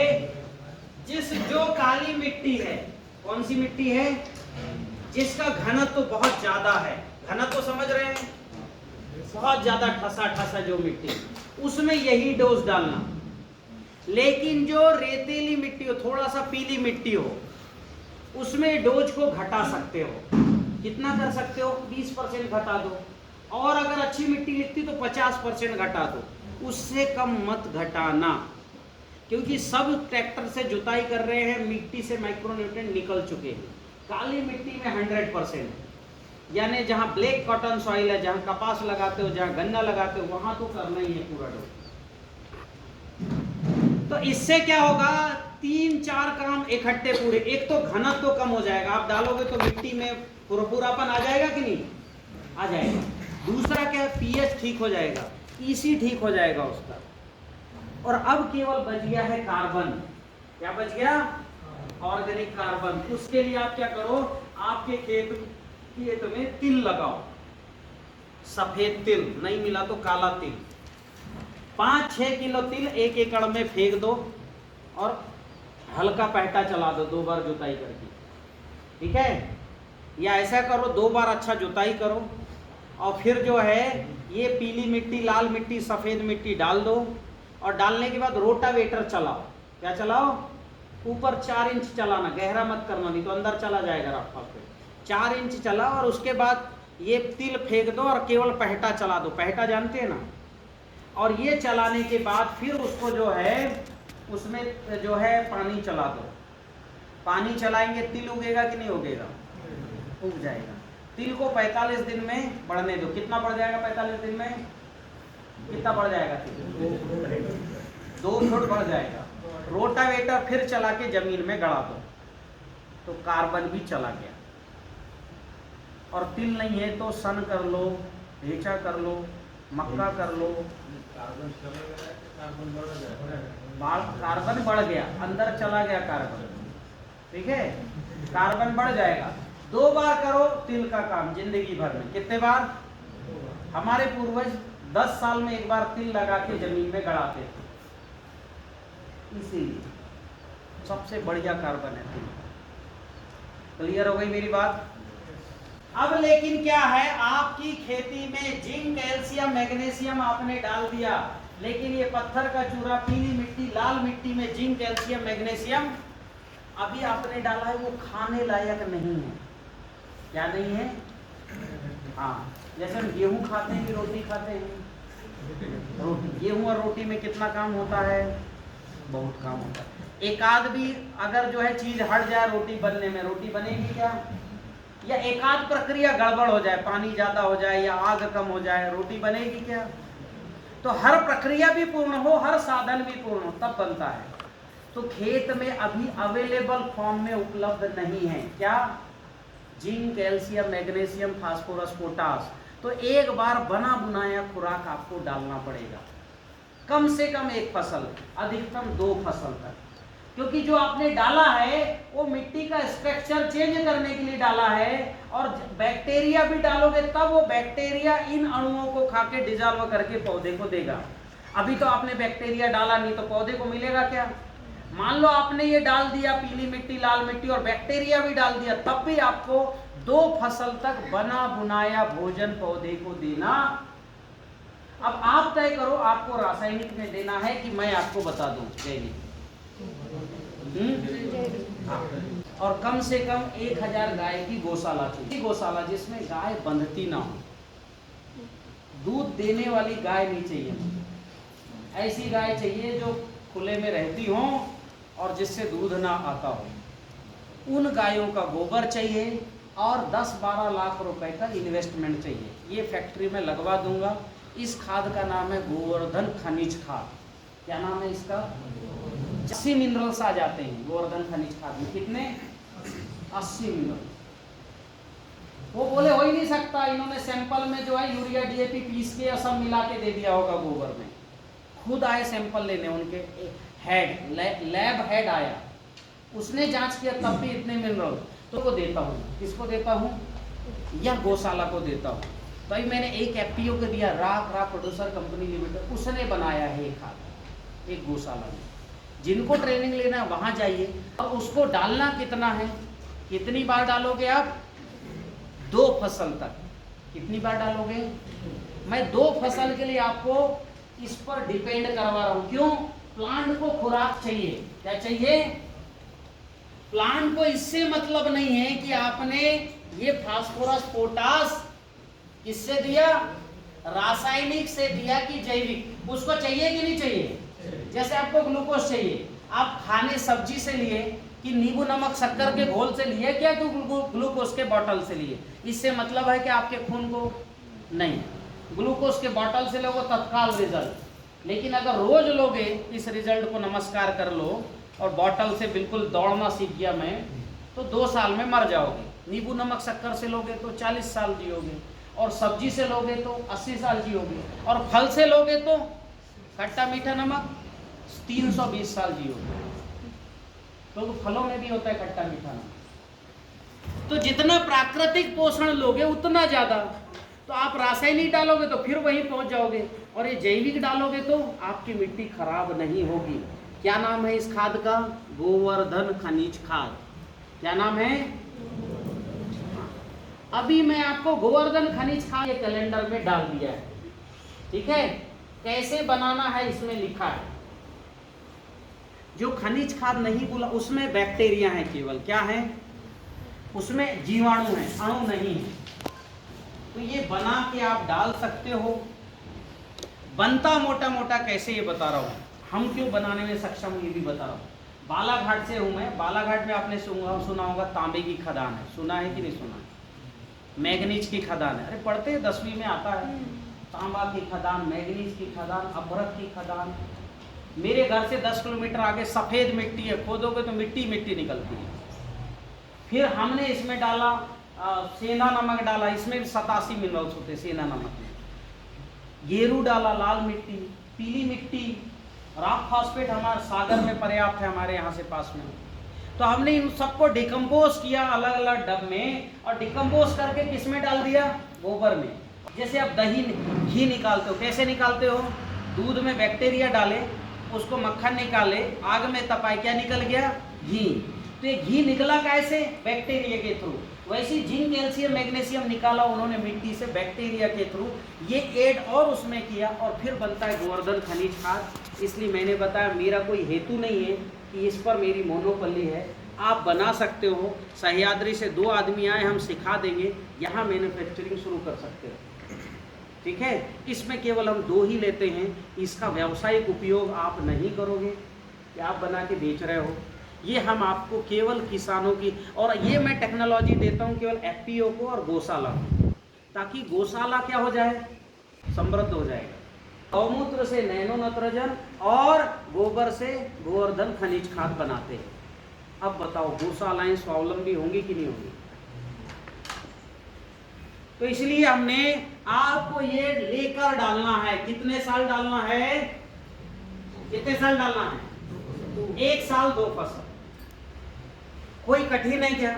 B: जो काली मिट्टी है, कौन सी मिट्टी है, जिसका घनत्व तो बहुत ज्यादा है, घनत्व तो समझ रहे हैं, बहुत ज्यादा ठसा जो मिट्टी, उसमें यही डोज डालना। लेकिन जो रेतीली मिट्टी हो, थोड़ा सा पीली मिट्टी हो, उसमें डोज को घटा सकते हो। कितना कर सकते हो, 20% घटा दो, और अगर अच्छी मिट्टी लिखती तो 50% घटा दो, उससे कम मत घटाना, क्योंकि सब ट्रैक्टर से जुताई कर रहे हैं, मिट्टी से माइक्रोन्यूट्रिएंट निकल चुके हैं। काली मिट्टी में 100%, यानी जहां ब्लैक कॉटन सॉइल है, जहां कपास लगाते हो, जहां गन्ना लगाते हो, वहां तो करना ही है पूरा डोज। तो इससे क्या होगा, 3-4 काम इकट्ठे पूरे। एक तो घनत्व तो कम हो जाएगा, आप डालोगे तो मिट्टी में पूरापन आ जाएगा कि नहीं, आ जाएगा। दूसरा क्या है, पीएच ठीक हो जाएगा, ईसी ठीक हो जाएगा उसका। और अब केवल बच गया है कार्बन। क्या बच गया, ऑर्गेनिक कार्बन। उसके लिए आप क्या करो, आपके खेत में तिल लगाओ, सफेद तिल, नहीं मिला तो काला तिल। 5-6 किलो तिल 1 एकड़ में फेंक दो, और हल्का पहटा चला दो 2 बार जुताई करके, ठीक है। या ऐसा करो, 2 बार अच्छा जुताई करो, और फिर जो है ये पीली मिट्टी, लाल मिट्टी, सफेद मिट्टी डाल दो। और डालने के बाद रोटावेटर चलाओ। क्या चलाओ, ऊपर 4 इंच चलाना, गहरा मत करना, नहीं तो अंदर चला जाएगा रास्ता पे। 4 इंच चलाओ, और उसके बाद ये तिल फेंक दो, और केवल पहटा चला दो। पहटा जानते हैं ना। और ये चलाने के बाद फिर उसको जो है, उसमें जो है पानी चला दो। पानी चलाएंगे, तिल उगेगा कि नहीं उगेगा, उग जाएगा। तिल को 45 दिन में बढ़ने दो। कितना बढ़ जाएगा 45 दिन में, कितना बढ़ जाएगा, 2 फुट बढ़ जाएगा। रोटावेटर फिर चला के जमीन में गड़ा दो, तो कार्बन भी चला गया। और तिल नहीं है तो सन कर लो, ढेंचा कर लो, मक्का कर लो। कार्बन बढ़ गया, अंदर चला गया कार्बन, ठीक है, कार्बन बढ़ जाएगा। 2 बार करो तिल का काम जिंदगी भर में। कितने बार? हमारे पूर्वज 10 साल में एक बार तिल लगा के जमीन में गड़ाते थे, इसीलिए सबसे बढ़िया कार्बन है तिल। क्लियर हो गई मेरी बात? अब लेकिन क्या है, आपकी खेती में जिंक, कैल्शियम, मैग्नीशियम आपने डाल दिया, लेकिन ये पत्थर का चूरा, पीली मिट्टी, लाल मिट्टी में जिंक, कैल्शियम, मैग्नीशियम अभी आपने डाला है, वो खाने लायक नहीं है। क्या नहीं है? हाँ, जैसे हम गेहूं खाते हैं कि रोटी खाते हैं? रोटी। गेहूं और रोटी में कितना काम होता है? बहुत काम होता है। एक आध भी अगर जो है चीज हट जाए रोटी बनने में, रोटी बनेगी क्या? या एक आध प्रक्रिया गड़बड़ हो जाए, पानी ज्यादा हो जाए या आग कम हो जाए, रोटी बनेगी क्या? तो हर प्रक्रिया भी पूर्ण हो, हर साधन भी पूर्ण हो, तब बनता है। तो खेत में अभी अवेलेबल फॉर्म में उपलब्ध नहीं है क्या? Zinc, calcium, magnesium, phosphorus, potash. तो एक बार बना बुनाया खुराक आपको डालना पड़ेगा, कम से कम 1 फसल, अधिकतम 2 फसल तक, क्योंकि जो आपने डाला है वो मिट्टी का स्ट्रक्चर चेंज करने के लिए डाला है, और बैक्टीरिया भी डालोगे तब वो बैक्टीरिया इन अणुओं को खा के डिजॉल्व करके पौधे को देगा। अभी तो आपने बैक्टीरिया डाला नहीं, तो पौधे को मिलेगा क्या? मान लो आपने ये डाल दिया पीली मिट्टी, लाल मिट्टी और बैक्टीरिया भी डाल दिया, तब भी आपको 2 फसल तक बना बुनाया भोजन पौधे को देना। अब आप तय करो आपको रासायनिक में देना है कि मैं आपको बता दूं जैविक। हाँ। और कम से कम 1000 गाय की गौशाला चाहिए, गौशाला जिसमें गाय बंधती ना हो, दूध देने वाली गाय नहीं चाहिए, ऐसी गाय चाहिए जो खुले में रहती हो और जिससे दूध ना आता हो। उन गायों का गोबर चाहिए और 10-12 लाख रुपए का इन्वेस्टमेंट चाहिए। ये फैक्ट्री में लगवा दूंगा। इस खाद का नाम है गोवर्धन खनिज खाद। क्या नाम है इसका? 80 मिनरल्स आ जाते हैं गोवर्धन खनिज खाद में। कितने? 80 मिनरल। वो बोले हो ही नहीं सकता, इन्होंने सैंपल में जो है यूरिया, डीएपी पीस के सब मिला के दे दिया होगा गोबर में। खुद आए सैंपल लेने, उनके हेड, लैब हेड आया, उसने जांच किया, तब भी इतने मिनरल। तो को देता हूँ, किसको देता हूँ? या गौशाला को देता हूँ। तो अभी मैंने एक एफपीओ को दिया, रा प्रोड्यूसर कंपनी लिमिटेड, उसने बनाया है एक खाद, एक गौशाला में। जिनको ट्रेनिंग लेना है वहां जाइए। और उसको डालना कितना है, कितनी बार डालोगे आप? 2 फसल तक। कितनी बार डालोगे? मैं 2 फसल के लिए आपको इस पर डिपेंड करवा रहा हूं। क्यों? प्लांट को खुराक चाहिए। क्या चाहिए? प्लांट को इससे मतलब नहीं है कि आपने ये फास्फोरस, पोटास किससे दिया? रासायनिक से दिया कि जैविक? उसको चाहिए कि नहीं चाहिए? जैसे आपको ग्लूकोज चाहिए, आप खाने सब्जी से लिए कि नींबू नमक शक्कर के घोल से लिए, क्या तो ग्लूकोज के बॉटल से लिए? इससे मतलब है कि आपके खून को नहीं, ग्लूकोज के बॉटल से लोगे तत्काल रिजल्ट। लेकिन अगर रोज लोगे इस रिजल्ट को, नमस्कार कर लो, और बॉटल से बिल्कुल दौड़ना सीख गया मैं, तो 2 साल में मर जाओगे। नींबू नमक शक्कर से लोगे तो 40 साल जियोगे, और सब्जी से लोगे तो 80 साल जियोगे, और फल से लोगे तो खट्टा मीठा नमक 320 साल जियोगे। तो फलों में भी होता है खट्टा मीठा नमक। तो जितना प्राकृतिक पोषण लोगे उतना ज्यादा। तो आप रासायनिक डालोगे तो फिर वहीं पहुंच जाओगे, और ये जैविक डालोगे तो आपकी मिट्टी खराब नहीं होगी। क्या नाम है इस खाद का? गोवर्धन खनिज खाद। क्या नाम है? अभी मैं आपको गोवर्धन खनिज खाद के कैलेंडर में डाल दिया है, ठीक है? कैसे बनाना है इसमें लिखा है। जो खनिज खाद नहीं बोला उसमें बैक्टीरिया है केवल। क्या है? उसमें जीवाणु है, अणु नहीं है। तो ये बना के आप डाल सकते हो। बनता मोटा मोटा कैसे ये बता रहा हूँ, हम क्यों बनाने में सक्षम ये भी बता रहा हूँ। बालाघाट से हूँ मैं। बालाघाट में आपने सुना होगा तांबे की खदान है, सुना है कि नहीं सुना है? मैग्नीज की खदान है, अरे पढ़ते हैं 10वीं में आता है। तांबा की खदान, मैग्नीज की खदान, अभ्रक की खदान। मेरे घर से 10 किलोमीटर आगे सफेद मिट्टी है, खोदोगे तो मिट्टी मिट्टी निकलती है। फिर हमने इसमें डाला सेना नमक डाला, इसमें भी 87 मिनरल्स होते हैं सेना नमक में। गेरू डाला, लाल मिट्टी, पीली मिट्टी, रॉक फॉस्फेट हमारे सागर में पर्याप्त है, हमारे यहाँ से पास में। तो हमने इन सबको डिकम्पोज किया अलग अलग डब में, और डिकम्पोज करके किस में डाल दिया? गोबर में। जैसे आप दही घी निकालते हो, कैसे निकालते हो? दूध में बैक्टीरिया डाले, उसको मक्खन निकाले, आग में तपाए, क्या निकल गया? घी। तो ये घी निकला कैसे? बैक्टीरिया के थ्रू। वैसे जिंक कैल्शियम मैग्नीशियम निकाला उन्होंने मिट्टी से बैक्टीरिया के थ्रू, ये ऐड और उसमें किया, और फिर बनता है गोवर्धन खनिज खाद। इसलिए मैंने बताया मेरा कोई हेतु नहीं है कि इस पर मेरी मोनोपली है, आप बना सकते हो। सह्याद्री से 2 आदमी आए, हम सिखा देंगे, यहाँ मैन्युफैक्चरिंग शुरू कर सकते हो। ठीक है, इसमें केवल हम 2 ही लेते हैं, इसका व्यावसायिक उपयोग आप नहीं करोगे कि आप बना के बेच रहे हो। ये हम आपको केवल किसानों की, और ये मैं टेक्नोलॉजी देता हूँ केवल एफपीओ को और गौशाला को, ताकि गौशाला क्या हो जाए? समृद्ध हो जाएगा। गौमूत्र से नैनो नाइट्रोजन और गोबर से गोवर्धन खनिज खाद बनाते हैं। अब बताओ गौशालाएं स्वावलंबी होंगी कि नहीं होंगी? तो इसलिए हमने आपको ये लेकर डालना है। कितने साल डालना है? कितने साल डालना है? 1 साल 2 फसल। कोई कठिन है क्या?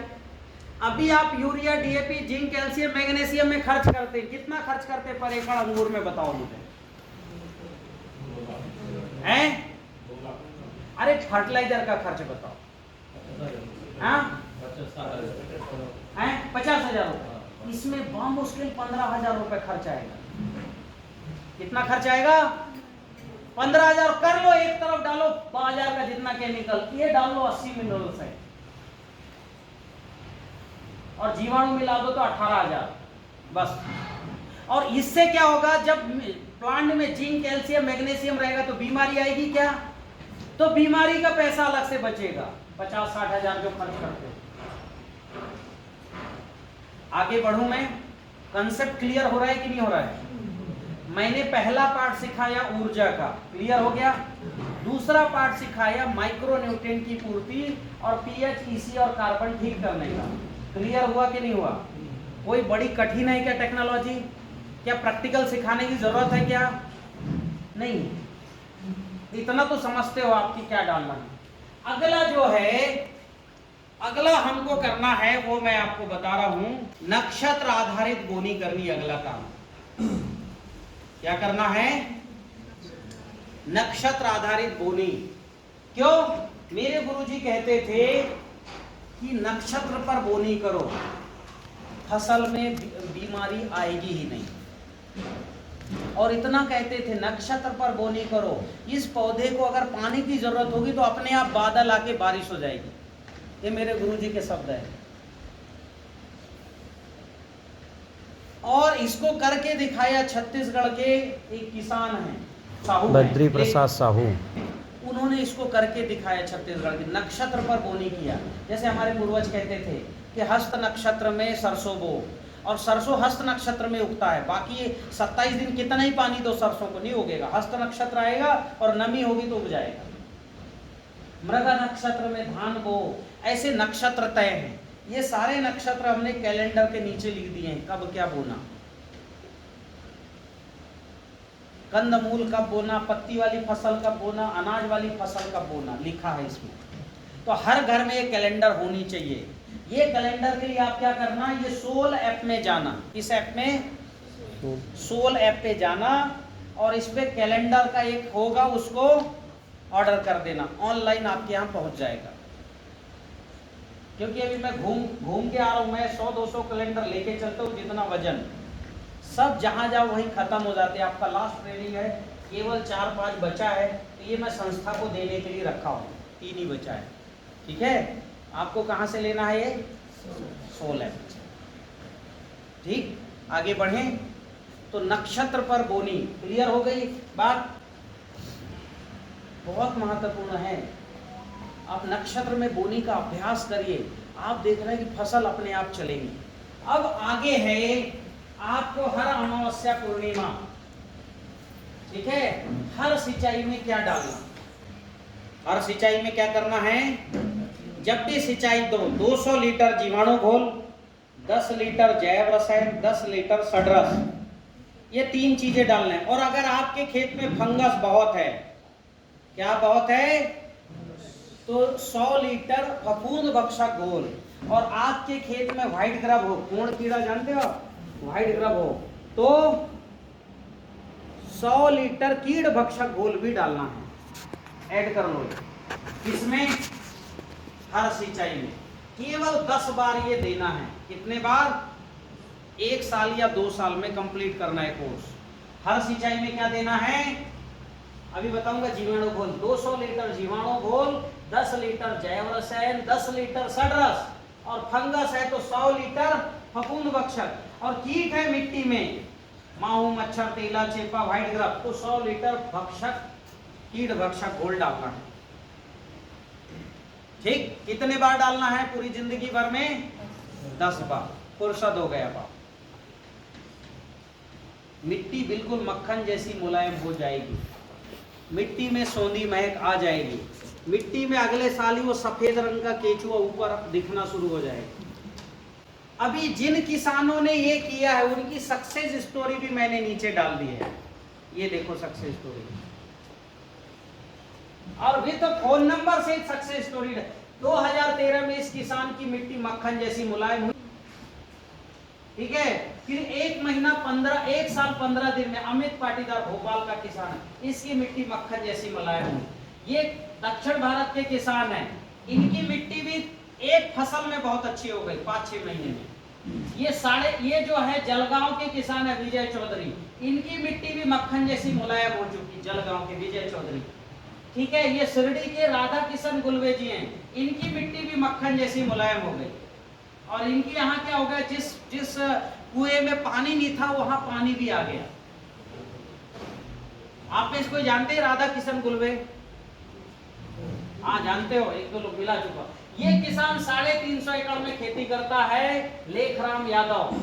B: अभी आप urea, DAP, zinc, calcium, magnesium में खर्च करते हैं, कितना खर्च करते पर एकड़ अंगूर में? बताओ मुझे। हैं? अरे फर्टिलाइजर का खर्च बताओ। हाँ? 50,000 रुपये। इसमें बामुश्किल 15,000 रुपये खर्च आएगा। कितना खर्च आएगा? 15,000 कर लो, एक तरफ डालो 5,000 का जितना केमिकल, ये डाल लो 80 मिनरल्स है, और जीवाणु मिला दो तो 18,000 बस। और इससे क्या होगा? जब प्लांट में जिंक, कैल्शियम, मैग्नीशियम रहेगा तो बीमारी आएगी क्या? तो बीमारी का पैसा अलग से बचेगा, 50-60,000 जो खर्च करते हैं। आगे बढ़ूं मैं? कंसेप्ट क्लियर हो रहा है कि नहीं हो रहा है? मैंने पहला पार्ट सिखाया ऊर्जा का, क्लियर हो गया। दूसरा पार्ट सिखाया माइक्रो न्यूट्रिएंट की पूर्ति और पीएच, ईसी और कार्बन ठीक करने का। क्लियर हुआ कि नहीं हुआ? कोई बड़ी कठिन है क्या टेक्नोलॉजी? क्या प्रैक्टिकल सिखाने की जरूरत है क्या? नहीं, इतना तो समझते हो आपकी क्या डालना है। अगला जो है, अगला हमको करना है वो मैं आपको बता रहा हूं, नक्षत्र आधारित बोनी करनी। अगला काम क्या करना है? नक्षत्र आधारित बोनी। क्यों? मेरे गुरुजी कहते थे कि नक्षत्र पर बोनी करो, फसल में बीमारी आएगी ही नहीं। और इतना कहते थे नक्षत्र पर बोनी करो, इस पौधे को अगर पानी की जरूरत होगी तो अपने आप बादल आके बारिश हो जाएगी। ये मेरे गुरुजी के शब्द है। और इसको करके दिखाया छत्तीसगढ़ के एक किसान हैं, साहू
I: बद्री प्रसाद साहू।
B: उन्होंने इसको करके दिखाया छत्तीसगढ़ के, नक्षत्र पर बोनी किया। जैसे हमारे पूर्वज कहते थे कि हस्त नक्षत्र में सरसों बो, और सरसों हस्त नक्षत्र में उगता है। बाकी 27 दिन कितना ही पानी दो सरसों को नहीं उगेगा। हस्त नक्षत्र आएगा और नमी होगी तो उग जाएगा। मृगा नक्षत्र में धान बो, ऐसे नक्षत्र तय हैं। ये सारे नक्षत्र हमने कैलेंडर के नीचे लिख दिए हैं, कब क्या बोना, कंदमूल कब बोना, पत्ती वाली फसल कब बोना, अनाज वाली फसल कब बोना, लिखा है इसमें। तो हर घर में ये कैलेंडर होनी चाहिए। ये कैलेंडर के लिए आप क्या करना, ये सोल ऐप में जाना, इस ऐप में सोल ऐप पे जाना, और इस पे कैलेंडर का एक होगा, उसको ऑर्डर कर देना, ऑनलाइन आपके यहाँ पहुँच जाएगा। क्योंकि अभी मैं घूम के आ रहा हूँ, मैं 100-200 कैलेंडर लेके चलता हूँ, जितना वजन, सब जहाँ जाओ वहीं खत्म हो जाते हैं। आपका लास्ट ट्रेनिंग है, केवल 4-5 बचा है, तो ये मैं संस्था को देने के लिए रखा हूँ, 3 ही बचा है। ठीक है, आपको कहाँ से लेना है? ये सोल ऐप। ठीक, आगे बढ़ें। तो नक्षत्र पर बोनी क्लियर हो गई बात, बहुत महत्वपूर्ण है। आप नक्षत्र में बोनी का अभ्यास करिए, आप देख रहे हैं कि फसल अपने आप चलेगी। अब आगे है आपको हर अमावस्या पूर्णिमा, ठीक है, हर सिंचाई में क्या डालना, हर सिंचाई में क्या करना है। जब भी सिंचाई दो, 200 लीटर जीवाणु घोल, 10 लीटर जैव रसायन, 10 लीटर सड़रस, ये 3 चीजें डालना है। और अगर आपके खेत में फंगस बहुत है क्या बहुत है? तो 100 लीटर फफूंद भक्षक घोल। और आपके खेत में व्हाइट ग्रब हो, कोण कीड़ा जानते हो, व्हाइट ग्रब हो, तो 100 लीटर कीड़ भक्षक घोल भी डालना है, ऐड कर लो। किसमें? हर सिंचाई में केवल 10 बार ये देना है। कितने बार? 1 साल या 2 साल में कंप्लीट करना है कोर्स। हर सिंचाई में क्या देना है अभी बताऊंगा। जीवाणु घोल 200 लीटर जीवाणु घोल, 10 लीटर जैव रसायन, 10 लीटर सड़रस, और फंगस है तो 100 लीटर फफूंद भक्षक। और कीट है मिट्टी में, माहू, मच्छर, तेला, चेपा, व्हाइट ग्रब, तो 100 लीटर भक्षक, कीट भक्षक घोल डालना है। ठीक, कितने बार डालना है पूरी जिंदगी भर में? 10 बार। फुर्सत हो गया बाप। मिट्टी बिल्कुल मक्खन जैसी मुलायम हो जाएगी, मिट्टी में सौंधी महक आ जाएगी, मिट्टी में अगले साल ही वो सफेद रंग का केचुआ ऊपर दिखना शुरू हो जाएगा। अभी जिन किसानों ने ये किया है उनकी सक्सेस स्टोरी भी मैंने नीचे डाल दी है, ये देखो सक्सेस स्टोरी, और भी तो फोन नंबर से सक्सेस स्टोरी। 2013 में इस किसान की मिट्टी मक्खन जैसी मुलायम हुई, ठीक है। फिर 1 साल 15 दिन में अमित पाटीदार भोपाल का किसान है, इसकी मिट्टी मक्खन जैसी मुलायम हुई। ये दक्षिण भारत के किसान हैं, इनकी मिट्टी भी एक फसल में बहुत अच्छी हो गई 5-6 महीने में। ये जो है जलगांव के किसान है विजय चौधरी, इनकी मिट्टी भी मक्खन जैसी मुलायम हो चुकी, जलगांव के विजय चौधरी, ठीक है। ये शिरडी के राधा किशन गुलवे जी हैं, इनकी मिट्टी भी मक्खन जैसी मुलायम हो गई। और इनके यहाँ क्या हो गया, जिस कुएं में पानी नहीं था वहां पानी भी आ गया। आप में इसको जानते हैं राधा किशन गुलवे? हाँ जानते हो, 1-2 लोग मिला चुका। ये किसान 350 एकड़ में खेती करता है, लेखराम यादव।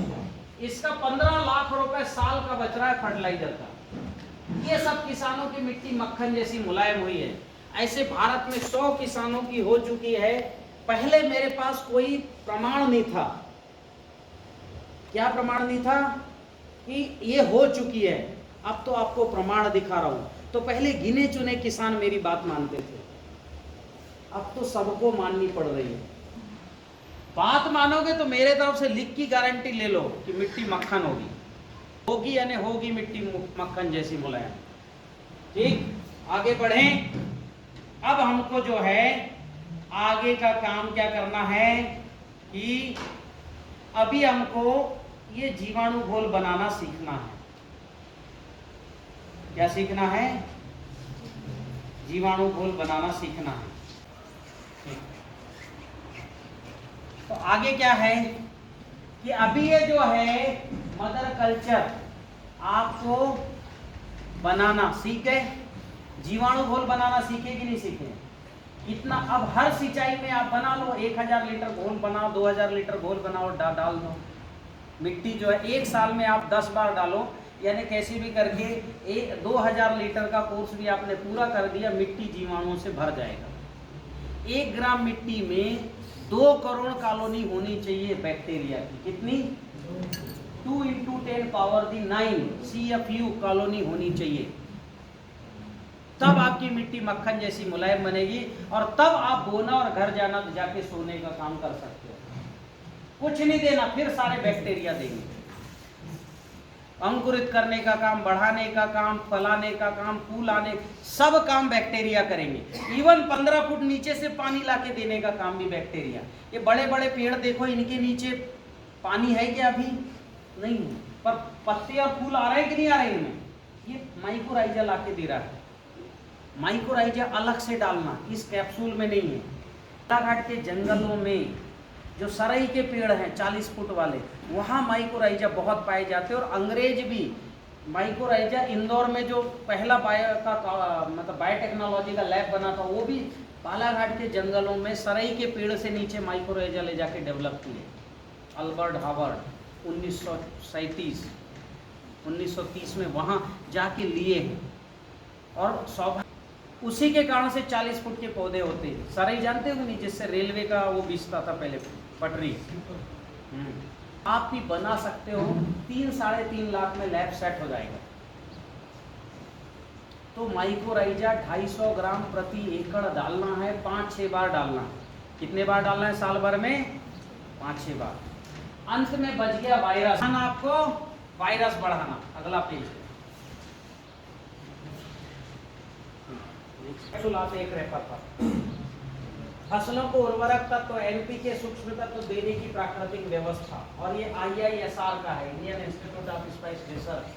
B: इसका 15 लाख रुपए साल का बच रहा है फर्टिलाइजर का। ये सब किसानों की मिट्टी मक्खन जैसी मुलायम हुई है। ऐसे भारत में 100 किसानों की हो चुकी है। पहले मेरे पास कोई प्रमाण नहीं था। क्या प्रमाण नहीं था? कि ये हो चुकी है। अब तो आपको प्रमाण दिखा रहा हूं। तो पहले गिने चुने किसान मेरी बात मानते थे, अब तो सबको माननी पड़ रही है। बात मानोगे तो मेरे तरफ से लिख की गारंटी ले लो कि मिट्टी मक्खन होगी यानी होगी मिट्टी मक्खन जैसी मुलायम। ठीक, आगे बढ़ें। अब हमको जो है आगे का काम क्या करना है कि अभी हमको ये जीवाणु घोल बनाना सीखना है। क्या सीखना है? जीवाणु घोल बनाना सीखना है। तो आगे क्या है कि अभी ये जो है मदर कल्चर आपको बनाना सीख गए, जीवाणु घोल बनाना सीखे कि नहीं सीखे? इतना अब हर सिंचाई में आप बना लो, 1000 लीटर घोल बनाओ, 2000 लीटर घोल बनाओ, डाल दो। मिट्टी जो है 1 साल में आप 10 बार डालो, यानी कैसे भी करके 2000 लीटर का कोर्स भी आपने पूरा कर दिया, मिट्टी जीवाणुओं से भर जाएगा। 1 ग्राम मिट्टी में 2 करोड़ कॉलोनी होनी चाहिए बैक्टीरिया की। कितनी? 2 × 10⁹ CFU कॉलोनी होनी चाहिए। तब आपकी मिट्टी मक्खन जैसी मुलायम बनेगी और तब आप बोना और घर जाना जाके सोने का काम कर सकते हो। कुछ नहीं देना, फिर सारे बैक्टीरिया देंगे। अंकुरित करने का काम, बढ़ाने का काम, फलाने का काम, फूल आने, सब काम बैक्टीरिया करेंगे। इवन 15 फुट नीचे से पानी लाके देने का काम भी बैक्टीरिया। ये बड़े बड़े पेड़ देखो, इनके नीचे पानी है क्या? अभी नहीं है, पर पत्ते और फूल आ रहे हैं कि नहीं आ रहे इनमें? ये माइकोराइजा लाके दे रहा है। माइकोराइजा अलग से डालना, इस कैप्सूल में नहीं है। बालाघाट के जंगलों में जो सरई के पेड़ हैं 40 फुट वाले, वहाँ माइकोराइजा बहुत पाए जाते हैं। और अंग्रेज भी माइकोराइजा, इंदौर में जो पहला बायोटेक्नोलॉजी का लैब बना था, वो भी बालाघाट के जंगलों में सरई के पेड़ से नीचे माइकोराइजा ले जाके डेवलप किए। अल्बर्ट हावर्ड 1930 में वहाँ जाके लिए हैं। और उसी के कारण से 40 फुट के पौधे होते हैं। सरई जानते हो नहीं, जिससे रेलवे का वो बिछता था पहले पटरी। आप भी बना सकते हो, 3-3.5 लाख में लैब सेट हो जाएगा। तो माइकोराइजा 250 ग्राम प्रति एकड़ डालना है, 5-6 बार डालना। कितने बार डालना है साल भर में? 5-6 बार। अंत में बच गया वायरस। आपको वायरस बढ़ाना। अगला पेज एक रेफर पर फसलों को उर्वरक तत्व एनपीके सूक्ष्म तत्व देने की प्राकृतिक व्यवस्था, और ये IISR का है, Indian institute of spice research.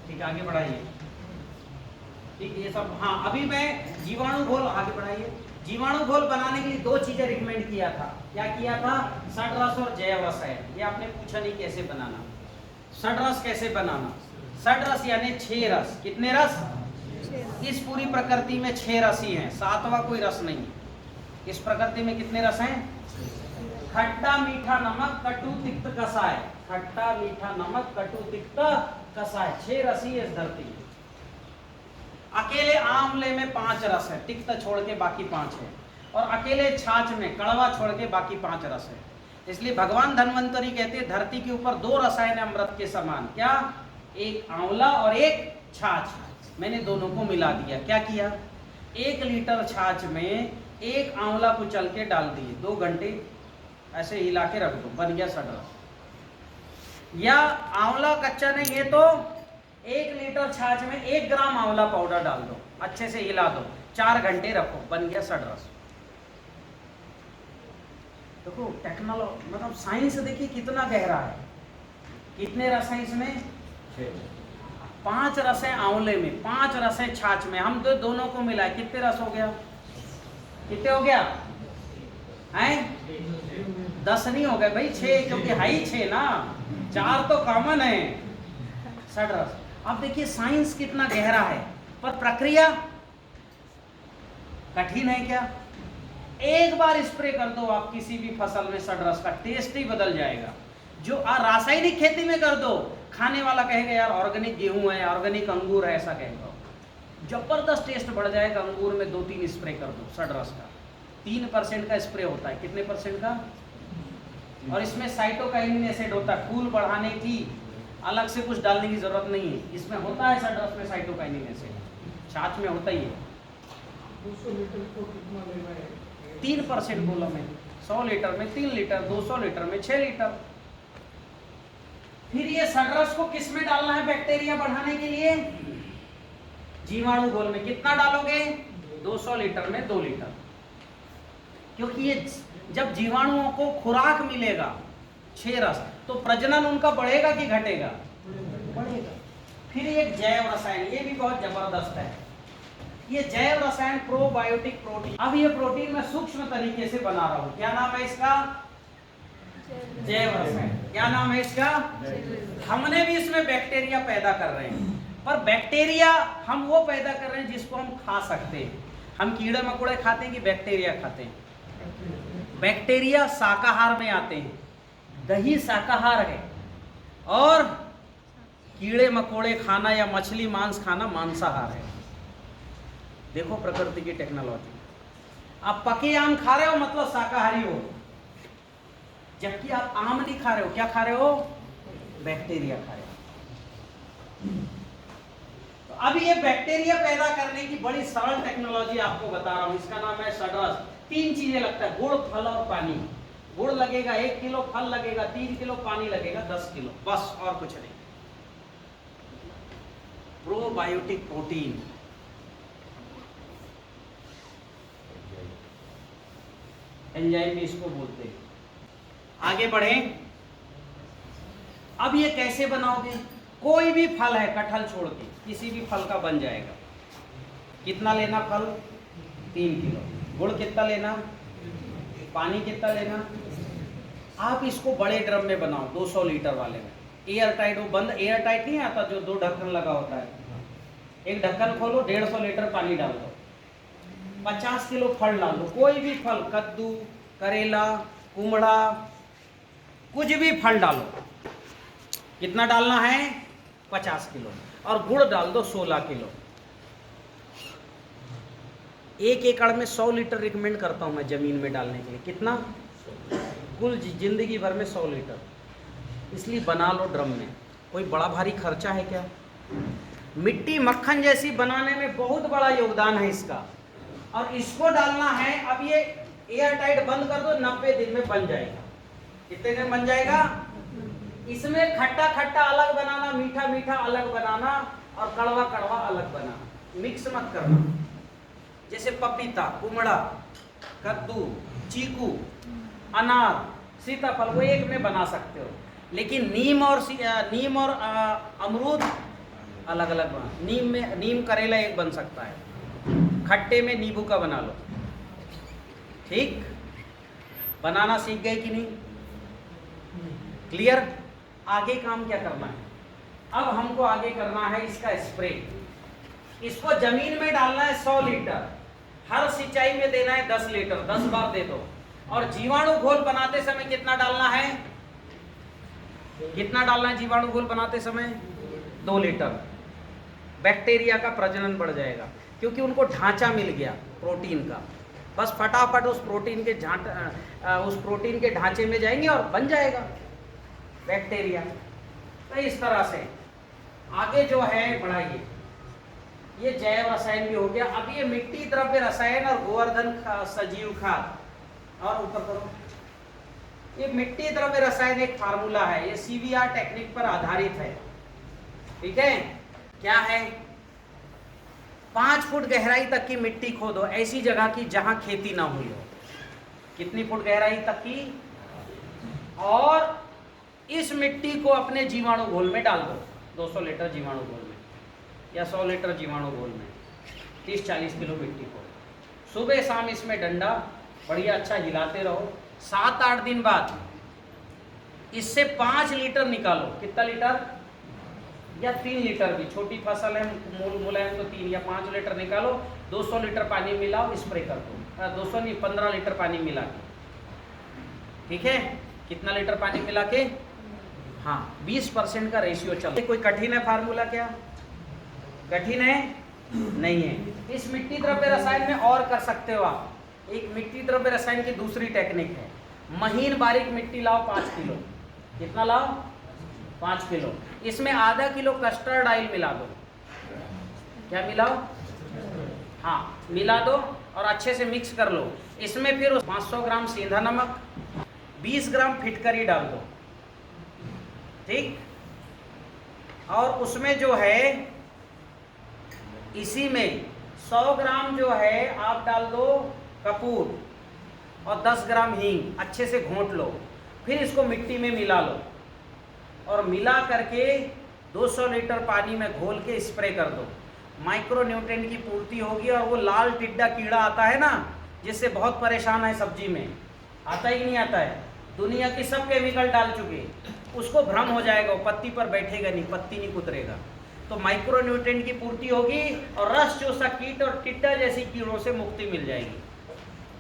B: ठीक, आगे बढ़ाइए। ठीक, ये सब। हाँ, अभी मैं जीवाणु घोल, आगे बढ़ाइए। जीवाणु घोल बनाने के लिए 2 चीजें रिकमेंड किया था। क्या किया था? षड्रस और जैव रसायन। ये आपने पूछा नहीं कैसे बनाना। षड्रस कैसे बनाना? षड्रस यानी 6 रस। कितने रस? इस पूरी प्रकृति में 6 रस ही हैं, 7वां कोई रस नहीं है। इस प्रकृति में कितने रस हैं? खट्टा, मीठा, नमक, कटु, तिक्त, कसाय। खट्टा, मीठा, नमक, कटु, तिक्त, कसाय। 6 रस ही इस धरती में। अकेले आंवले में 5 रस है, तिक्त छोड़ के बाकी 5 है। और अकेले छाछ में कड़वा छोड़ के बाकी 5 रस है। इसलिए भगवान धन्वंतरी कहते हैं धरती के ऊपर 2 रसायन अमृत के समान। क्या? एक आंवला और एक छाछ। मैंने दोनों को मिला दिया। क्या किया? 1 लीटर छाछ में 1 आंवला को चल के डाल दिए, 2 घंटे ऐसे हिला के रख दो, बन गया षड्रस। या आंवला कच्चा नहीं है तो 1 लीटर छाछ में 1 ग्राम आंवला पाउडर डाल दो, अच्छे से हिला दो, 4 घंटे रखो, बन गया षड्रस। देखो टेक्नोलॉजी, मतलब साइंस देखिए कितना गहरा है। कितने रस हैं इसमें? 5 रस हैं आंवले में, 5 रस हैं छाछ में। हम तो दोनों को मिलाए, कितने रस हो गया? कितने हो गया? हैं? 10 नहीं हो गए भाई, 6, क्योंकि है ही 6 ना, 4 तो कॉमन है। षड्रस। अब देखिए साइंस कितना गहरा है, पर प्रक्रिया कठिन है क्या? एक बार स्प्रे कर दो आप किसी भी फसल में, षड्रस का टेस्ट ही बदल जाएगा। जो रासायनिक खेती में कर दो, खाने वाला कहेगा यार ऑर्गेनिक गेहूं है, ऑर्गेनिक अंगूर है, ऐसा कहेगा। जबरदस्त टेस्ट बढ़ जाएगा। अंगूर में 2-3 स्प्रे कर दो षड्रस का। 3% का स्प्रे होता है। कितने परसेंट का? और इसमें साइटोकाइनिन एसिड होता है, फूल बढ़ाने की अलग से कुछ डालने की जरूरत नहीं है। इसमें होता है षड्रस में साइटोकाइनिन एसिड, छाछ में होता ही है।
D: 200 लीटर को कितना लेना है?
B: 3% बोला मैं। 100 लीटर में 3 लीटर, 200 लीटर में 6 लीटर। फिर ये षड्रस को किस में डालना है बैक्टीरिया बढ़ाने के लिए? जीवाणु घोल में। कितना डालोगे? 200 लीटर में 2 लीटर। क्योंकि ये जब जीवाणुओं को खुराक मिलेगा 6 रस, तो प्रजनन उनका बढ़ेगा कि घटेगा? बढ़ेगा। फिर एक जैव रसायन, ये भी बहुत जबरदस्त है। ये जैव रसायन प्रोबायोटिक प्रोटीन। अब ये प्रोटीन मैं सूक्ष्म तरीके से बना रहा हूं। क्या नाम है इसका? जैव रसायन। क्या नाम है इसका? हमने भी इसमें बैक्टीरिया पैदा कर रहे हैं, पर बैक्टीरिया हम वो पैदा कर रहे हैं जिसको हम खा सकते हैं। हम कीड़े मकोड़े खाते हैं कि बैक्टीरिया खाते हैं? बैक्टीरिया शाकाहार में आते हैं, दही शाकाहार है, और कीड़े मकोड़े खाना या मछली मांस खाना मांसाहार है। देखो प्रकृति की टेक्नोलॉजी। आप पके आम खा रहे हो मतलब शाकाहारी हो, जबकि आप आम नहीं खा रहे हो। क्या खा रहे हो? बैक्टीरिया खा रहे हो। तो अब ये बैक्टीरिया पैदा करने की बड़ी सरल टेक्नोलॉजी आपको बता रहा हूं। इसका नाम है षड्रस। 3 चीजें लगता है, गुड़, फल और पानी। गुड़ लगेगा 1 किलो, फल लगेगा 3 किलो, पानी लगेगा 10 किलो, बस और कुछ नहीं। प्रोबायोटिक प्रोटीन, एंजाइम भी इसको बोलते हैं। आगे बढ़ें। अब ये कैसे बनाओगे? कोई भी फल है, कटहल छोड़ के किसी भी फल का बन जाएगा। कितना लेना फल? 3 किलो। गुड़ कितना लेना? पानी कितना लेना? आप इसको बड़े ड्रम में बनाओ, 200 लीटर वाले में, एयर टाइट। वो बंद एयर टाइट नहीं आता जो 2 ढक्कन लगा होता है। एक ढक्कन खोलो, 150 लीटर पानी डाल दो, 50 किलो फल डाल दो। कोई भी फल, कद्दू, करेला, कुमड़ा, कुछ भी फल डालो। कितना डालना है? 50 किलो। और गुड़ डाल दो 16 किलो। 1 एकड़ में 100 लीटर रिकमेंड करता हूं मैं जमीन में डालने के लिए। कितना? कुल जिंदगी भर में 100 लीटर। इसलिए बना लो ड्रम में। कोई बड़ा भारी खर्चा है क्या? मिट्टी मक्खन जैसी बनाने में बहुत बड़ा योगदान है इसका। और इसको डालना है, अब ये एयर टाइट बंद कर दो, 90 दिन में बन जाएगा। कितने दिन बन जाएगा? इसमें खट्टा खट्टा अलग बनाना, मीठा मीठा अलग बनाना और कड़वा कड़वा अलग बनाना, मिक्स मत करना। जैसे पपीता, कुमड़ा, कद्दू, चीकू, अनार, सीताफल वो एक में बना सकते हो, लेकिन नीम और अमरूद अलग अलग बना। नीम करेला एक बन सकता है, खट्टे में नींबू का बना लो। ठीक, बनाना सीख गए कि नहीं? क्लियर? आगे काम क्या करना है? अब हमको आगे करना है इसका स्प्रे। इसको जमीन में डालना है 100 लीटर, हर सिंचाई में देना है 10 लीटर, 10 बार दे दो। और जीवाणु घोल बनाते समय कितना डालना है? कितना डालना है जीवाणु घोल बनाते समय? 2 लीटर। बैक्टीरिया का प्रजनन बढ़ जाएगा, क्योंकि उनको ढांचा मिल गया प्रोटीन का। बस फटाफट उस प्रोटीन के ढांचे में जाएंगे और बन जाएगा बैक्टीरिया। तो इस तरह से आगे जो है बढ़ाइए। ये जैव रसायन भी हो गया। अब ये मिट्टी द्रव्य रसायन और गोवर्धन सजीव खाद, और ऊपर करो। ये मिट्टी द्रव्य रसायन एक फार्मूला है, ये CVR टेक्निक पर आधारित है। ठीक है, क्या है? 5 फुट गहराई तक की मिट्टी खोदो, ऐसी जगह की जहां खेती ना हुई हो। कितनी फुट गहराई तक की? और इस मिट्टी को अपने जीवाणु घोल में डाल दो, 200 लीटर जीवाणु घोल में या 100 लीटर जीवाणु घोल में, 30-40 किलो मिट्टी को। सुबह शाम इसमें डंडा बढ़िया अच्छा हिलाते रहो। 7-8 दिन बाद इससे 5 लीटर निकालो। कितना लीटर? या 3 लीटर भी, छोटी फसल है मुलायम तो 3 या 5 लीटर निकालो। 200 लीटर पानी मिलाओ, स्प्रे कर दो। 200 नहीं, 15 लीटर पानी मिला के। ठीक है, कितना लीटर पानी मिला के? हाँ, 20% का रेशियो चल। कोई कठिन है फार्मूला? क्या कठिन है? नहीं है। इस मिट्टी द्रव्य रसायन में और कर सकते हो आप। एक मिट्टी द्रव्य रसायन की दूसरी टेक्निक है, महीन बारीक मिट्टी लाओ 5 किलो। कितना लाओ? 5 किलो। इसमें आधा किलो कस्टर्ड ऑयल मिला दो। क्या मिलाओ? हाँ, मिला दो और अच्छे से मिक्स कर लो। इसमें फिर 500 ग्राम सेंधा नमक, 20 ग्राम फिटकरी डाल दो। ठीक, और उसमें जो है इसी में 100 ग्राम जो है आप डाल दो कपूर और 10 ग्राम हींग। अच्छे से घोंट लो, फिर इसको मिट्टी में मिला लो और मिला करके 200 लीटर पानी में घोल के स्प्रे कर दो। माइक्रो न्यूट्रिएंट की पूर्ति होगी। और वो लाल टिड्डा कीड़ा आता है ना, जिससे बहुत परेशान है सब्जी में, आता ही नहीं आता है। दुनिया की सब केमिकल डाल चुके, उसको भ्रम हो जाएगा, वो पत्ती पर बैठेगा नहीं, पत्ती नहीं कुतरेगा। तो माइक्रो न्यूट्रिएंट की पूर्ति होगी और रस चूसा कीट और टिड्डा जैसी कीड़ों से मुक्ति मिल जाएगी।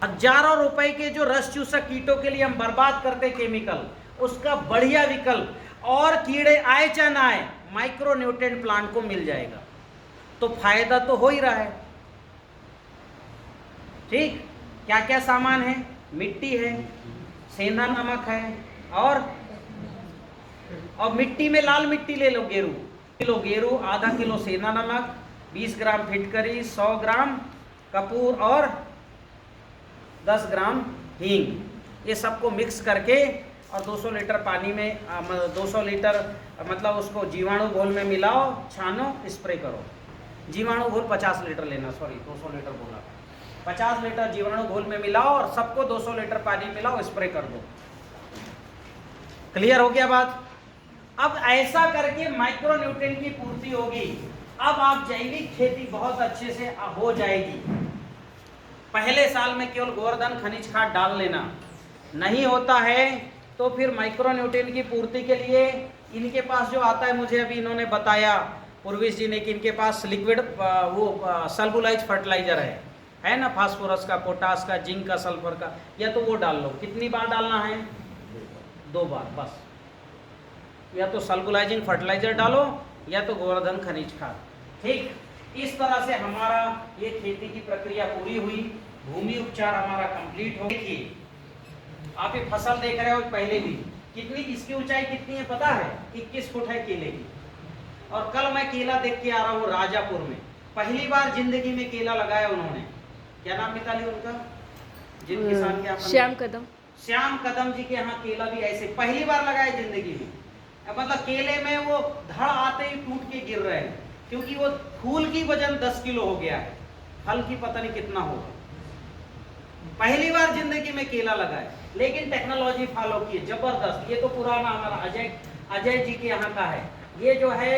B: हजारों रुपए के जो रस चूसा कीटों के लिए हम बर्बाद करते केमिकल, उसका बढ़िया विकल्प, और कीड़े आए चाहे ना आए, माइक्रो न्यूट्रिएंट प्लांट को मिल जाएगा। तो फायदा तो हो ही रहा है। ठीक, क्या क्या सामान है? मिट्टी है, सेंधा नमक है, और मिट्टी में लाल मिट्टी ले लो, गेरू किलो गेरू, आधा किलो सेंधा नमक, 20 ग्राम फिटकरी, 100 ग्राम कपूर और 10 ग्राम हींग। ये सबको मिक्स करके और 200 लीटर पानी में 200 लीटर मतलब उसको जीवाणु घोल में मिलाओ, छानो, स्प्रे करो। जीवाणु घोल 50 लीटर लेना, सॉरी 200 लीटर बोला, 50 लीटर जीवाणु घोल में मिलाओ और सबको 200 लीटर पानी मिलाओ, स्प्रे कर दो। क्लियर हो गया बात? अब ऐसा करके माइक्रो न्यूट्रिएंट की पूर्ति होगी। अब आप जैविक खेती बहुत अच्छे से हो जाएगी। पहले साल में केवल गोवर्धन खनिज खाद डाल लेना, नहीं होता है तो फिर माइक्रो न्यूट्रिएंट की पूर्ति के लिए इनके पास जो आता है, मुझे अभी इन्होंने बताया पूर्वेश जी ने कि इनके पास लिक्विड वो सल्बुलाइज फर्टिलाइजर है ना, फास्फोरस का, पोटास का, जिंक का, सल्फर का, या तो वो डाल लो। कितनी बार डालना है? 2 बार बस। या तो सल्बुलाइजिंग फर्टिलाइजर डालो या तो गोवर्धन खनिज खाद। ठीक, इस तरह से हमारा ये खेती की प्रक्रिया पूरी हुई। भूमि उपचार हमारा कंप्लीट हो। देखिए, आप ये फसल देख रहे हो पहले भी, कितनी इसकी ऊंचाई कितनी है पता है? 21 फुट है केले की। और कल मैं केला देख के आ रहा हूँ राजापुर में, पहली बार जिंदगी में केला लगाया उन्होंने। क्या नाम मिताली उनका, जिन किसान के यहाँ
G: श्याम कदम।
B: श्याम कदम जी के यहाँ केला भी ऐसे पहली बार लगाया जिंदगी में। मतलब केले में वो धड़ आते ही टूट के गिर रहे हैं, क्योंकि वो फूल की वजन 10 किलो हो गया है, फल की पता नहीं कितना होगा। पहली बार जिंदगी में केला लगाए, लेकिन टेक्नोलॉजी फॉलो की है जबरदस्त। ये तो पुराना हमारा अजय जी के यहाँ का है, ये जो है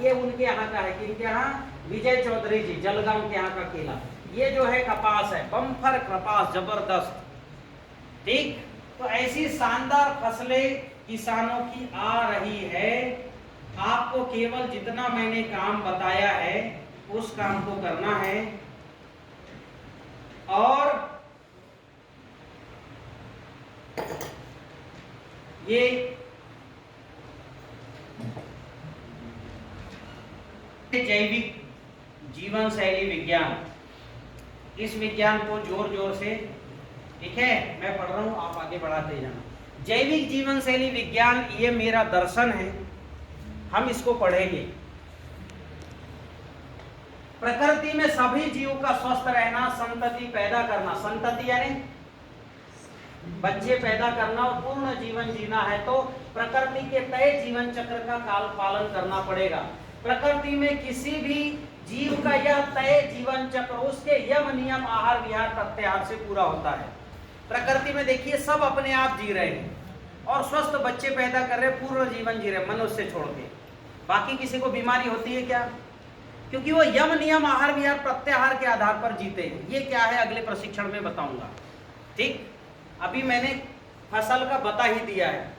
B: ये उनके यहाँ का है, किनके यहाँ, विजय चौधरी जी जलगांव के यहाँ का केला। ये जो है कपास है, बम्फर कपास जबरदस्त। ठीक, तो ऐसी शानदार फसलें किसानों की आ रही है। आपको केवल जितना मैंने काम बताया है उस काम को करना है, और ये जैविक जीवन शैली विज्ञान, इस विज्ञान को जोर जोर से, ठीक है, मैं पढ़ रहा हूं, आप आगे बढ़ाते जाना। जैविक जीवन शैली विज्ञान ये मेरा दर्शन है, हम इसको पढ़ेंगे। प्रकृति में सभी जीवों का स्वस्थ रहना, संतति पैदा करना, संतति यानी बच्चे पैदा करना और पूर्ण जीवन जीना है तो प्रकृति के तय जीवन चक्र का काल पालन करना पड़ेगा। प्रकृति में किसी भी जीव का यह तय जीवन चक्र उसके यम नियम आहार विहार प्रत्याहार से पूरा होता है। प्रकृति में देखिए सब अपने आप जी रहे हैं और स्वस्थ बच्चे पैदा कर रहे, पूर्ण जीवन जी रहे, मनुष्य छोड़ के। बाकी किसी को बीमारी होती है क्या? क्योंकि वो यम नियम आहार विहार प्रत्याहार के आधार पर जीते हैं। ये क्या है अगले प्रशिक्षण में बताऊंगा। ठीक, अभी मैंने फसल का बता ही दिया है,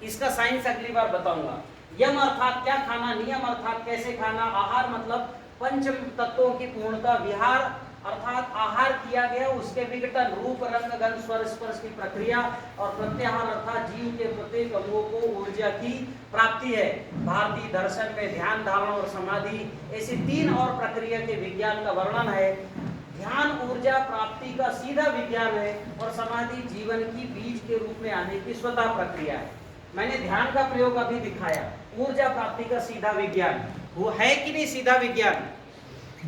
B: इसका साइंस अगली बार बताऊंगा। यम अर्थात क्या खाना, नियम अर्थात कैसे खाना, आहार मतलब पंच तत्वों की पूर्णता, विहार अर्थात आहार किया गया उसके विघटन, रूप रंग गंध स्वर स्पर्श की प्रक्रिया, और प्रत्याहार अर्थात जीव के प्रत्येक अंगों को ऊर्जा की प्राप्ति है। भारतीय दर्शन में ध्यान धारणा और समाधि ऐसी 3 और प्रक्रिया के विज्ञान का वर्णन है। ध्यान ऊर्जा प्राप्ति का सीधा विज्ञान है और समाधि जीवन की बीज के रूप में आने की स्वतः प्रक्रिया है। मैंने ध्यान का प्रयोग अभी दिखाया, ऊर्जा प्राप्ति का सीधा विज्ञान वो है कि नहीं, सीधा विज्ञान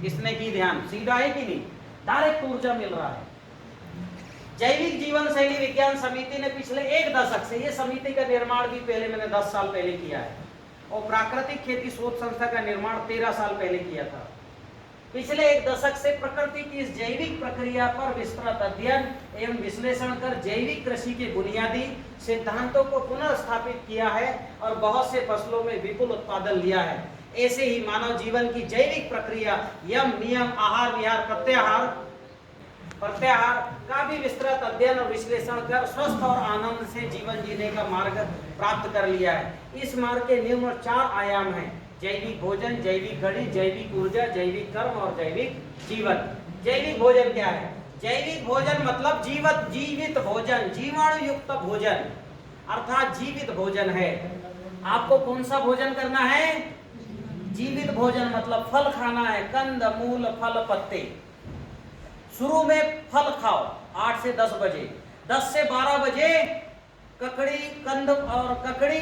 B: इसने की, ध्यान सीधा है कि नहीं, डायरेक्ट ऊर्जा मिल रहा है। जैविक जीवन शैली विज्ञान समिति ने पिछले 1 दशक से, ये समिति का निर्माण भी पहले मैंने 10 साल पहले किया है, और प्राकृतिक खेती शोध संस्था का निर्माण 13 साल पहले किया था। पिछले 1 दशक से प्रकृति की इस जैविक प्रक्रिया पर विस्तृत अध्ययन एवं विश्लेषण कर जैविक कृषि के बुनियादी सिद्धांतों को पुनर्स्थापित किया है और बहुत से फसलों में विपुल उत्पादन लिया है। ऐसे ही मानव जीवन की जैविक प्रक्रिया यम नियम आहार विहार प्रत्याहार का भी विस्तृत अध्ययन और विश्लेषण कर स्वस्थ और आनंद से जीवन जीने का मार्ग प्राप्त कर लिया है। इस मार्ग के निम्न 4 आयाम हैं: जैविक भोजन, जैविक घड़ी, जैविक ऊर्जा, जैविक कर्म और जैविक जीवन। जैविक भोजन क्या है? जैविक भोजन मतलब जीवित भोजन, जीवाणु युक्त भोजन अर्थात जीवित भोजन है। आपको कौन सा भोजन करना है? जीवित भोजन मतलब फल खाना है, कंद मूल फल पत्ते। शुरू में फल खाओ 8 से 10 बजे, 10 से 12 बजे ककड़ी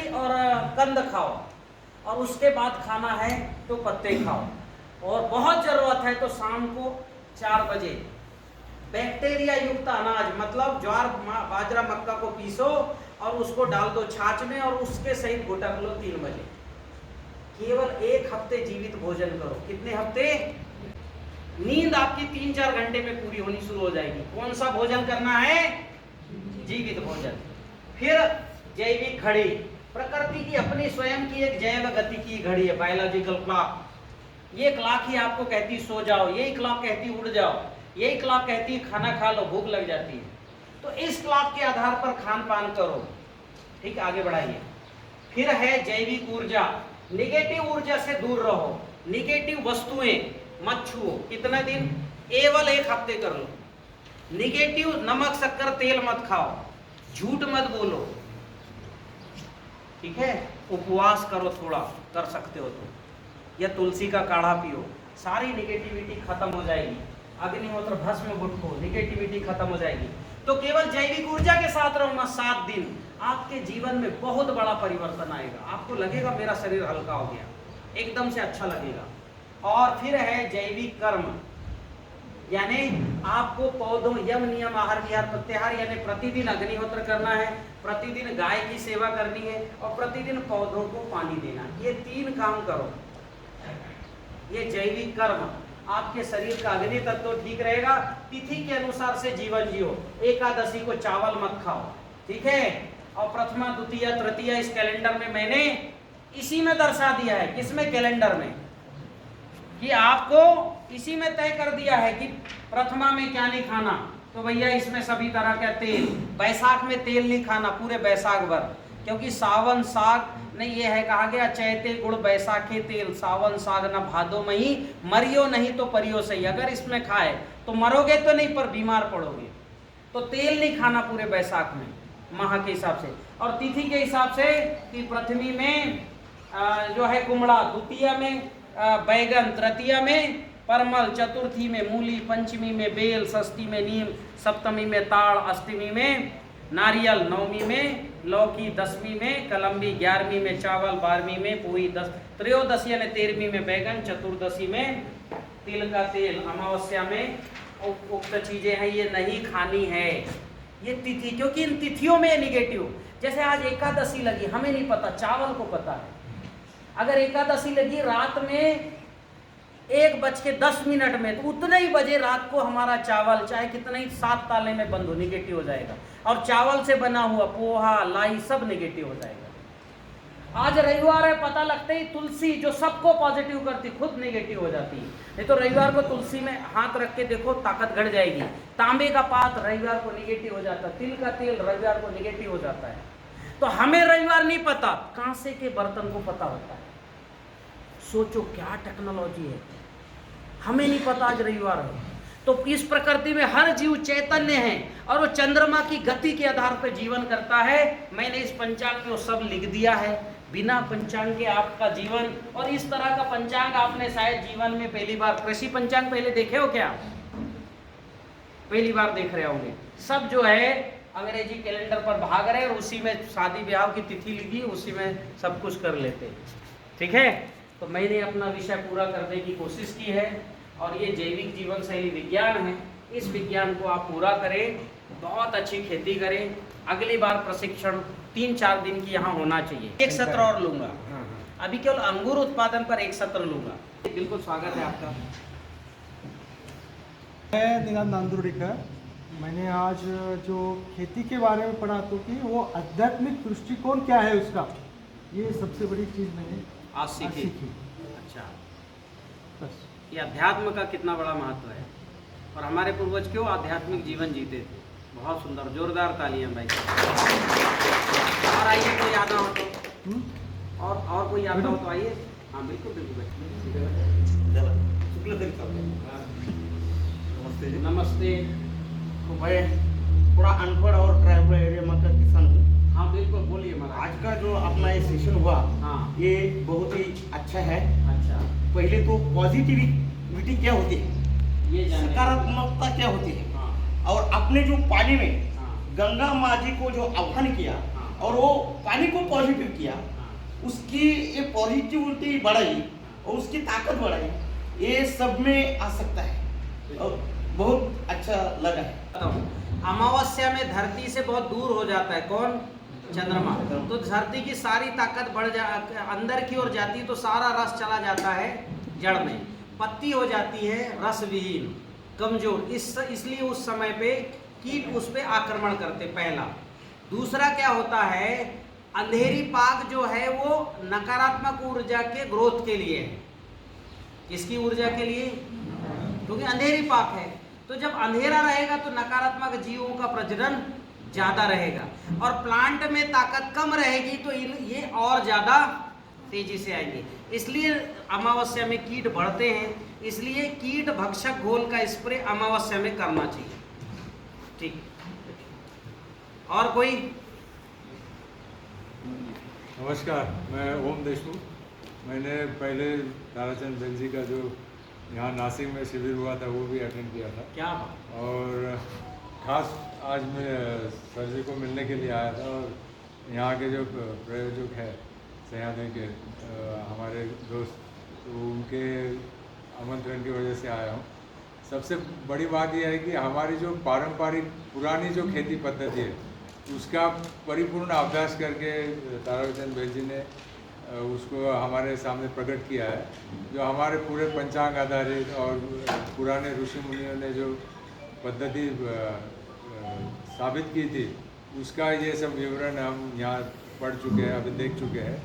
B: और कंद खाओ, और उसके बाद खाना है तो पत्ते खाओ, और बहुत जरूरत है तो शाम को 4 बजे बैक्टीरिया युक्त अनाज मतलब ज्वार बाजरा मक्का को पीसो और उसको डाल दो छाछ में और उसके सहित घुटक लो 3 बजे। केवल 1 हफ्ते जीवित भोजन करो। कितने हफ्ते? नींद आपकी 3-4 घंटे में पूरी होनी शुरू हो जाएगी। कौन सा भोजन करना है? जीवित भोजन। फिर जैविक घड़ी, प्रकृति की अपनी स्वयं की एक जैव गति की घड़ी है, बायोलॉजिकल क्लॉक। ये क्लॉक ही आपको कहती सो जाओ, यही क्लॉक कहती उड़ जाओ, यही क्लॉक कहती खाना खा लो, भूख लग जाती है। तो इस क्लॉक के आधार पर खान पान करो। ठीक, आगे बढ़ाइए। फिर है जैविक ऊर्जा, निगेटिव ऊर्जा से दूर रहो, निगेटिव वस्तुएं मत छुओ। कितने दिन? केवल 1 हफ्ते कर लो। निगेटिव नमक शक्कर तेल मत खाओ, झूठ मत बोलो, ठीक है। उपवास करो, थोड़ा कर सकते हो तो, या तुलसी का काढ़ा पियो, सारी निगेटिविटी खत्म हो जाएगी। अग्निहोत्र भस्म गुटखो, निगेटिविटी खत्म हो जाएगी। तो केवल जैविक ऊर्जा के साथ रहूंगा 7 दिन, आपके जीवन में बहुत बड़ा परिवर्तन आएगा। आपको लगेगा मेरा शरीर हल्का हो गया। एकदम से अच्छा लगेगा। और फिर है जैविक कर्म, यानी आपको पौधों यम नियम आहार विहार प्रत्याहार यानी प्रतिदिन अग्निहोत्र करना है, प्रतिदिन गाय की सेवा करनी है और प्रतिदिन पौधों को पानी देना। ये 3 काम करो, ये जैविक कर्म। आपके शरीर का अग्नि तत्व ठीक रहेगा। तिथि के अनुसार से जीवन जियो। एकादशी को चावल मत खाओ, ठीक है। और प्रथमा द्वितीय तृतीय इस कैलेंडर में मैंने इसी में दर्शा दिया है। किसमें? कैलेंडर में, कि आपको इसी में तय कर दिया है कि प्रथमा में क्या नहीं खाना। तो भैया इसमें सभी तरह का तेल, बैसाख में तेल नहीं खाना पूरे बैसाख भर, क्योंकि सावन साग नहीं, ये है कहा गया चैते गुड़ बैसाखे तेल, सावन साग न भादो मही, मरियो नहीं तो परियो सही। अगर इसमें खाए तो मरोगे तो नहीं पर बीमार पड़ोगे। तो तेल नहीं खाना पूरे बैसाख में माह के हिसाब से। और तिथि के हिसाब से कि प्रथमी में जो है कुमड़ा, द्वितीय में बैगन, तृतीय में परमल, चतुर्थी में मूली, पंचमी में बेल, षष्ठी में नीम, सप्तमी में ताड़, अष्टमी में नारियल, नवमी में लौकी, 10वीं में कलम्बी, 11वीं में चावल, 12वीं में पूरी, त्रयोदशी यानी 13वीं में बैगन, चतुर्दशी में तिल का तेल, अमावस्या में उक्त चीजें हैं ये नहीं खानी है। ये तिथि, क्योंकि इन तिथियों में निगेटिव, जैसे आज एकादशी लगी, हमें नहीं पता, चावल को पता है। अगर एकादशी लगी रात में 1:10 में, तो उतने ही बजे रात को हमारा चावल चाहे कितना ही 7 ताले में बंद हो, निगेटिव हो जाएगा। और चावल से बना हुआ पोहा, लाई सब निगेटिव हो जाएगा। आज रविवार है, पता लगता ही तुलसी जो सबको पॉजिटिव करती खुद निगेटिव हो जाती है। नहीं तो रविवार को तुलसी में हाथ रख के देखो, ताकत घट जाएगी। तांबे का पात रविवार को निगेटिव हो जाता है, तिल का तेल रविवार को निगेटिव हो जाता है। तो हमें रविवार नहीं पता, कांसे के बर्तन को पता होता है। सोचो क्या टेक्नोलॉजी है, हमें नहीं पता आज रविवार है। तो इस प्रकृति में हर जीव चैतन्य है और वो चंद्रमा की गति के आधार पर जीवन करता है। मैंने इस पंचांग में वो सब लिख दिया है। बिना पंचांग के आपका जीवन, और इस तरह का पंचांग आपने शायद जीवन में पहली बार, कृषि पंचांग पहले देखे हो क्या? पहली बार देख रहे होंगे। सब जो है अंग्रेजी कैलेंडर पर भाग रहे और उसी में शादी ब्याह की तिथि लिखी, उसी में सब कुछ कर लेते, ठीक है। तो मैंने अपना विषय पूरा करने की कोशिश की है और ये जैविक जीवन शैली विज्ञान है। इस विज्ञान को आप पूरा करें, बहुत अच्छी खेती करें। अगली बार प्रशिक्षण 3-4 दिन की यहाँ होना चाहिए। एक सत्र और लूँगा, अभी केवल अंगूर उत्पादन पर एक सत्र लूँगा। बिल्कुल स्वागत है आपका।
D: मैं निगाह नांदुर्डीकर। मैंने आज जो खेती के बारे में पढ़ा तो कि वो आध्यात्मिक दृष्टिकोण क्या है उसका, ये सबसे बड़ी चीज़ मैंने
B: आज सीखी। अच्छा,
D: बस
B: ये अध्यात्म का कितना बड़ा महत्व है और हमारे पूर्वज क्यों आध्यात्मिक जीवन जीते थे। बहुत सुंदर, जोरदार तालियां भाई। और आइए कोई आता हो तो, और कोई आता हो तो आइए। हाँ बिल्कुल बिल्कुल
I: नमस्ते जी।
B: नमस्ते।
I: तो मैं थोड़ा अनपढ़ और ट्राइबल एरिया में का किसान हूँ।
B: हाँ बिल्कुल बोलिए महाराज।
I: आज का जो अपना ये सेशन हुआ,
B: हाँ
I: ये बहुत ही अच्छा है।
B: अच्छा,
I: पहले तो पॉजिटिविटी क्या होती है,
B: ये जाने।
I: सकारात्मकता क्या होती है,
B: हाँ
I: और अपने जो पानी में
B: हाँ
I: गंगा माँ जी को जो आह्वान किया
B: हाँ।
I: और वो पानी को पॉजिटिव किया,
B: हाँ।
I: उसकी ये पॉजिटिविटी बढ़ाई और उसकी ताकत बढ़ाई, ये सब में आ सकता है और बहुत अच्छा लगा है।
B: अमावस्या में धरती से बहुत दूर हो जाता है कौन? चंद्रमा। तो धरती की सारी ताकत बढ़ जा अंदर की ओर जाती है, तो सारा रस चला जाता है जड़ में, पत्ती हो जाती है रस विहीन, कमजोर। इसलिए उस समय पे कीट उस पे आक्रमण करते, पहला। दूसरा क्या होता है, अंधेरी पाक जो है वो नकारात्मक ऊर्जा के ग्रोथ के लिए है। किसकी ऊर्जा के लिए? क्योंकि अंधेरी पाक है। तो जब अंधेरा रहेगा तो नकारात्मक जीवों का प्रजनन ज़्यादा रहेगा और प्लांट में ताकत कम रहेगी, तो ये और ज़्यादा तेजी से आएंगे। इसलिए अमावस्या में कीट बढ़ते हैं, इसलिए कीट भक्षक घोल का स्प्रे अमावस्या में करना चाहिए। ठीक, और कोई?
J: नमस्कार, मैं ओम देशमुख। मैंने पहले ताराचंद बेल जी का जो यहाँ नासिक में शिविर हुआ था वो भी अटेंड किया था।
B: क्या बात।
J: और ख़ास आज मैं सर जी को मिलने के लिए आया था और यहाँ के जो प्रायोजक है सह्याद्री के हमारे दोस्त, तो उनके आमंत्रण की वजह से आया हूँ। सबसे बड़ी बात यह है कि हमारी जो पारंपरिक पुरानी जो खेती पद्धति है उसका परिपूर्ण अभ्यास करके ताराचंद बैल जी ने उसको हमारे सामने प्रकट किया है। जो हमारे पूरे पंचांग आधारित और पुराने ऋषि मुनियों ने जो पद्धति साबित की थी उसका ये सब विवरण हम यहाँ पढ़ चुके हैं, अभी देख चुके हैं।